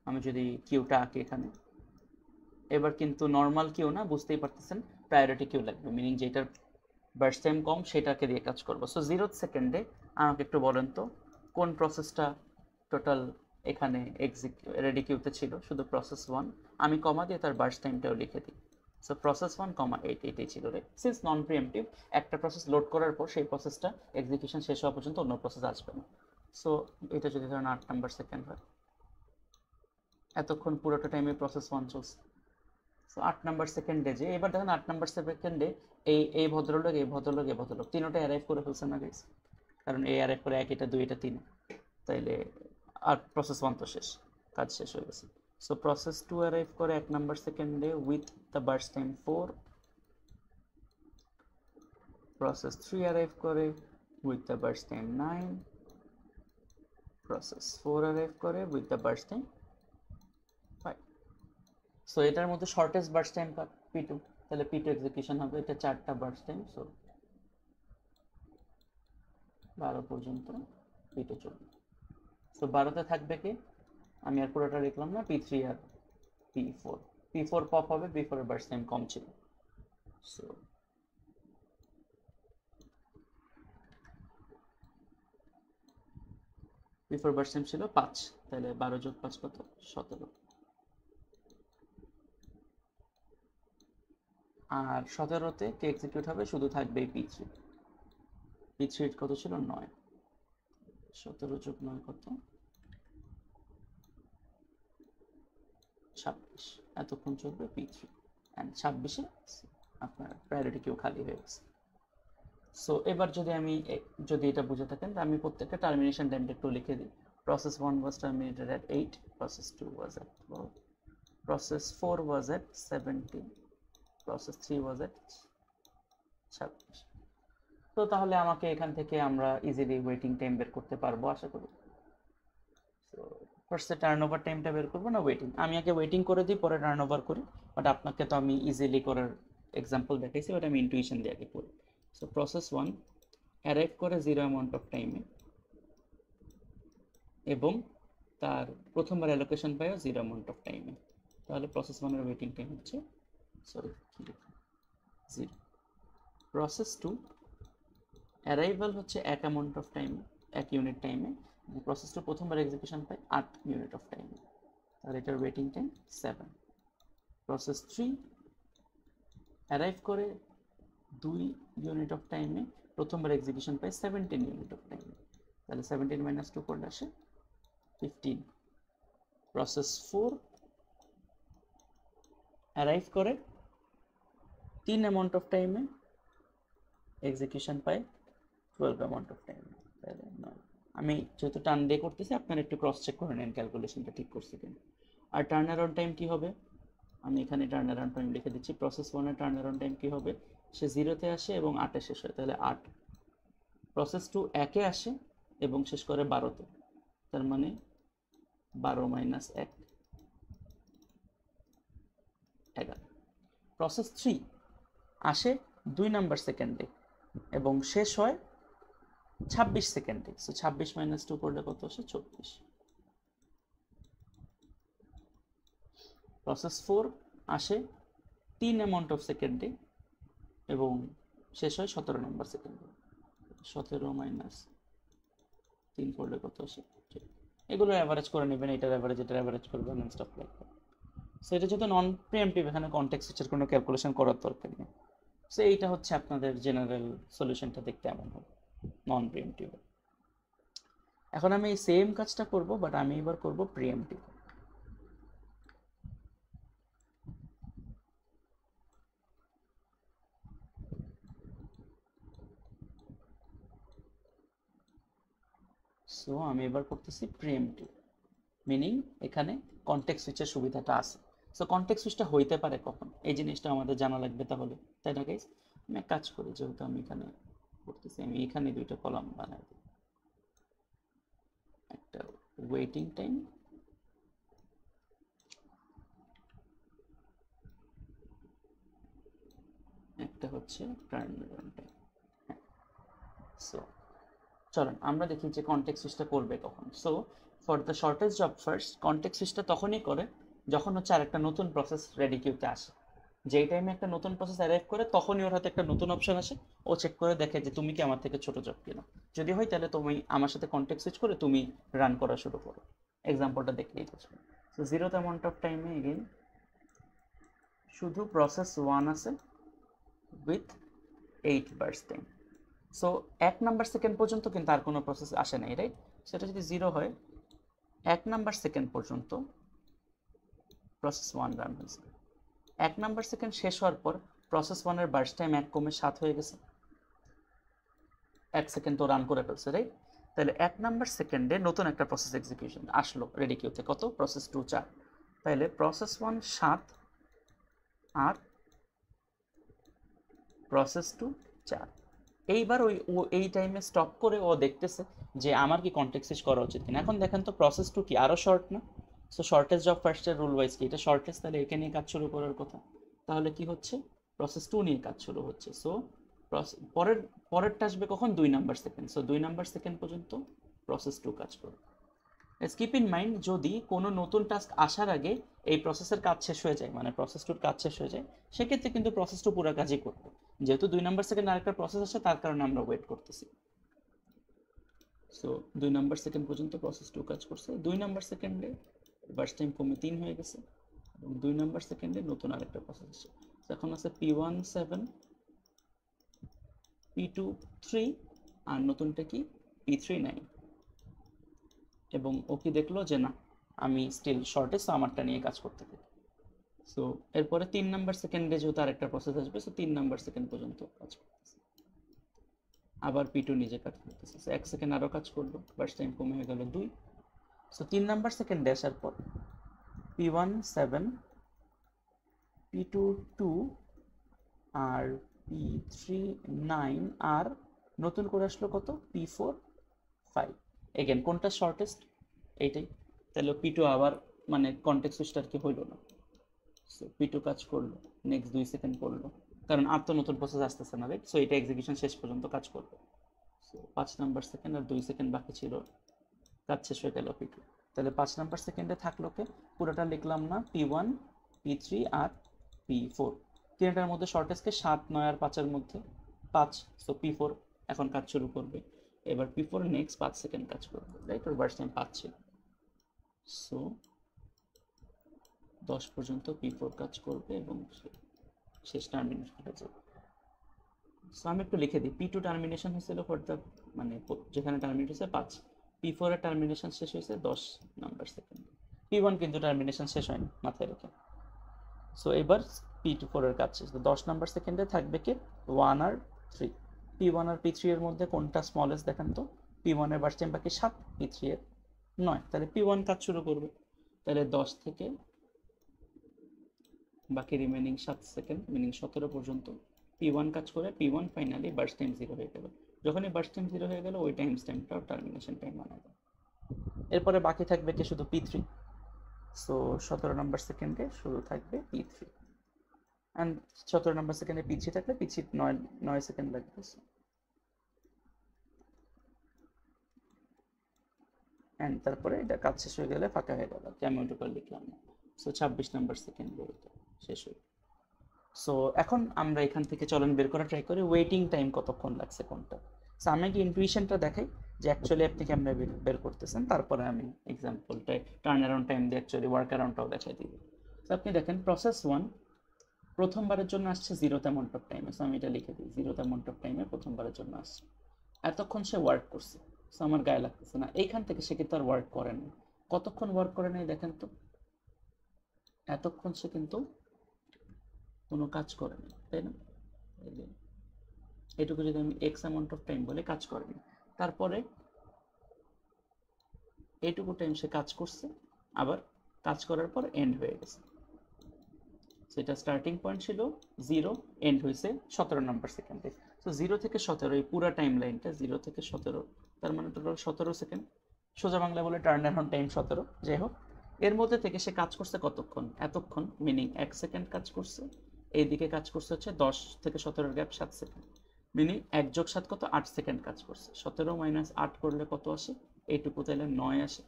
আমি যদি কিউটা আঁকি এখানে, এবার কিন্তু নর্মাল কিউ না, বুঝতেই পারতেছেন, প্রায়োরিটি কিউ লাগবে, মিনিং যেটার বার্স্ট টাইম কম সেটাকে দিয়ে কাজ করবো। সো 0th সেকেন্ডে আমাকে একটু বলেন তো কোন প্রসেসটা টোটাল এখানে রেডি কিউতে ছিল, শুধু প্রসেস 1, আমি কমা দিয়ে তার বার্স্ট টাইমটাও লিখে দিই। সো প্রসেস 1, 8 এটাই ছিল, রাইট? সিন্স নন প্রিএমটিভ, একটা প্রসেস লোড করার পর সেই প্রসেসটা এক্সিকিউশন শেষ হওয়া পর্যন্ত অন্য প্রসেস আসবে না। সো এটা যদি ধরেন 8 নাম্বার সেকেন্ড হয়, এতক্ষণ পুরোটা টাইমে প্রসেস 1 চলছে। সো 8 নাম্বার সেকেন্ডে যে, এবার দেখেন 8 নাম্বার সেকেন্ডে এই ভদ্রলোক তিনোটা অ্যারাইভ করে ফেলছে না গাইস? কারণ এই অ্যারাইভ করে 1, এটা 2, এটা 3, তাইলে আর প্রসেস 1 তো শেষ, কাজ শেষ হয়ে গেছে। সো প্রসেস 2 অ্যারাইভ করে 1 নাম্বার সেকেন্ডে with the burst time 4, process 3 arrive করে with the burst time 9, process 4 arrive করে with the burst time 5। So এটার মধ্যে শর্টেস্ট বার্স্ট টাইম P2, তাহলে P2 এক্সিকিউশন হবে, এটা 4টা বার্স্ট টাইম, সো 12 পর্যন্ত P2 চলবে। সো 12তে থাকবে কি, আমি আর পুরোটা লিখলাম না, P3 আর P4 পপ হবে, P4 এর বার্স্ট টাইম কম ছিল। সো P4 বার্স্ট টাইম ছিল 5, তাহলে 12 যোগ 5 কত, 17। আর 17তে কে এক্সিকিউট হবে, শুধু থাকবে P3 কত ছিল, 9, 17 যোগ 9 কত, 26, এতক্ষণ চলবে P3, অ্যান্ড 26-এ আপনার প্রায়োরিটি কিউ খালি হয়ে গেছে। সো এবার যদি এটা বুঝে থাকেন, আমি প্রত্যেকটা টার্মিনেশন টাইমটা একটু লিখে দিই। Process 1 was terminated at 8, process 2 was at 12, process 4 was at 17, process 3 was at 26। তো তাহলে আমাকে এখান থেকে আমরা ইজিলি ওয়েটিং টাইম বের করতে পারবো আশা করি। সো ফার্স্টে টার্নওভার টাইমটা বের করবো না ওয়েটিং, আমি আগে ওয়েটিং করে দিই পরে টার্নওভার করি, বাট আপনাকে তো আমি ইজিলি করার এক্সাম্পল দেখাইছি, বাট আমি ইন্টুইশন দিয়ে আগে করি। সো প্রসেস 1 অ্যারাইভ করে 0 অ্যামাউন্ট অফ টাইমে এবং তার প্রথমবার অ্যালোকেশন পায় 0 অ্যামাউন্ট অফ টাইমে, তাহলে প্রসেস 1 এর ওয়েটিং টাইম হচ্ছে 0। প্রসেস 2 অ্যারাইভাল হচ্ছে 1 অ্যামাউন্ট অফ টাইমে, 1 ইউনিট টাইমে, প্রসেস 2 প্রথমবার এক্সিকিউশন পায় 8 ইউনিট অফ টাইমে, তাহলে এটার ওয়েটিং টাইম 7। প্রসেস 3 অ্যারাইভ করে 2 ইউনিট অফ টাইমে, প্রথমবার এক্সিকিউশন পায় 17 ইউনিট অফ টাইমে, তাহলে 17 - 2 করলে আসে 15। প্রসেস 4 অ্যারাইভ করে 3 অ্যামাউন্ট অফ টাইমে, এক্সিকিউশন পায় 12 অ্যামাউন্ট অফ টাইমে, তাহলে 9। আমি যেহেতু টার্ন দিয়ে করতেছি, আপনারা একটু ক্রস চেক করে নেন ক্যালকুলেশনটা ঠিক করছি কিনা। আর টার্ন অ্যারাউন্ড টাইম কী হবে, আমি এখানে টার্ন অ্যারাউন্ড টাইম লিখে দিচ্ছি। প্রসেস 1 এর টার্ন অ্যারাউন্ড টাইম কী হবে, সে 0-তে আসে এবং 8-এ শেষ হয়, তাহলে 8। প্রসেস 2 1-এ আসে এবং শেষ করে 12-তে, তার মানে 12 - 1, 11। প্রসেস 3 আসে 2 নাম্বার সেকেন্ডে এবং শেষ হয় 26 সেকেন্ডে। সো 26 মাইনাস 2 করলে কত আসে? 24। প্রসেস 4 আসে 3 অ্যামাউন্ট অফ সেকেন্ডে এবং শেষ হয় 17 নম্বর সেকেন্ডে। 17 মাইনাস 3 করলে কত আসে? এগুলো অ্যাভারেজ করে নেবেন, এটার অ্যাভারেজ এটার অ্যাভারেজ করবেন and stuff like that. So এটা যেহেতু নন প্রিএমটিভ, এখানে কনটেক্সট সুইচের কোনো ক্যালকুলেশন করার দরকার নেই। সো এইটা হচ্ছে আপনাদের জেনারেল সলিউশনটা দেখতে এমন হবে নন প্রিএমটিভ। এখন আমি এই সেম কাজটা করব, বাট আমি এবার করব প্রিএমটিভ। সো আমি এবার করতেছি প্রিএমটিভ, মিনিং এখানে কনটেক্সট সুইচের সুবিধাটা আছে। সো কনটেক্সট সুইচটা হইতে পারে কখন, এই জিনিসটা আমাদের জানা লাগবে তাহলে, তাই না গাইস? আমি এক কাজ করি, যেহেতু আমি এখানে করতেছি, আমি এখানে দুইটা কলাম বানাই দিই। একটা ওয়েটিং টাইম, একটা হচ্ছে টার্নারাউন্ড টাইম। সো চলেন আমরা দেখি যে কনটেক্সট সুইচটা করবে কখন। So for the shortage job first, context সুইচটা তখনই করে যখন হচ্ছে আরেকটা নতুন প্রসেস রেডি কিউতে আসে। যেই টাইমে একটা নতুন প্রসেস অ্যারাইভ করে তখনই ওর হাতে একটা নতুন অপশন আসে, ও চেক করে দেখে যে তুমি কি আমার থেকে ছোট জব কিনা। যদি হয় তাহলে তুমি আমার সাথে কনটেক্সট সুইচ করে তুমি রান করা শুরু করো। এক্সাম্পলটা দেখলেই বুঝবে। সো 0th অ্যামাউন্ট অফ টাইমে এগেইন শুধু প্রসেস 1 আছে with 8 burst time. So 1 number second পর্যন্ত কিন্তু আর কোনো প্রসেস আসে নাই, রাইট? সেটা যদি 0 হয়, 1 নাম্বার সেকেন্ড পর্যন্ত প্রসেস 1 রান হয়েছে। 1 নাম্বার সেকেন্ড শেষ হওয়ার পর প্রসেস 1 এর বার্স টাইম 1 কমে 7 হয়ে গেছে, 1 সেকেন্ড তো রান করে ফেলছে, রাইট? তাহলে 1 নাম্বার সেকেন্ডে নতুন একটা প্রসেস এক্সিকিউশন আসলো রেডি কিউতে, কত? প্রসেস 2 4। তাহলে প্রসেস 1 7 আর প্রসেস 2 4। এইবার ও এই টাইমে স্টপ করে ও দেখতেছে যে আমার কি কনটেক্সট সুইচ করা উচিত কিনা। এখন দেখেন তো প্রসেস 2 কি আরও শর্ট না? সো শর্টেজ অফ ফার্স্টের রুল ওয়াইজ কি এটা শর্টেজ, তাহলে একে নিয়ে কাজ শুরু করার কথা। তাহলে কি হচ্ছে? প্রসেস 2 নিয়ে কাজ শুরু হচ্ছে। সো পরের পরেরটা আসবে কখন? 2 number second. So 2 number second পর্যন্ত প্রসেস 2 কাজ করবে। কিপ ইন মাইন্ড, যদি কোনো নতুন টাস্ক আসার আগে এই প্রসেসের কাজ শেষ হয়ে যায়, মানে প্রসেস 2 কাজ শেষ হয়ে যায়, সেক্ষেত্রে কিন্তু প্রসেস 2 পুরো কাজই করবে। যেহেতু 2 নাম্বার সেকেন্ড আরেকটা প্রসেস আসে, তার কারণে আমরা ওয়েট করতেছি। সো 2 নাম্বার সেকেন্ড পর্যন্ত প্রসেস 2 কাজ করছে। 2 নাম্বার সেকেন্ডে বার্স টাইম কমে 3 হয়ে গেছে এবং 2 নাম্বার সেকেন্ডে নতুন আরেকটা প্রসেস আসছে। এখন আছে P1 7, P2 3 আর নতুনটা কি? P3 9। এবং ও কি দেখলো যে না, আমি স্টিল শর্টেজ, তো আমারটা নিয়ে কাজ করতে থাকি। সো এরপরে 3 নাম্বার সেকেন্ডে যেহেতু আরেকটা প্রসেস আসবে, সো 3 নাম্বার সেকেন্ড পর্যন্ত কাজ করতেছে। আবার P2 নিজে কাজ করতেছে, সো 1 সেকেন্ড আরও কাজ করলো, বার্স্ট টাইম কমে হয়ে গেল 2। সো 3 নাম্বার সেকেন্ডে আসার পর P1 7, P2 2 আর P3 9 আর নতুন করে আসলো কত? P4 5। এগেন কোনটা শর্টেস্ট? এইটাই। তাহলে P2 আবার মানে কনটেক্সট সুইচটা আর কি হইল না। সো P2 কাজ করলো, নেক্সট 2 সেকেন্ড করলো, কারণ আর তো নতুন প্রসেস আসতেছে না, রাইট? সো এটা এক্সিকিউশন শেষ পর্যন্ত কাজ করবে। সো 5 নাম্বার সেকেন্ড আর 2 সেকেন্ড বাকি ছিল, কাজ শেষ হয়ে গেল P2। তাহলে 5 নাম্বার সেকেন্ডে থাকলো কে? পুরোটা লিখলাম না, P1 P3 আর P4। তিনটার মধ্যে শর্টেজকে 7 9 আর 5 এর মধ্যে 5। সো P4 এখন কাজ শুরু করবে। এবার P4 নেক্সট 5 সেকেন্ড কাজ করবে, রাইট? ওর বার্স্ট টাইম 5 ছিল। সো 10 পর্যন্ত P4 কাজ করবে এবং শেষ টার্মিনেশন হয়ে যাবে। সো আমি একটু লিখে দিই, P2 টার্মিনেশন হয়েছিল ফর দ্য, মানে যেখানে টার্মিনেট হয়েছে 5, P4 এর টার্মিনেশন শেষ হয়েছে 10 নাম্বার সেকেন্ড। P1 কিন্তু টার্মিনেশন শেষ হয়নি, মাথায় রেখে। সো এবার P4 এর কাজ শেষ। 10 নাম্বার সেকেন্ডে থাকবে কি? 1 আর 3। P1 আর P3 এর মধ্যে কোনটা স্মলেস্ট দেখেন তো? P1 এর বার্স্ট টাইম বাকি 7, P3 এর 9। তাহলে P1 কাজ শুরু করবে। তাহলে 10 থেকে বাকি রিমেনিং 7 সেকেন্ড, মিনিং 17 পর্যন্ত P1 কাজ করে P1 ফাইনালি বার্স্ট টাইম 0 হয়ে গেল। যখনই বার্স্ট টাইম 0 হয়ে গেল, ওই টাইম স্ট্যাম্পটাও টার্মিনেশন টাইম বানায় দেয়। এরপরে বাকি থাকবে কি? শুধু P3। সো 17 নম্বর সেকেন্ডে শুরু থাকবে P3 অ্যান্ড 17 নম্বর সেকেন্ডে P3 থাকলে P3 9 সেকেন্ড লাগবে। অ্যান্ড তারপরে এটা কাজ শেষ হয়ে গেলে ফাঁকা হয়ে গেল, ক্যামিওটোকাল লিখলাম না। সো 26 নাম্বার সেকেন্ড শেষ হয়ে। সো এখন আমরা এখান থেকে চলন বের করা ট্রাই করি ওয়েটিং টাইম কতক্ষণ লাগছে কোনটা। সো আমি কি ইনটুইশনটা দেখাই যে অ্যাকচুয়ালি আপনি কেমনে বের করতেছেন, তারপরে আমি এক্সাম্পলটায় টার্ন অ্যারাউন্ড টাইম দিয়ে অ্যাকচুয়ালি ওয়ার্ক অ্যারাউন্ডটাও দেখাই দিব। সো আপনি দেখেন প্রসেস 1 প্রথমবারের জন্য আসছে 0th অ্যামাউন্ট অফ টাইমে। সো আমি এটা লিখে দিই 0th অ্যামাউন্ট অফ টাইমে প্রথমবারের জন্য আসছে। এতক্ষণ সে ওয়ার্ক করছে, সো আমার গায়ে লাগতেছে না। এইখান থেকে সে কিন্তু আর ওয়ার্ক করে না। কতক্ষণ ওয়ার্ক করে নাই দেখেন তো, এতক্ষণ সে কিন্তু কোনো কাজ করে না, তাই না? এটুকু যদি আমি এক্স অ্যামাউন্ট অফ টাইম বলে কাজ করেনি, তারপরে এইটুকু টাইম সে কাজ করছে, আবার কাজ করার পর এন্ড হয়ে গেছে। সেটা স্টার্টিং পয়েন্ট ছিল 0, এন্ড হয়েছে 17 নাম্বার সেকেন্ডে। তো 0 থেকে 17 এই পুরো টাইম লাইনটা 0 থেকে 17, তার মানে টোটাল 17 সেকেন্ড। সোজা বাংলা বলে টার্ন অ্যারাউন্ড টাইম 17। যাই হোক, এর মধ্যে থেকে সে কাজ করছে কতক্ষণ, এতক্ষণ, মিনিং 1 সেকেন্ড কাজ করছে। এইদিকে কাজ করছে হচ্ছে 10 থেকে 17 গ্যাপ 7 সেকেন্ড, মিনিং 1 যোগ 7 কত, 8 সেকেন্ড কাজ করছে। 17 মাইনাস 8 করলে কত আসে, এইটুকু তাহলে 9 আসে।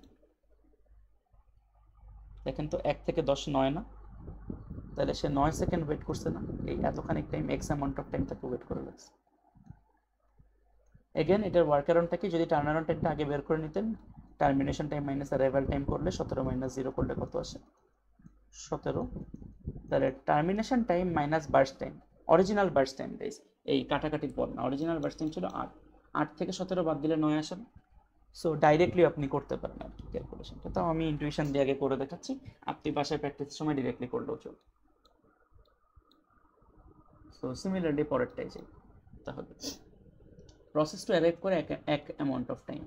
দেখেন তো 1 থেকে 10 9 না, তাহলে সে 9 সেকেন্ড ওয়েট করছে না, এই এতখানি time x amount of time তাকে ওয়েট করে লাগছে। এগেন এটার ওয়ার্ক অ্যারাউন্ডটাকে যদি টার্ন অ্যারাউন্ড টাইমটা আগে বের করে নিতেন, termination time minus arrival time করলে 17 মাইনাস 0 করলে কত আসে, 17। তাহলে termination time minus burst time, original burst time guys, এই কাটাকাটির পর না, অরিজিনাল বার্স্ট টাইম ছিল 8, 8 থেকে 17 বাদ দিলে 9 আসে। সো ডাইরেক্টলি আপনি করতে পারেন আর কি ক্যালকুলেশনটা, তাও আমি ইনটুইশন দিয়ে আগে করে দেখাচ্ছি, আপনি বাসায় প্র্যাকটিসের সময় ডিরেক্টলি করলেও চলবে। সো সিমিলারলি পরেরটাই যাই, তাহলে প্রসেস টু অ্যারাইভ করে এক amount of time,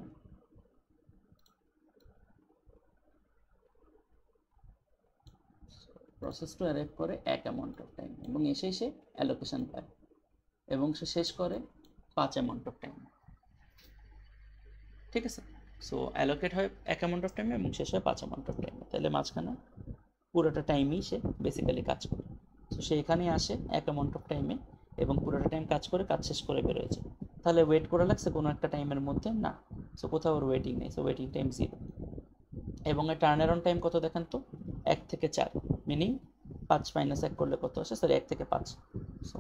process to arrive করে এক অ্যামাউন্ট অফ টাইম এবং এসে অ্যালোকেশন পায় এবং সে শেষ করে 5 অ্যামাউন্ট অফ টাইম। ঠিক আছে, সো অ্যালোকেট হয় এক অ্যামাউন্ট অফ টাইমে এবং শেষ হয় 5 অ্যামাউন্ট অফ টাইমে। তাহলে মাঝখানে পুরোটা টাইমই সে বেসিক্যালি কাজ করে। সো সে এখানে আসে এক অ্যামাউন্ট অফ টাইমে এবং পুরোটা টাইম কাজ করে, কাজ শেষ করে বেরোয়েছে। তাহলে ওয়েট করা লাগছে কোনো একটা টাইমের মধ্যে না, সো কোথাও ওর ওয়েটিং নেই, সো ওয়েটিং টাইম 0। এবং এর টার্ন অ্যারাউন্ড টাইম কত দেখেন তো, 1 থেকে 4, মিনিং 5 মাইনাস 1 করলে কত আসে, সরি 1 থেকে 5, সো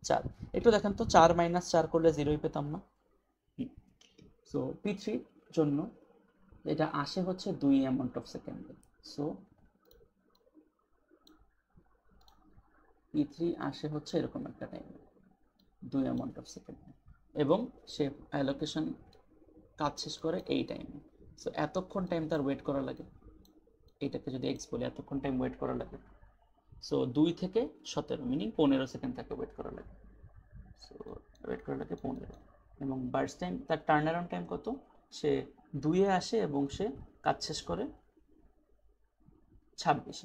4। একটু দেখেন তো 4 মাইনাস 4 করলে 0ই পেতাম না। সো P3 জন্য এটা আসে হচ্ছে 2 অ্যামাউন্ট অফ সেকেন্ডে। সো P3 আসে হচ্ছে এরকম একটা টাইমে 2 অ্যামাউন্ট অফ সেকেন্ড, এবং সে অ্যালোকেশন কাজ শেষ করে এই টাইমে। সো এতক্ষণ টাইম তার ওয়েট করা লাগে, এইটাকে যদি এক্স বলে এতক্ষণ টাইম ওয়েট করা লাগে। সো 2 থেকে 17 মিনিং 15 সেকেন্ড তাকে ওয়েট করা লাগে। সো ওয়েট করা লাগে 15, এবং বার্স্ট টাইম তার টার্ন অ্যারাউন্ড টাইম কত, সে 2-এ আসে এবং সে কাজ শেষ করে 26,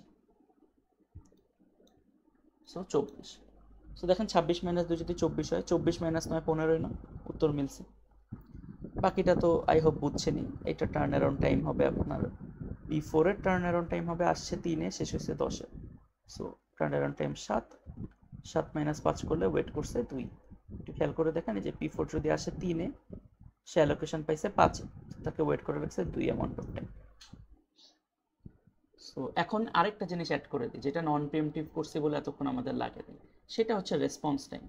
সো 24। সো দেখেন 26 মাইনাস 2 যদি 24 হয়, 24 মাইনাস 9 15 না, উত্তর মিলছে। বাকিটা তো আই হোপ বুঝছেনই। এটা টার্ন অ্যারাউন্ড টাইম হবে আপনার P4 এর টার্ন অ্যারাউন্ড টাইম হবে আসছে 3-এ, শেষ হয়েছে 10-এ। So turn around time 7, 7 minus 5 করলে ওয়েট করছে 2। একটু খেয়াল করে দেখেন যে P4 যদি আসে 3-এ, সে অ্যালোকেশন পাইছে 5-এ, তাকে ওয়েট করে রাখছে 2 অ্যামাউন্ট অফ টাইম। সো এখন আরেকটা জিনিস অ্যাড করে দিই, যেটা নন প্রিএমটিভ করছি বলে এতক্ষণ আমাদের লাগে, সেটা হচ্ছে রেসপন্স টাইম।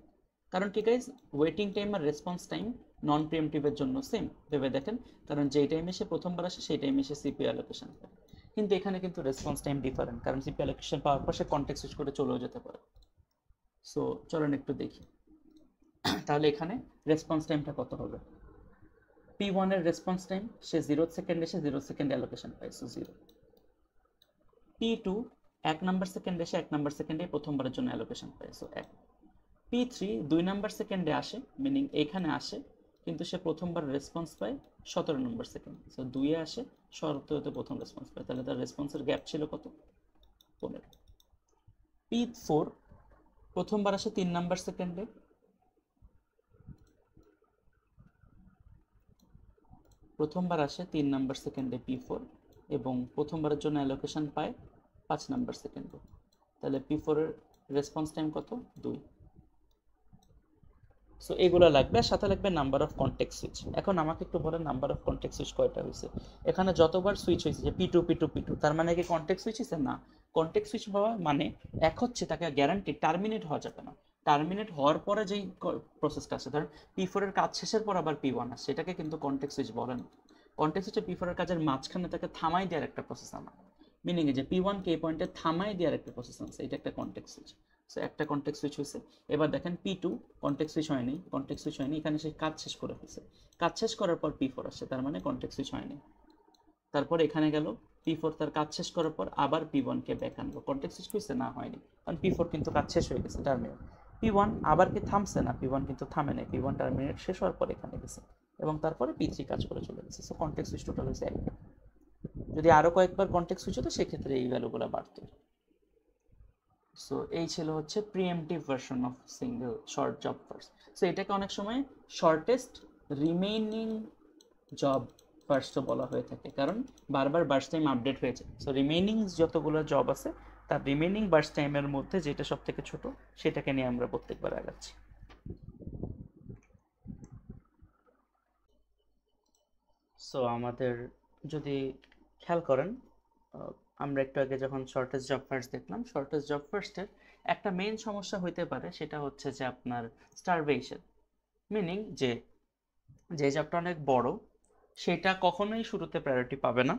কারণ কি গাইজ, ওয়েটিং টাইম আর রেসপন্স টাইম নন প্রিএমটিভের জন্য সেম ভেবে দেখেন, কারণ যেই টাইমে সে প্রথমবার আসে সেই টাইমে সে সিপি অ্যালোকেশন পায়। কিন্তু এখানে কিন্তু রেসপন্স টাইম ডিফারেন্ট, কারণ সিপি অ্যালোকেশন পাওয়ার পর সে কন্টেক্সট সুইচ করে চলেও যেতে পারে। সো চলেন একটু দেখি তাহলে এখানে রেসপন্স টাইমটা কত হবে। P1 এর রেসপন্স টাইম, সে 0 সেকেন্ড এসে 0 সেকেন্ড অ্যালোকেশন পায়, সো 0। P2 1 নাম্বার সেকেন্ডে এসে 1 নাম্বার সেকেন্ডে প্রথমবারের জন্য অ্যালোকেশন পায়, সো 1। P3 2 নাম্বার সেকেন্ডে আসে, মিনিং এখানে আসে, কিন্তু সে প্রথমবার রেসপন্স পায় 17 নম্বর সেকেন্ড, সো 2-এ আসে, 17-তে প্রথম রেসপন্স পায়, তাহলে তার রেসপন্সের গ্যাপ ছিল কত, 15। P4 প্রথমবার আসে 3 নাম্বার সেকেন্ডে, প্রথমবার আসে 3 নাম্বার সেকেন্ডে P4, এবং প্রথমবারের জন্য অ্যালোকেশন পায় 5 নাম্বার সেকেন্ডে, তাহলে P4 এর রেসপন্স টাইম কত, 2। সো এগুলো লাগবে, আর সাথে লাগবে নাম্বার অফ কন্টেক্ট সুইচ। এখন আমাকে একটু বলেন নাম্বার অফ কন্টেক্ট সুইচ কয়টা হয়েছে? এখানে যতবার সুইচ হয়েছে, যে P to P to P to, তার মানে কি কন্টেক্ট সুইচ হয়েছে? না। কন্টেক্ট সুইচ হওয়া মানে এক হচ্ছে তাকে গ্যারান্টি টার্মিনেট হওয়া যাবে না। টার্মিনেট হওয়ার পরে যেই প্রসেসটা আছে, ধরেন P4 এর কাজ শেষের পর আবার P1 আসছে, এটাকে কিন্তু কন্টেক্ট সুইচ বলেন। কন্টেক্সট হচ্ছে P4 এর কাজের মাঝখানে তাকে থামাই দেওয়ার একটা প্রসেস আনা, মিনিং যে P1 কে পয়েন্টে থামাই দেওয়ার একটা প্রসেস আছে, এটা একটা কন্টেক্সট সুইচ। সো একটা কন্টেক্সট সুইচ হয়েছে। এবার দেখেন P2 কন্টেক্সট সুইচ হয়নি, কন্টেক্সট সুইচ হয়নি, এখানে সে কাজ শেষ করে ফেলছে, কাজ শেষ করার পর P4 আসছে, তার মানে কন্টেক্সট সুইচ হয়নি। তারপর এখানে গেল P4 তার কাজ শেষ করার পর আবার P1 কে ব্যাক আনলো, কন্টেক্সট সুইচ হয়েছে? না, হয়নি, কারণ P4 কিন্তু কাজ শেষ হয়ে গেছে, টার্মিনেট। P1 আবার কি থামছে? না, P1 কিন্তু থামে নাই, P1 টার্মিনেট শেষ হওয়ার পর এখানে গেছে, এবং তারপরে P3 কাজ করে চলে গেছে। সো কন্টেক্সট সুইচ টোটাল হয়েছে একটা। যদি আরো কয়েকবার কন্টেক্সট সুইচ হতো সেক্ষেত্রে এই ভ্যালুগুলো বাড়তো। সো এই ছিল হচ্ছে pre-emptive version of single short job first. So এটাকে অনেক সময় শর্টেস্ট রিমেইনিং জব ফার্স্টও বলা হয়ে থাকে, কারণ বারবার বার্স্ট টাইম আপডেট হয়েছে। সো রিমেইনিং যতগুলো জব আছে তার রিমেইনিং বার্স্ট টাইমের মধ্যে যেটা সব থেকে ছোট সেটাকে নিয়ে আমরা প্রত্যেকবার আগাচ্ছি। সো আমাদের যদি খেয়াল করেন, আমরা একটু আগে যখন শর্টেজ জব ফার্স্ট দেখলাম, শর্টেজ জব ফার্স্টের একটা মেইন সমস্যা হইতে পারে, সেটা হচ্ছে যে আপনার স্টারভেশন, মিনিং যে যে জবটা অনেক বড় সেটা কখনোই শুরুতে প্রায়োরিটি পাবে না,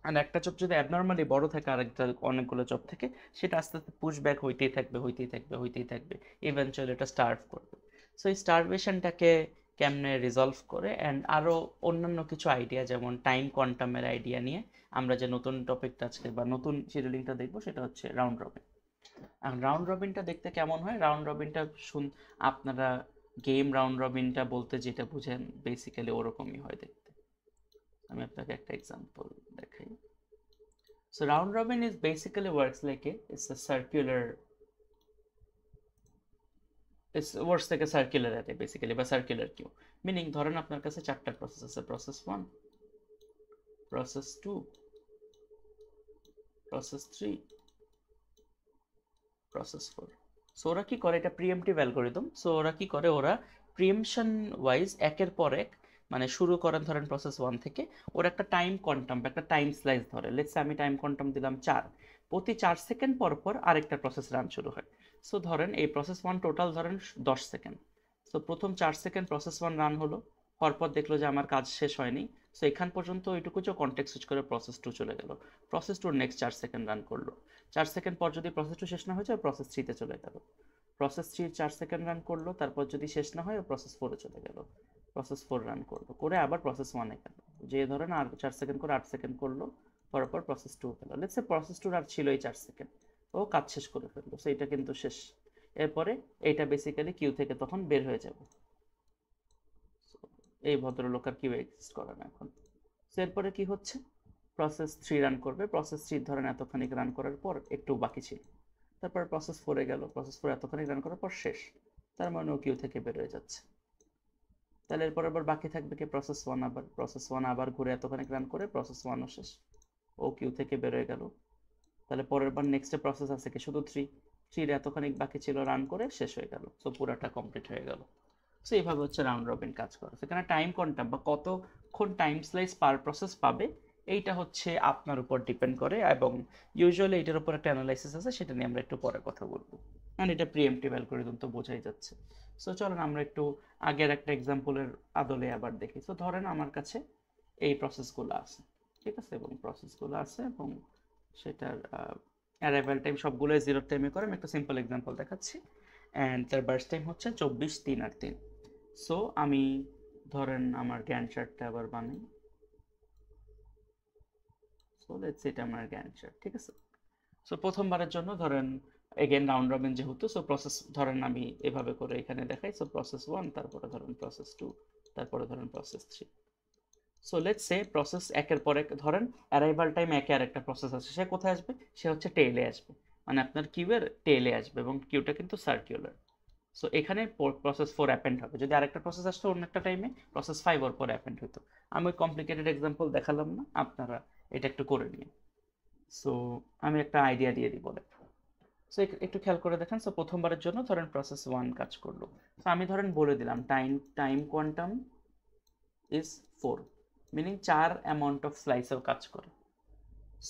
আর একটা জব যদি অ্যাবনর্মালি বড় থাকে আরেকটা অনেকগুলো জব থেকে, সেটা আস্তে আস্তে পুশ ব্যাক হইতেই থাকবে হইতেই থাকবে হইতেই থাকবে, ইভেনচুয়ালি এটা স্টার্ভ করবে। সো এই স্টারভেশনটাকে কেমনে রিজলভ করে, অ্যান্ড আরও অন্যান্য কিছু আইডিয়া, যেমন টাইম কোয়ান্টামের আইডিয়া নিয়ে আমরা যে নতুন টপিকটা আজকে বা নতুন শিডিউলিংটা দেখবো সেটা হচ্ছে রাউন্ড রবিন। এখন রাউন্ড রবিনটা দেখতে কেমন হয়? রাউন্ড রবিনটা আপনারা গেম রাউন্ড রবিনটা বলতে যেটা বুঝেন বেসিক্যালি ওরকমই হয় দেখতে। আমি আপনাকে একটা এক্সাম্পল দেখাই। So round robin is basically works like it's a circular, it works like a circular array basically, বা circular queue, meaning ধরেন আপনার কাছে চারটা প্রসেস আছে, process 1, process 2, process 3, process 4। So ওরা কি করে, এটা প্রিএমটিভ অ্যালগোরিদম। সো ওরা কি করে, ওরা প্রিএমশন ওয়াইজ একের পর এক, মানে শুরু করেন ধরেন প্রসেস 1 থেকে, ওরা একটা টাইম কোয়ান্টাম বা একটা টাইম স্লাইস ধরে। লেটস আমি টাইম কোয়ান্টাম দিলাম 4, প্রতি 4 সেকেন্ড পর পর আরেকটা প্রসেস রান শুরু হয়। সো ধরেন এই প্রসেস 1 টোটাল ধরেন 10 সেকেন্ড। সো প্রথম 4 সেকেন্ড প্রসেস 1 রান হলো, হওয়ার পর দেখলো যে আমার কাজ শেষ হয়নি, সো এখান পর্যন্ত ওইটুকু যে কন্টেক্সট সুইচ করে প্রসেস 2 চলে গেল, প্রসেস 2 নেক্সট 4 সেকেন্ড রান করলো, 4 সেকেন্ড পর যদি প্রসেস 2 শেষ না হয়েছে প্রসেস 3 চলে গেল, প্রসেস 3 4 সেকেন্ড রান করলো, তারপর যদি শেষ না হয় প্রসেস 4 চলে গেল, প্রসেস 4 রান করলো, করে আবার প্রসেস 1 গেল, যে ধরেন আর 4 সেকেন্ড করে 8 সেকেন্ড করলো, করার পর প্রসেস 2 গেল। লেটস সে প্রসেস 2 আর ছিল এই 4 সেকেন্ড, ও কাজ শেষ করে ফেললো, সো এটা কিন্তু শেষ। এরপরে এইটা বেসিক্যালি কিউ থেকে তখন বের হয়ে যাবে। এই ভদ্রলোক আর কিউ এক্সিস্ট করে না এখন। সো এরপরে কি হচ্ছে, প্রসেস 3 রান করবে, প্রসেস 3 ধরেন এতখানিক রান করার পর একটু বাকি ছিল, তারপর প্রসেস 4 গেল, প্রসেস 4 এতখানিক রান করার পর শেষ, তার মানে ও কিউ থেকে বের হয়ে যাচ্ছে। তাহলে এরপর আবার বাকি থাকবে কি প্রসেস 1, আবার প্রসেস 1 আবার ঘুরে এতখানিক রান করে প্রসেস 1ও শেষ, ও কিউ থেকে বের হয়ে গেল। তাহলে পরের বার নেক্সটে প্রসেস আছে কি শুধু 3 এতখানিক বাকি ছিল, রান করে শেষ হয়ে গেল, সো পুরাটা কমপ্লিট হয়ে গেল। সো এইভাবে হচ্ছে রাউন্ড রবিন কাজ করে। সেখানে টাইম কোয়ান্টাম বা কতক্ষণ টাইম স্লাইস পার প্রসেস পাবে এইটা হচ্ছে আপনার উপর ডিপেন্ড করে, এবং ইউজুয়ালি এটার উপর একটা অ্যানালাইসিস আছে, সেটা নিয়ে আমরা একটু পরে কথা বলবো। অ্যান্ড এটা প্রিএমটিভ অ্যালগোরিদম তো বোঝাই যাচ্ছে। সো চলেন আমরা একটু আগের একটা এক্সাম্পলের আদলে আবার দেখি। সো ধরেন আমার কাছে এই প্রসেসগুলো আছে, ঠিক আছে, এবং প্রসেসগুলো আছে এবং সেটার অ্যারাইভাল টাইম সবগুলোই 0 টাইমে করে। আমি একটা সিম্পল এক্সাম্পল দেখাচ্ছি, অ্যান্ড তার বার্স্ট টাইম হচ্ছে 24, 3 আর 3। সো আমি ধরেন আমার গ্যান্ট চার্টটা আবার বানাই। সো লেটস এটা আমার গ্যান্ট চার্ট, ঠিক আছে। সো প্রথমবারের জন্য ধরেন এগেন রাউন্ড রবিন যেহেতু, সো প্রসেস ধরেন আমি এভাবে করে এখানে দেখাই। সো প্রসেস 1, তারপরে ধরেন প্রসেস 2, তারপরে ধরেন process 3। So let's say process একের পর এক ধরেন অ্যারাইভাল টাইম একে আর একটা প্রসেস আছে, সে কোথায় আসবে? সে হচ্ছে টেইলে আসবে, মানে আপনার কিউয়ের টেইলে আসবে, এবং কিউটা কিন্তু সার্কুলার। সো এখানে প্রসেস 4 অ্যাপেন্ড হবে, যদি আরেকটা প্রসেস আসতো অন্য একটা টাইমে প্রসেস 5 ওর পর অ্যাপেন্ড হতো। আমি ওই কমপ্লিকেটেড এক্সাম্পল দেখালাম না, আপনারা এটা একটু করে নিন। সো আমি একটা আইডিয়া দিয়ে দিই বলে। সো একটু খেয়াল করে দেখেন। সো প্রথমবারের জন্য ধরেন প্রসেস 1 কাজ করলো। সো আমি ধরেন বলে দিলাম time quantum is 4, meaning 4 amount of স্লাইসেও কাজ করে।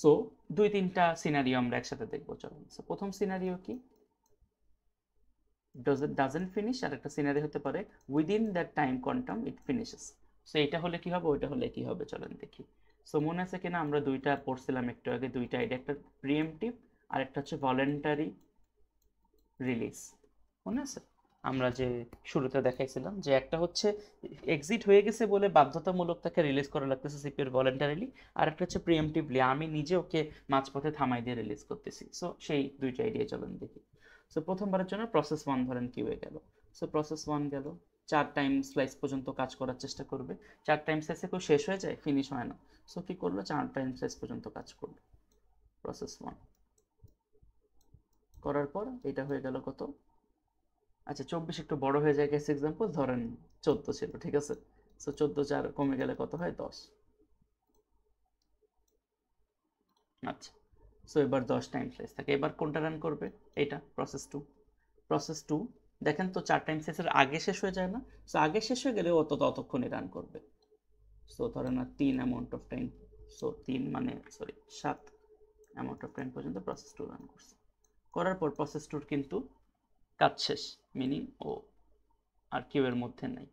সো 2-3টা সিনারিও আমরা একসাথে দেখবো, চলুন। সো প্রথম সিনারিও কি, ডাজেন্ট ফিনিশ, আর একটা সিনারি হতে পারে within that time quantum it finishes. So এটা হলে কি হবে, ওইটা হলে কি হবে, চলেন দেখি। সো মনে আছে কিনা আমরা দুইটা পড়ছিলাম একটু আগে, দুইটা আইডিয়া, একটা প্রিএমটিভ আর একটা হচ্ছে ভলেন্টারি রিলিজ। মনে আছে আমরা যে শুরুতে দেখাইছিলাম যে একটা হচ্ছে এক্সিট হয়ে গেছে বলে বাধ্যতামূলক তাকে রিলিজ করা লাগতেছে সিপিউর ভলেন্টারিলি, আর একটা হচ্ছে প্রিএমটিভলি আমি নিজে ওকে মাঝপথে থামাই দিয়ে রিলিজ করতেছি। সো সেই দুইটা আইডিয়া চলেন দেখি। সো প্রথমবারের জন্য প্রসেস 1 ধরেন কি হয়ে গেল। সো প্রসেস 1 গেল 4 টাইম স্লাইস পর্যন্ত কাজ করার চেষ্টা করবে। 4 টাইম স্লাইসে কেউ শেষ হয়ে যায়, ফিনিশ হয় না। সো কি করলো, 4 টাইম স্লাইস পর্যন্ত কাজ করলো প্রসেস 1। করার পর এটা হয়ে গেল কত, আচ্ছা 24 একটু বড় হয়ে যায় গেছে, এক্সাম্পল ধরেন 14 ছিল, ঠিক আছে। সো 14 4 কমে গেলে কত হয়, 10। আচ্ছা, সো এবার 10 টাইম স্লাইস থাকে, এবার কোনটা রান করবে, এটা প্রসেস 2। প্রসেস 2 দেখেন তো 4 টাইম স্লাইসের আগে শেষ হয়ে যায় না। সো আগে শেষ হয়ে গেলে ও ততক্ষণই রান করবে। সো ধরেন না 3 অ্যামাউন্ট অফ টাইম, সো 3 মানে সরি 7 অ্যামাউন্ট অফ টাইম পর্যন্ত প্রসেস 2 রান করছে। করার পর প্রসেস 2 কিন্তু কাজ শেষ, মিনিং ও আর কিউ এর মধ্যে নাই।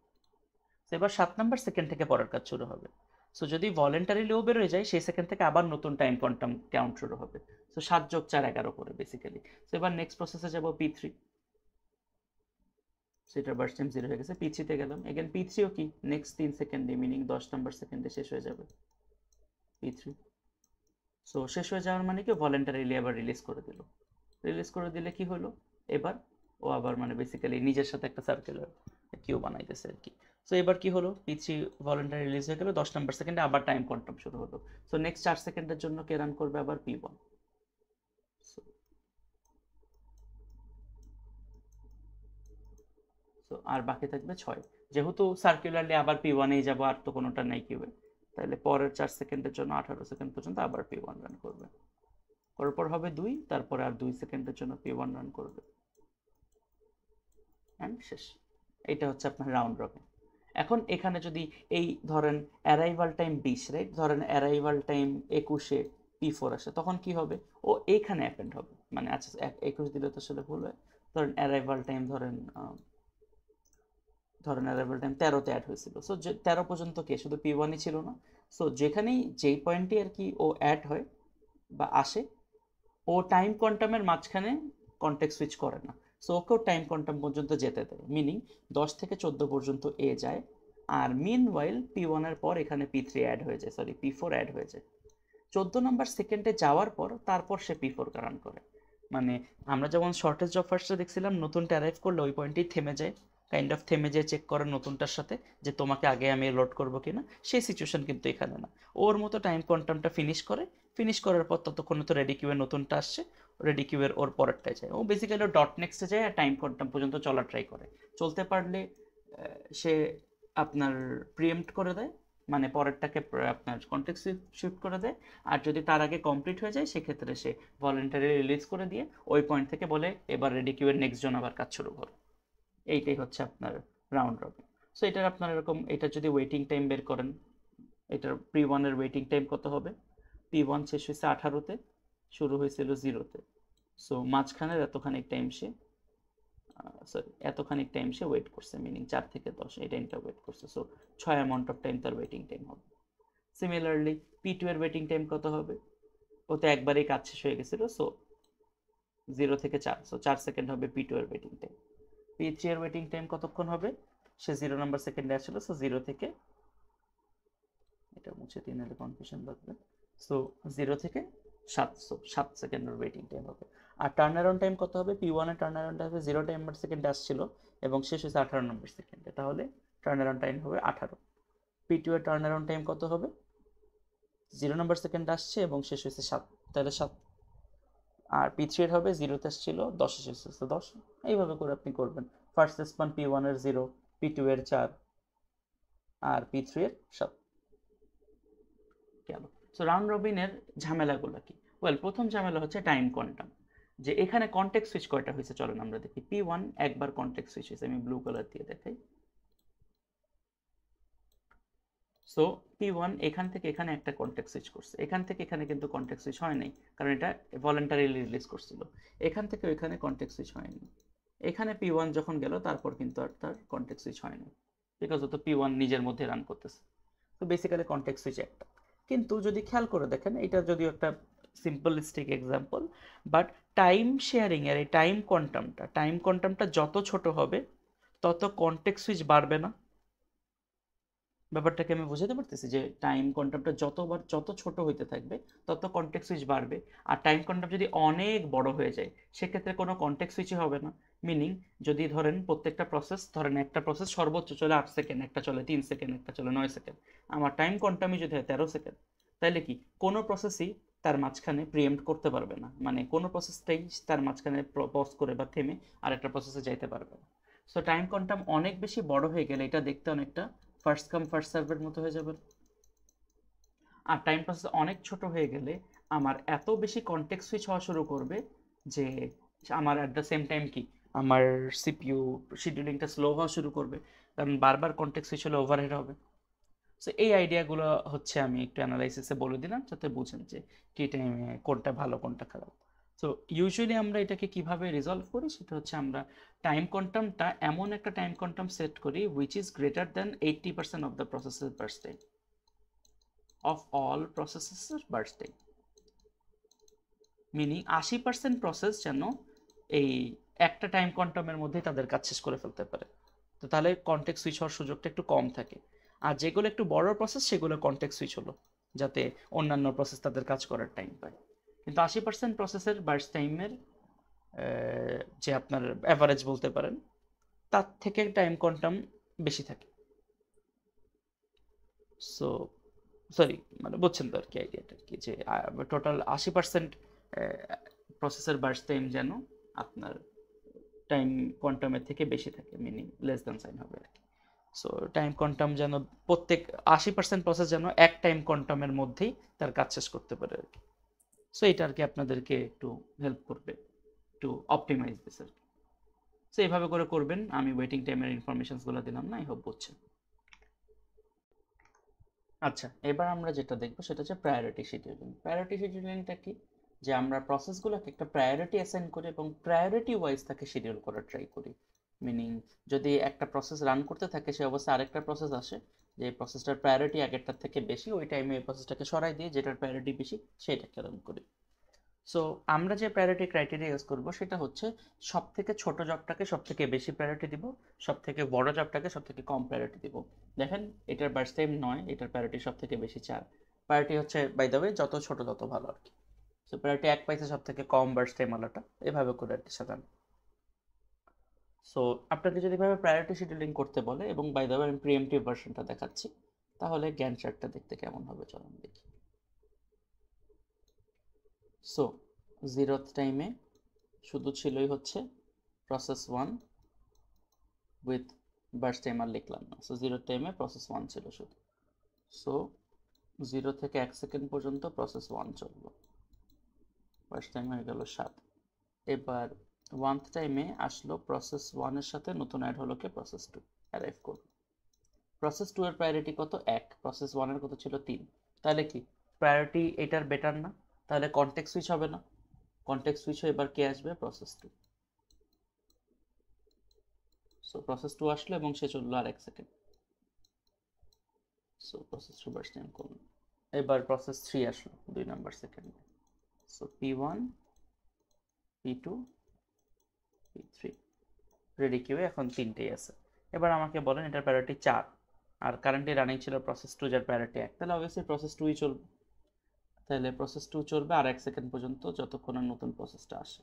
এবার 7 নাম্বার সেকেন্ড থেকে পরের কাজ শুরু হবে। সো যদি ভলেন্টারি লো বেরোয় যায়, সেই সেকেন্ড থেকে আবার নতুন টাইম কোয়ান্টাম কাউন্ট শুরু হবে। সো 7 যোগ 4 11 করে বেসিক্যালি। সো এবার নেক্সট প্রসেসে যাব P3। সেটার বার্স্ট টাইম 0 হয়ে গেছে, P3 তে গেলাম, এগেন P3 ও কি নেক্সট 3 সেকেন্ডে, মিনিং 10 নাম্বার সেকেন্ডে শেষ হয়ে যাবে P3। সো শেষ হয়ে যাওয়ার মানে কি, ভলেন্টারিলি আবার রিলিজ করে দিল। রিলিজ করে দিলে কি হলো, এবার ও আবার মানে বেসিক্যালি নিজের সাথে একটা সার্কুলার কিউ বানাইতেছে আর কি। সো এবার কি হলো, P3 ভলেন্টারি রিলিজ হয়ে গেল, 10 নাম্বার সেকেন্ডে আবার টাইম কোয়ান্টাম শুরু হলো। সো নেক্সট 4 সেকেন্ডের জন্য কে রান করবে, আবার P1। সো আর বাকি থাকবে 6। যেহেতু সার্কুলারলি আবার P1এই যাবো, আর তো কোনোটা নাই কিউবে, তাহলে পরের 4 সেকেন্ডের জন্য 18 সেকেন্ড পর্যন্ত আবার P1 রান করবে। করার পর হবে 2, তারপরে আর 2 সেকেন্ডের জন্য P1 রান করবে, অ্যান্ড শেষ। এটা হচ্ছে আপনার রাউন্ড রবিন। এখন এখানে যদি এই ধরেন অ্যারাইভাল টাইম 20, রাইট, ধরেন অ্যারাইভাল টাইম 21-এ P4 আসে, তখন কি হবে, ও এইখানে অ্যাপেন্ড হবে, মানে আচ্ছা 21 দিলে তো আসলে ভুল হয়। ধরেন অ্যারাইভাল টাইম ধরেন অ্যারাইভাল টাইম 13-তে অ্যাড হয়েছিল। সো 13 পর্যন্ত কে শুধু P1ই ছিল না। সো যেখানেই যেই পয়েন্টে আর কি ও অ্যাড হয় বা আসে, ও টাইম কোয়ান্টামের মাঝখানে কন্টেক্সট সুইচ করে না। সো ওকেও টাইম কোয়ান্টাম পর্যন্ত যেতে দেয়, মিনিং 10 থেকে 14 পর্যন্ত এ যায়। আর মিন ওয়াইল P1 এর পর এখানে P3 অ্যাড হয়ে যায়, সরি P4 অ্যাড হয়ে যায়। 14 নাম্বার সেকেন্ডে যাওয়ার পর তারপর সে P4 রান করে। মানে আমরা যেমন শর্টেজ অফ ফার্স্টে দেখছিলাম, নতুনটা অ্যারাইভ করলে ওই পয়েন্টেই থেমে যায়, কাইন্ড অফ থেমে যায়, চেক করে নতুনটার সাথে যে তোমাকে আগে আমি লোড করবো কিনা, সেই সিচুয়েশন কিন্তু এখানে না। ওর মতো টাইম কোয়ান্টামটা ফিনিশ করে, ফিনিশ করার পর ততক্ষণে তো রেডি কিউয়ের নতুনটা আসছে, রেডি কিউয়ের ওর পরেরটায় যায়, ও বেসিক্যালি ডট নেক্সটে যায় আর টাইম কোয়ান্টাম পর্যন্ত চলা ট্রাই করে। চলতে পারলে সে আপনার প্রিএম্প্ট করে দেয়, মানে পরেরটাকে আপনার কন্টেক্সট শিফট করে দেয়। আর যদি তার আগে কমপ্লিট হয়ে যায়, সেক্ষেত্রে সে ভলেন্টারি রিলিজ করে দিয়ে ওই পয়েন্ট থেকে বলে এবার রেডি কিউয়ের নেক্সট জন আবার কাজ শুরু করো। এইটাই হচ্ছে আপনার রাউন্ড রবিন। সো এটার আপনার এরকম, এটা যদি ওয়েটিং টাইম বের করেন, এটার P1 এর ওয়েটিং টাইম কত হবে, P1 শেষ হয়েছে 18-তে, শুরু হয়েছিল 0-তে। সো মাঝখানের এতখানিক টাইম সে ওয়েট করছে, মিনিং 4 থেকে 10 এই টাইমটা ওয়েট করছে। সো 6 অ্যামাউন্ট অফ টাইম তার ওয়েটিং টাইম হবে। সিমিলারলি P2 এর ওয়েটিং টাইম কত হবে, ওতে একবারেই কাজ শেষ হয়ে গেছিল। সো 0 থেকে 4, সো 4 সেকেন্ড হবে P2 এর ওয়েটিং টাইম। P3 এর ওয়েটিং টাইম কতক্ষণ হবে, সে 0 নাম্বার সেকেন্ডে আসছিল, সো 0 থেকে, এটা মুছে 3 এর কনফিউশন লাগবে, সো 0 থেকে 7, সো 7 সেকেন্ডের ওয়েটিং টাইম হবে। আর টার্ন অ্যারাউন্ড টাইম কত হবে, P1 এর টার্ন অ্যারাউন্ড হবে 0 নাম্বার সেকেন্ডে আসছিল এবং শেষ হয়েছে 18 নম্বর সেকেন্ডে, তাহলে টার্ন অ্যারাউন্ড টাইম হবে 18। P2 এর টার্ন অ্যারাউন্ড টাইম কত হবে, 0 নাম্বার সেকেন্ডে আসছে এবং শেষ হয়েছে 7, তাহলে 7। আর P3 এর হবে 0-তে আসছিল, 10-এ শেষ হয়েছে 10। এইভাবে করে আপনি করবেন। ফার্স্ট রেসপন্স P1 এর 0, P2 এর 4, আর P3 এর 7 গেল। সো রাউন্ড রবিনের ঝামেলাগুলো কি, ওয়েল প্রথম ঝামেলা হচ্ছে টাইম কোয়ান্টাম। যে এখানে কন্টেক্সট সুইচ কয়টা হয়েছে চলেন আমরা দেখি। P1 একবার কন্টেক্সট সুইচ হয়েছে, আমি ব্লু কালার দিয়ে দেখাই। সো P1 এখান থেকে এখানে একটা কন্টেক্সট সুইচ করছে, এখান থেকে এখানে কিন্তু কন্টেক্সট সুইচ হয় নাই, কারণ এটা ভলান্টারিলি রিলিজ করছিল। এখান থেকে ওইখানে কন্টেক্সট সুইচ হয়নি। এখানে P1 যখন গেল তারপর কিন্তু আর তার কন্টেক্সট সুইচ হয় না, বিকজ তো P1 নিজের মধ্যে রান করতেছে। তো বেসিক্যালি কন্টেক্সট সুইচ একটা। কিন্তু যদি খেয়াল করে দেখেন, এটা যদিও একটা simplistic example, but time sharing এর এই টাইম কোয়ান্টামটা যত ছোট হবে তত কন্টেক্সট সুইচ বাড়বে না। ব্যাপারটাকে আমি বোঝাতে পারতেছি যে টাইম কোয়ান্টামটা যত ছোট হইতে থাকবে তত কন্টেক্সট সুইচ বাড়বে। আর টাইম কোয়ান্টাম যদি অনেক বড় হয়ে যায় সেক্ষেত্রে কোনো কন্টেক্সট সুইচই হবে না। মিনিং, যদি ধরেন প্রত্যেকটা প্রসেস, ধরেন একটা প্রসেস সর্বোচ্চ চলে 8 সেকেন্ড, একটা চলে 3 সেকেন্ড, একটা চলে 9 সেকেন্ড, আমার টাইম কোয়ান্টামই যদি হয় 13 সেকেন্ড, তাহলে কি কোনো প্রসেসই তার মাঝখানে প্রিএম্প্ট করতে পারবে না, মানে কোনো প্রসেসটাই তার মাঝখানে পজ করে বা থেমে আর একটা প্রসেসে যাইতে পারবে না। সো টাইম কোয়ান্টাম অনেক বেশি বড় হয়ে গেলে এটা দেখতে অনেকটা ফার্স্ট কাম ফার্স্ট সার্ভের মতো হয়ে যাবে। আর টাইম প্রসেস অনেক ছোট হয়ে গেলে আমার এত বেশি কনটেক্সট সুইচ হওয়া শুরু করবে যে আমার অ্যাট দ্য সেম টাইম কি আমার সিপিইউ শিডিউলিংটা স্লো হওয়া শুরু করবে, কারণ বারবার কনটেক্সট সুইচ হলে ওভারহেড হবে। সো এই আইডিয়াগুলো হচ্ছে আমি একটু অ্যানালাইসিসে বলে দিলাম যাতে বুঝেন যে কি টাইমে কোনটা ভালো কোনটা খারাপ। সো ইউজুয়ালি আমরা এটাকে কিভাবে রিজলভ করি সেটা হচ্ছে আমরা টাইম কোয়ান্টামটা এমন একটা টাইম কোয়ান্টাম সেট করি which is greater than 80% of the প্রসেসের burst time, of all processes burst time, meaning 80% process যেন এই একটা টাইম কোয়ান্টামের মধ্যেই তাদের কাজ শেষ করে ফেলতে পারে। তো তাহলে কনটেক্সট সুইচ হওয়ার সুযোগটা একটু কম থাকে। আর যেগুলো একটু বড় প্রসেস সেগুলো কনটেক্সট সুইচ হলো যাতে অন্যান্য প্রসেস তাদের কাজ করার টাইম পায়। কিন্তু 80% প্রসেসের বার্স্ট টাইমের যে আপনার অ্যাভারেজ বলতে পারেন তার থেকে টাইম কোয়ান্টাম বেশি থাকে। সো সরি, মানে বুঝছেন তো আর কি আইডিয়াটা কি, যে টোটাল 80% প্রসেসর বার্স্ট টাইম যেন আপনার টাইম কোয়ান্টামের থেকে বেশি থাকে, মিনিং লেস দ্যান সাইন হবে আর কি। সো টাইম কোয়ান্টাম যেন প্রত্যেক 80% প্রসেস যেন এক টাইম কোয়ান্টামের মধ্যেই তার কাজ শেষ করতে পারে আর কি। সো এটা আর কি আপনাদেরকে একটু হেল্প করবে টু অপটিমাইজ দিস আর কি। সো এইভাবে করে করবেন। আমি ওয়েটিং টাইমের ইনফরমেশনসগুলো দিলাম না, আই হোপ বুঝছেন। আচ্ছা, এবার আমরা যেটা দেখবো সেটা হচ্ছে প্রায়োরিটি শিডিউলিং। প্রায়োরিটি শিডিউলিংটা কি, যে আমরা প্রসেসগুলোকে একটা প্রায়োরিটি অ্যাসাইন করি এবং প্রায়োরিটি ওয়াইজ তাকে শিডিউল করার ট্রাই করি। মিনিং, যদি একটা প্রসেস রান করতে থাকে সে অবস্থায় আরেকটা প্রসেস আসে, যে প্রসেসটার প্রায়োরিটি আগেরটার থেকে বেশি, ওই টাইমে এই প্রসেসটাকে সরাই দিয়ে যেটার প্রায়োরিটি বেশি সেইটাকে রান করি। সো আমরা যে প্রায়োরিটি ক্রাইটেরিয়া ইউজ করবো সেটা হচ্ছে সব থেকে ছোট জবটাকে সব থেকে বেশি প্রায়োরিটি দিব, সব থেকে বড় জবটাকে সব থেকে কম প্রায়োরিটি দিব। দেখেন এটার বার্স্ট টাইম 9, এটার প্রায়োরিটি সব থেকে বেশি 4। প্রায়োরিটি হচ্ছে বাই দ্য ওয়ে যত ছোট তত ভালো আর কি। সো প্রায়োরিটি 1 পাইছে সব থেকে কম বার্স্ট টাইম আলাটা, এভাবে করে আর কি সাজানো। সো আপনাকে যদি এভাবে প্রায়োরিটি শিডিউলিং করতে বলে, এবং বাই দ্য ওয়ে আমি প্রিএমটিভ ভার্সনটা দেখাচ্ছি, তাহলে গ্যান্ট চার্টটা দেখতে কেমন হবে চলুন দেখি। সো 0th টাইমে শুধু ছিলই হচ্ছে প্রসেস 1 উইথ বার্স্ট টাইম আর লিখলাম না। সো 0th টাইমে প্রসেস 1 ছিল শুধু। সো 0 থেকে 1 সেকেন্ড পর্যন্ত প্রসেস 1 চললো, বার্স্ট টাইম হয়ে গেল 7। এবার 1th টাইমে আসলো প্রসেস 1 এর সাথে নতুন অ্যাড হলো কে প্রসেস 2 অ্যারাইভ করলো। প্রসেস 2 এর প্রায়োরিটি কত? 1। প্রসেস 1 এর কত ছিল? 3। তাহলে কি প্রায়োরিটি এটার বেটার না? তাহলে কনটেক্সট সুইচ হবে না? কনটেক্সট সুইচ হয়ে এবার কে আসবে? প্রসেস 2। সো প্রসেস 2 আসলো এবং সে চললো আর 1 second. So process 2 burst time কমলো। এবার প্রসেস 3 আসলো 2 নাম্বার সেকেন্ডে। So P1, P2, P3 ready কিউয়ে এখন 3টেই আছে। এবার আমাকে বলেন এটার প্রায়োরিটি 4 আর কারেন্টলি রানিং ছিল প্রসেস 2 যার প্রায়োরিটি 1, তাহলে অবভিয়াসলি প্রসেস 2ই চলবে। তাহলে প্রসেস 2 চলবে আর 1 সেকেন্ড পর্যন্ত যতক্ষণ আর নতুন প্রসেসটা আসে।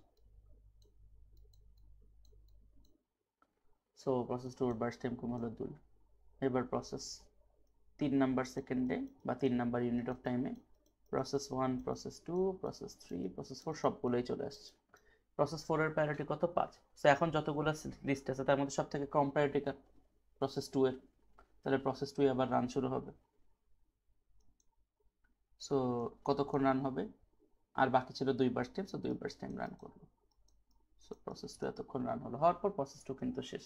সো প্রসেস 2 এর বার্স্ট টাইম কম হলো 2। এবার প্রসেস 3 নাম্বার সেকেন্ডে বা 3 নাম্বার ইউনিট অফ টাইমে প্রসেস 1, প্রসেস 2, প্রসেস 3, প্রসেস 4 সবগুলোই চলে আসছে। প্রসেস 4 এর প্রায়োরিটি কত? 5। সো এখন যতগুলো লিস্ট আছে তার মধ্যে সব থেকে কম প্রায়োরিটি প্রসেস 2 এর, তাহলে প্রসেস 2 আবার রান শুরু হবে। সো কতক্ষণ রান হবে? আর বাকি ছিল 2 burst time, so 2 burst time run করলো। সো প্রসেস 2 এতক্ষণ রান হলো, হওয়ার পর প্রসেস 2 কিন্তু শেষ।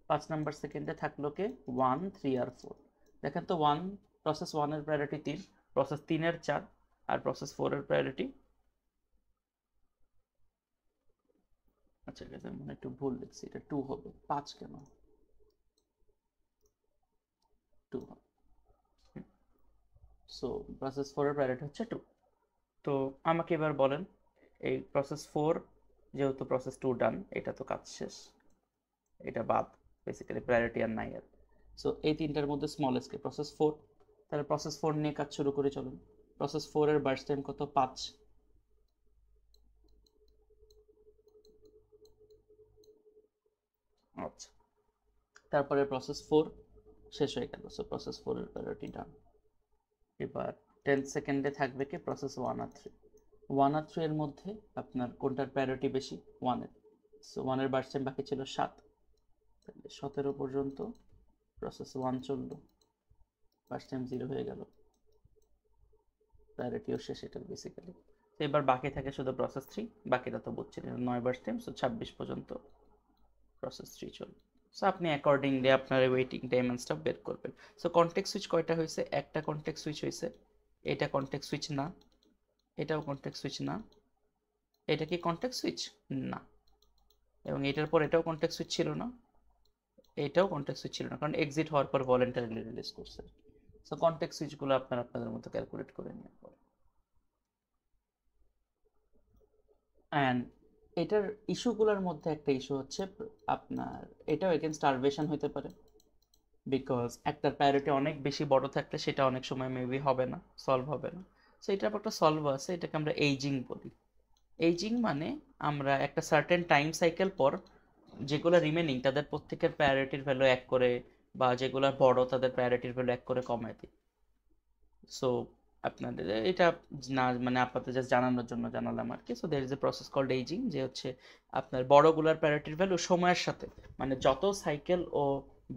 5 নাম্বার সেকেন্ডে থাকলো কে 1, 3 আর 4। দেখেন তো প্রসেস 1 এর প্রায়োরিটি 3, প্রসেস 3 এর 4 আর প্রসেস 4 এর প্রায়োরিটি, আচ্ছা ঠিক আছে মানে একটু ভুল লিখছি, এটা 2 হবে, 5 কেন 2 হবে। সো প্রসেস 4 এর প্রায়োরিটি হচ্ছে 2। তো আমাকে এবার বলেন এই প্রসেস 4 যেহেতু প্রসেস 2 ডান, এটা তো কাজ শেষ, এটা বাদ, বেসিক্যালি প্রায়োরিটি আর নাই আর। সো এই তিনটার মধ্যে স্মলেস্ট কে প্রসেস 4, তাহলে প্রসেস 4 নিয়ে কাজ শুরু করে চলুন। প্রসেস 4 এর বার্স্ট টাইম কত 5, আচ্ছা তারপরে প্রসেস 4 শেষ হয়ে গেল, সো প্রসেস 4 এর প্রায়োরিটি ডান। এবার 10 সেকেন্ডে থাকবে কি প্রসেস 1 আর 3। 1 আর 3 এর মধ্যে আপনার কোনটার প্রায়োরিটি বেশি, 1 এর। সো 1 এর বার্স্ট টাইম বাকি ছিল 7, তাহলে 17 পর্যন্ত প্রসেস 1 চললো, বার্স্ট টাইম 0 হয়ে গেল, প্রায়োরিটিও শেষ এটার বেসিক্যালি। তো এবার বাকি থাকে শুধু প্রসেস 3, বাকিটা তো বুঝছিলেন 9 বার্স্ট টাইম, সো 26 পর্যন্ত প্রসেস 3 চলবে। সো আপনি অ্যাকর্ডিংলি আপনার ওয়েটিং টাইম এন্ড স্টাফ বের করবেন। সো কনটেক্সট সুইচ কয়টা হয়েছে, একটা কনটেক্সট সুইচ হয়েছে, এটা কনটেক্সট সুইচ না, এটাও কনটেক্সট সুইচ না, এটা কি কনটেক্সট সুইচ না, এবং এটার পর এটাও কনটেক্সট সুইচ ছিল না, এটাও কনটেক্সট সুইচ ছিল না, কারণ এক্সিট হওয়ার পর ভলেন্টারিলি রিলিজ করছে। সো কনটেক্সট সুইচগুলো আপনারা আপনাদের মতো ক্যালকুলেট করে নিয়ে পরে। অ্যান্ড এটার ইস্যুগুলোর মধ্যে একটা ইস্যু হচ্ছে আপনার এটাও এগেনস্ট স্টারভেশন হতে পারে, বিকজ একটার প্রায়োরিটি অনেক বেশি বড় থাকলে সেটা অনেক সময় মেবি হবে না, সলভ হবে না। সো এটার একটা সলভ আছে, এটাকে আমরা এইজিং বলি। এইজিং মানে আমরা একটা সার্টেন টাইম সাইকেল পর যেগুলো রিমেনিং তাদের প্রত্যেকের প্রায়োরিটির ভ্যালু এক করে, বা যেগুলো বড় তাদের প্রায়োরিটির ভ্যালু এক করে কমায় দিই। সো আপনাদের এটা না মানে আপনাদের জাস্ট জানানোর জন্য জানালাম আর কি। So there is a process called ageing, যে হচ্ছে আপনার বড়গুলার প্রায়োরিটির ভ্যালু সময়ের সাথে, মানে যত সাইকেল ও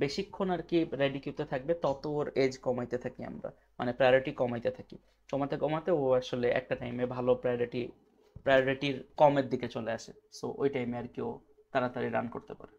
বেশিক্ষণ আর কি রেডি কিউতে থাকবে তত ওর এজ কমাইতে থাকি আমরা, মানে প্রায়োরিটি কমাইতে থাকি, কমাতে কমাতে ও আসলে একটা টাইমে ভালো প্রায়োরিটির কমের দিকে চলে আসে। সো ওই টাইমে আর কি ও তাড়াতাড়ি রান করতে পারে।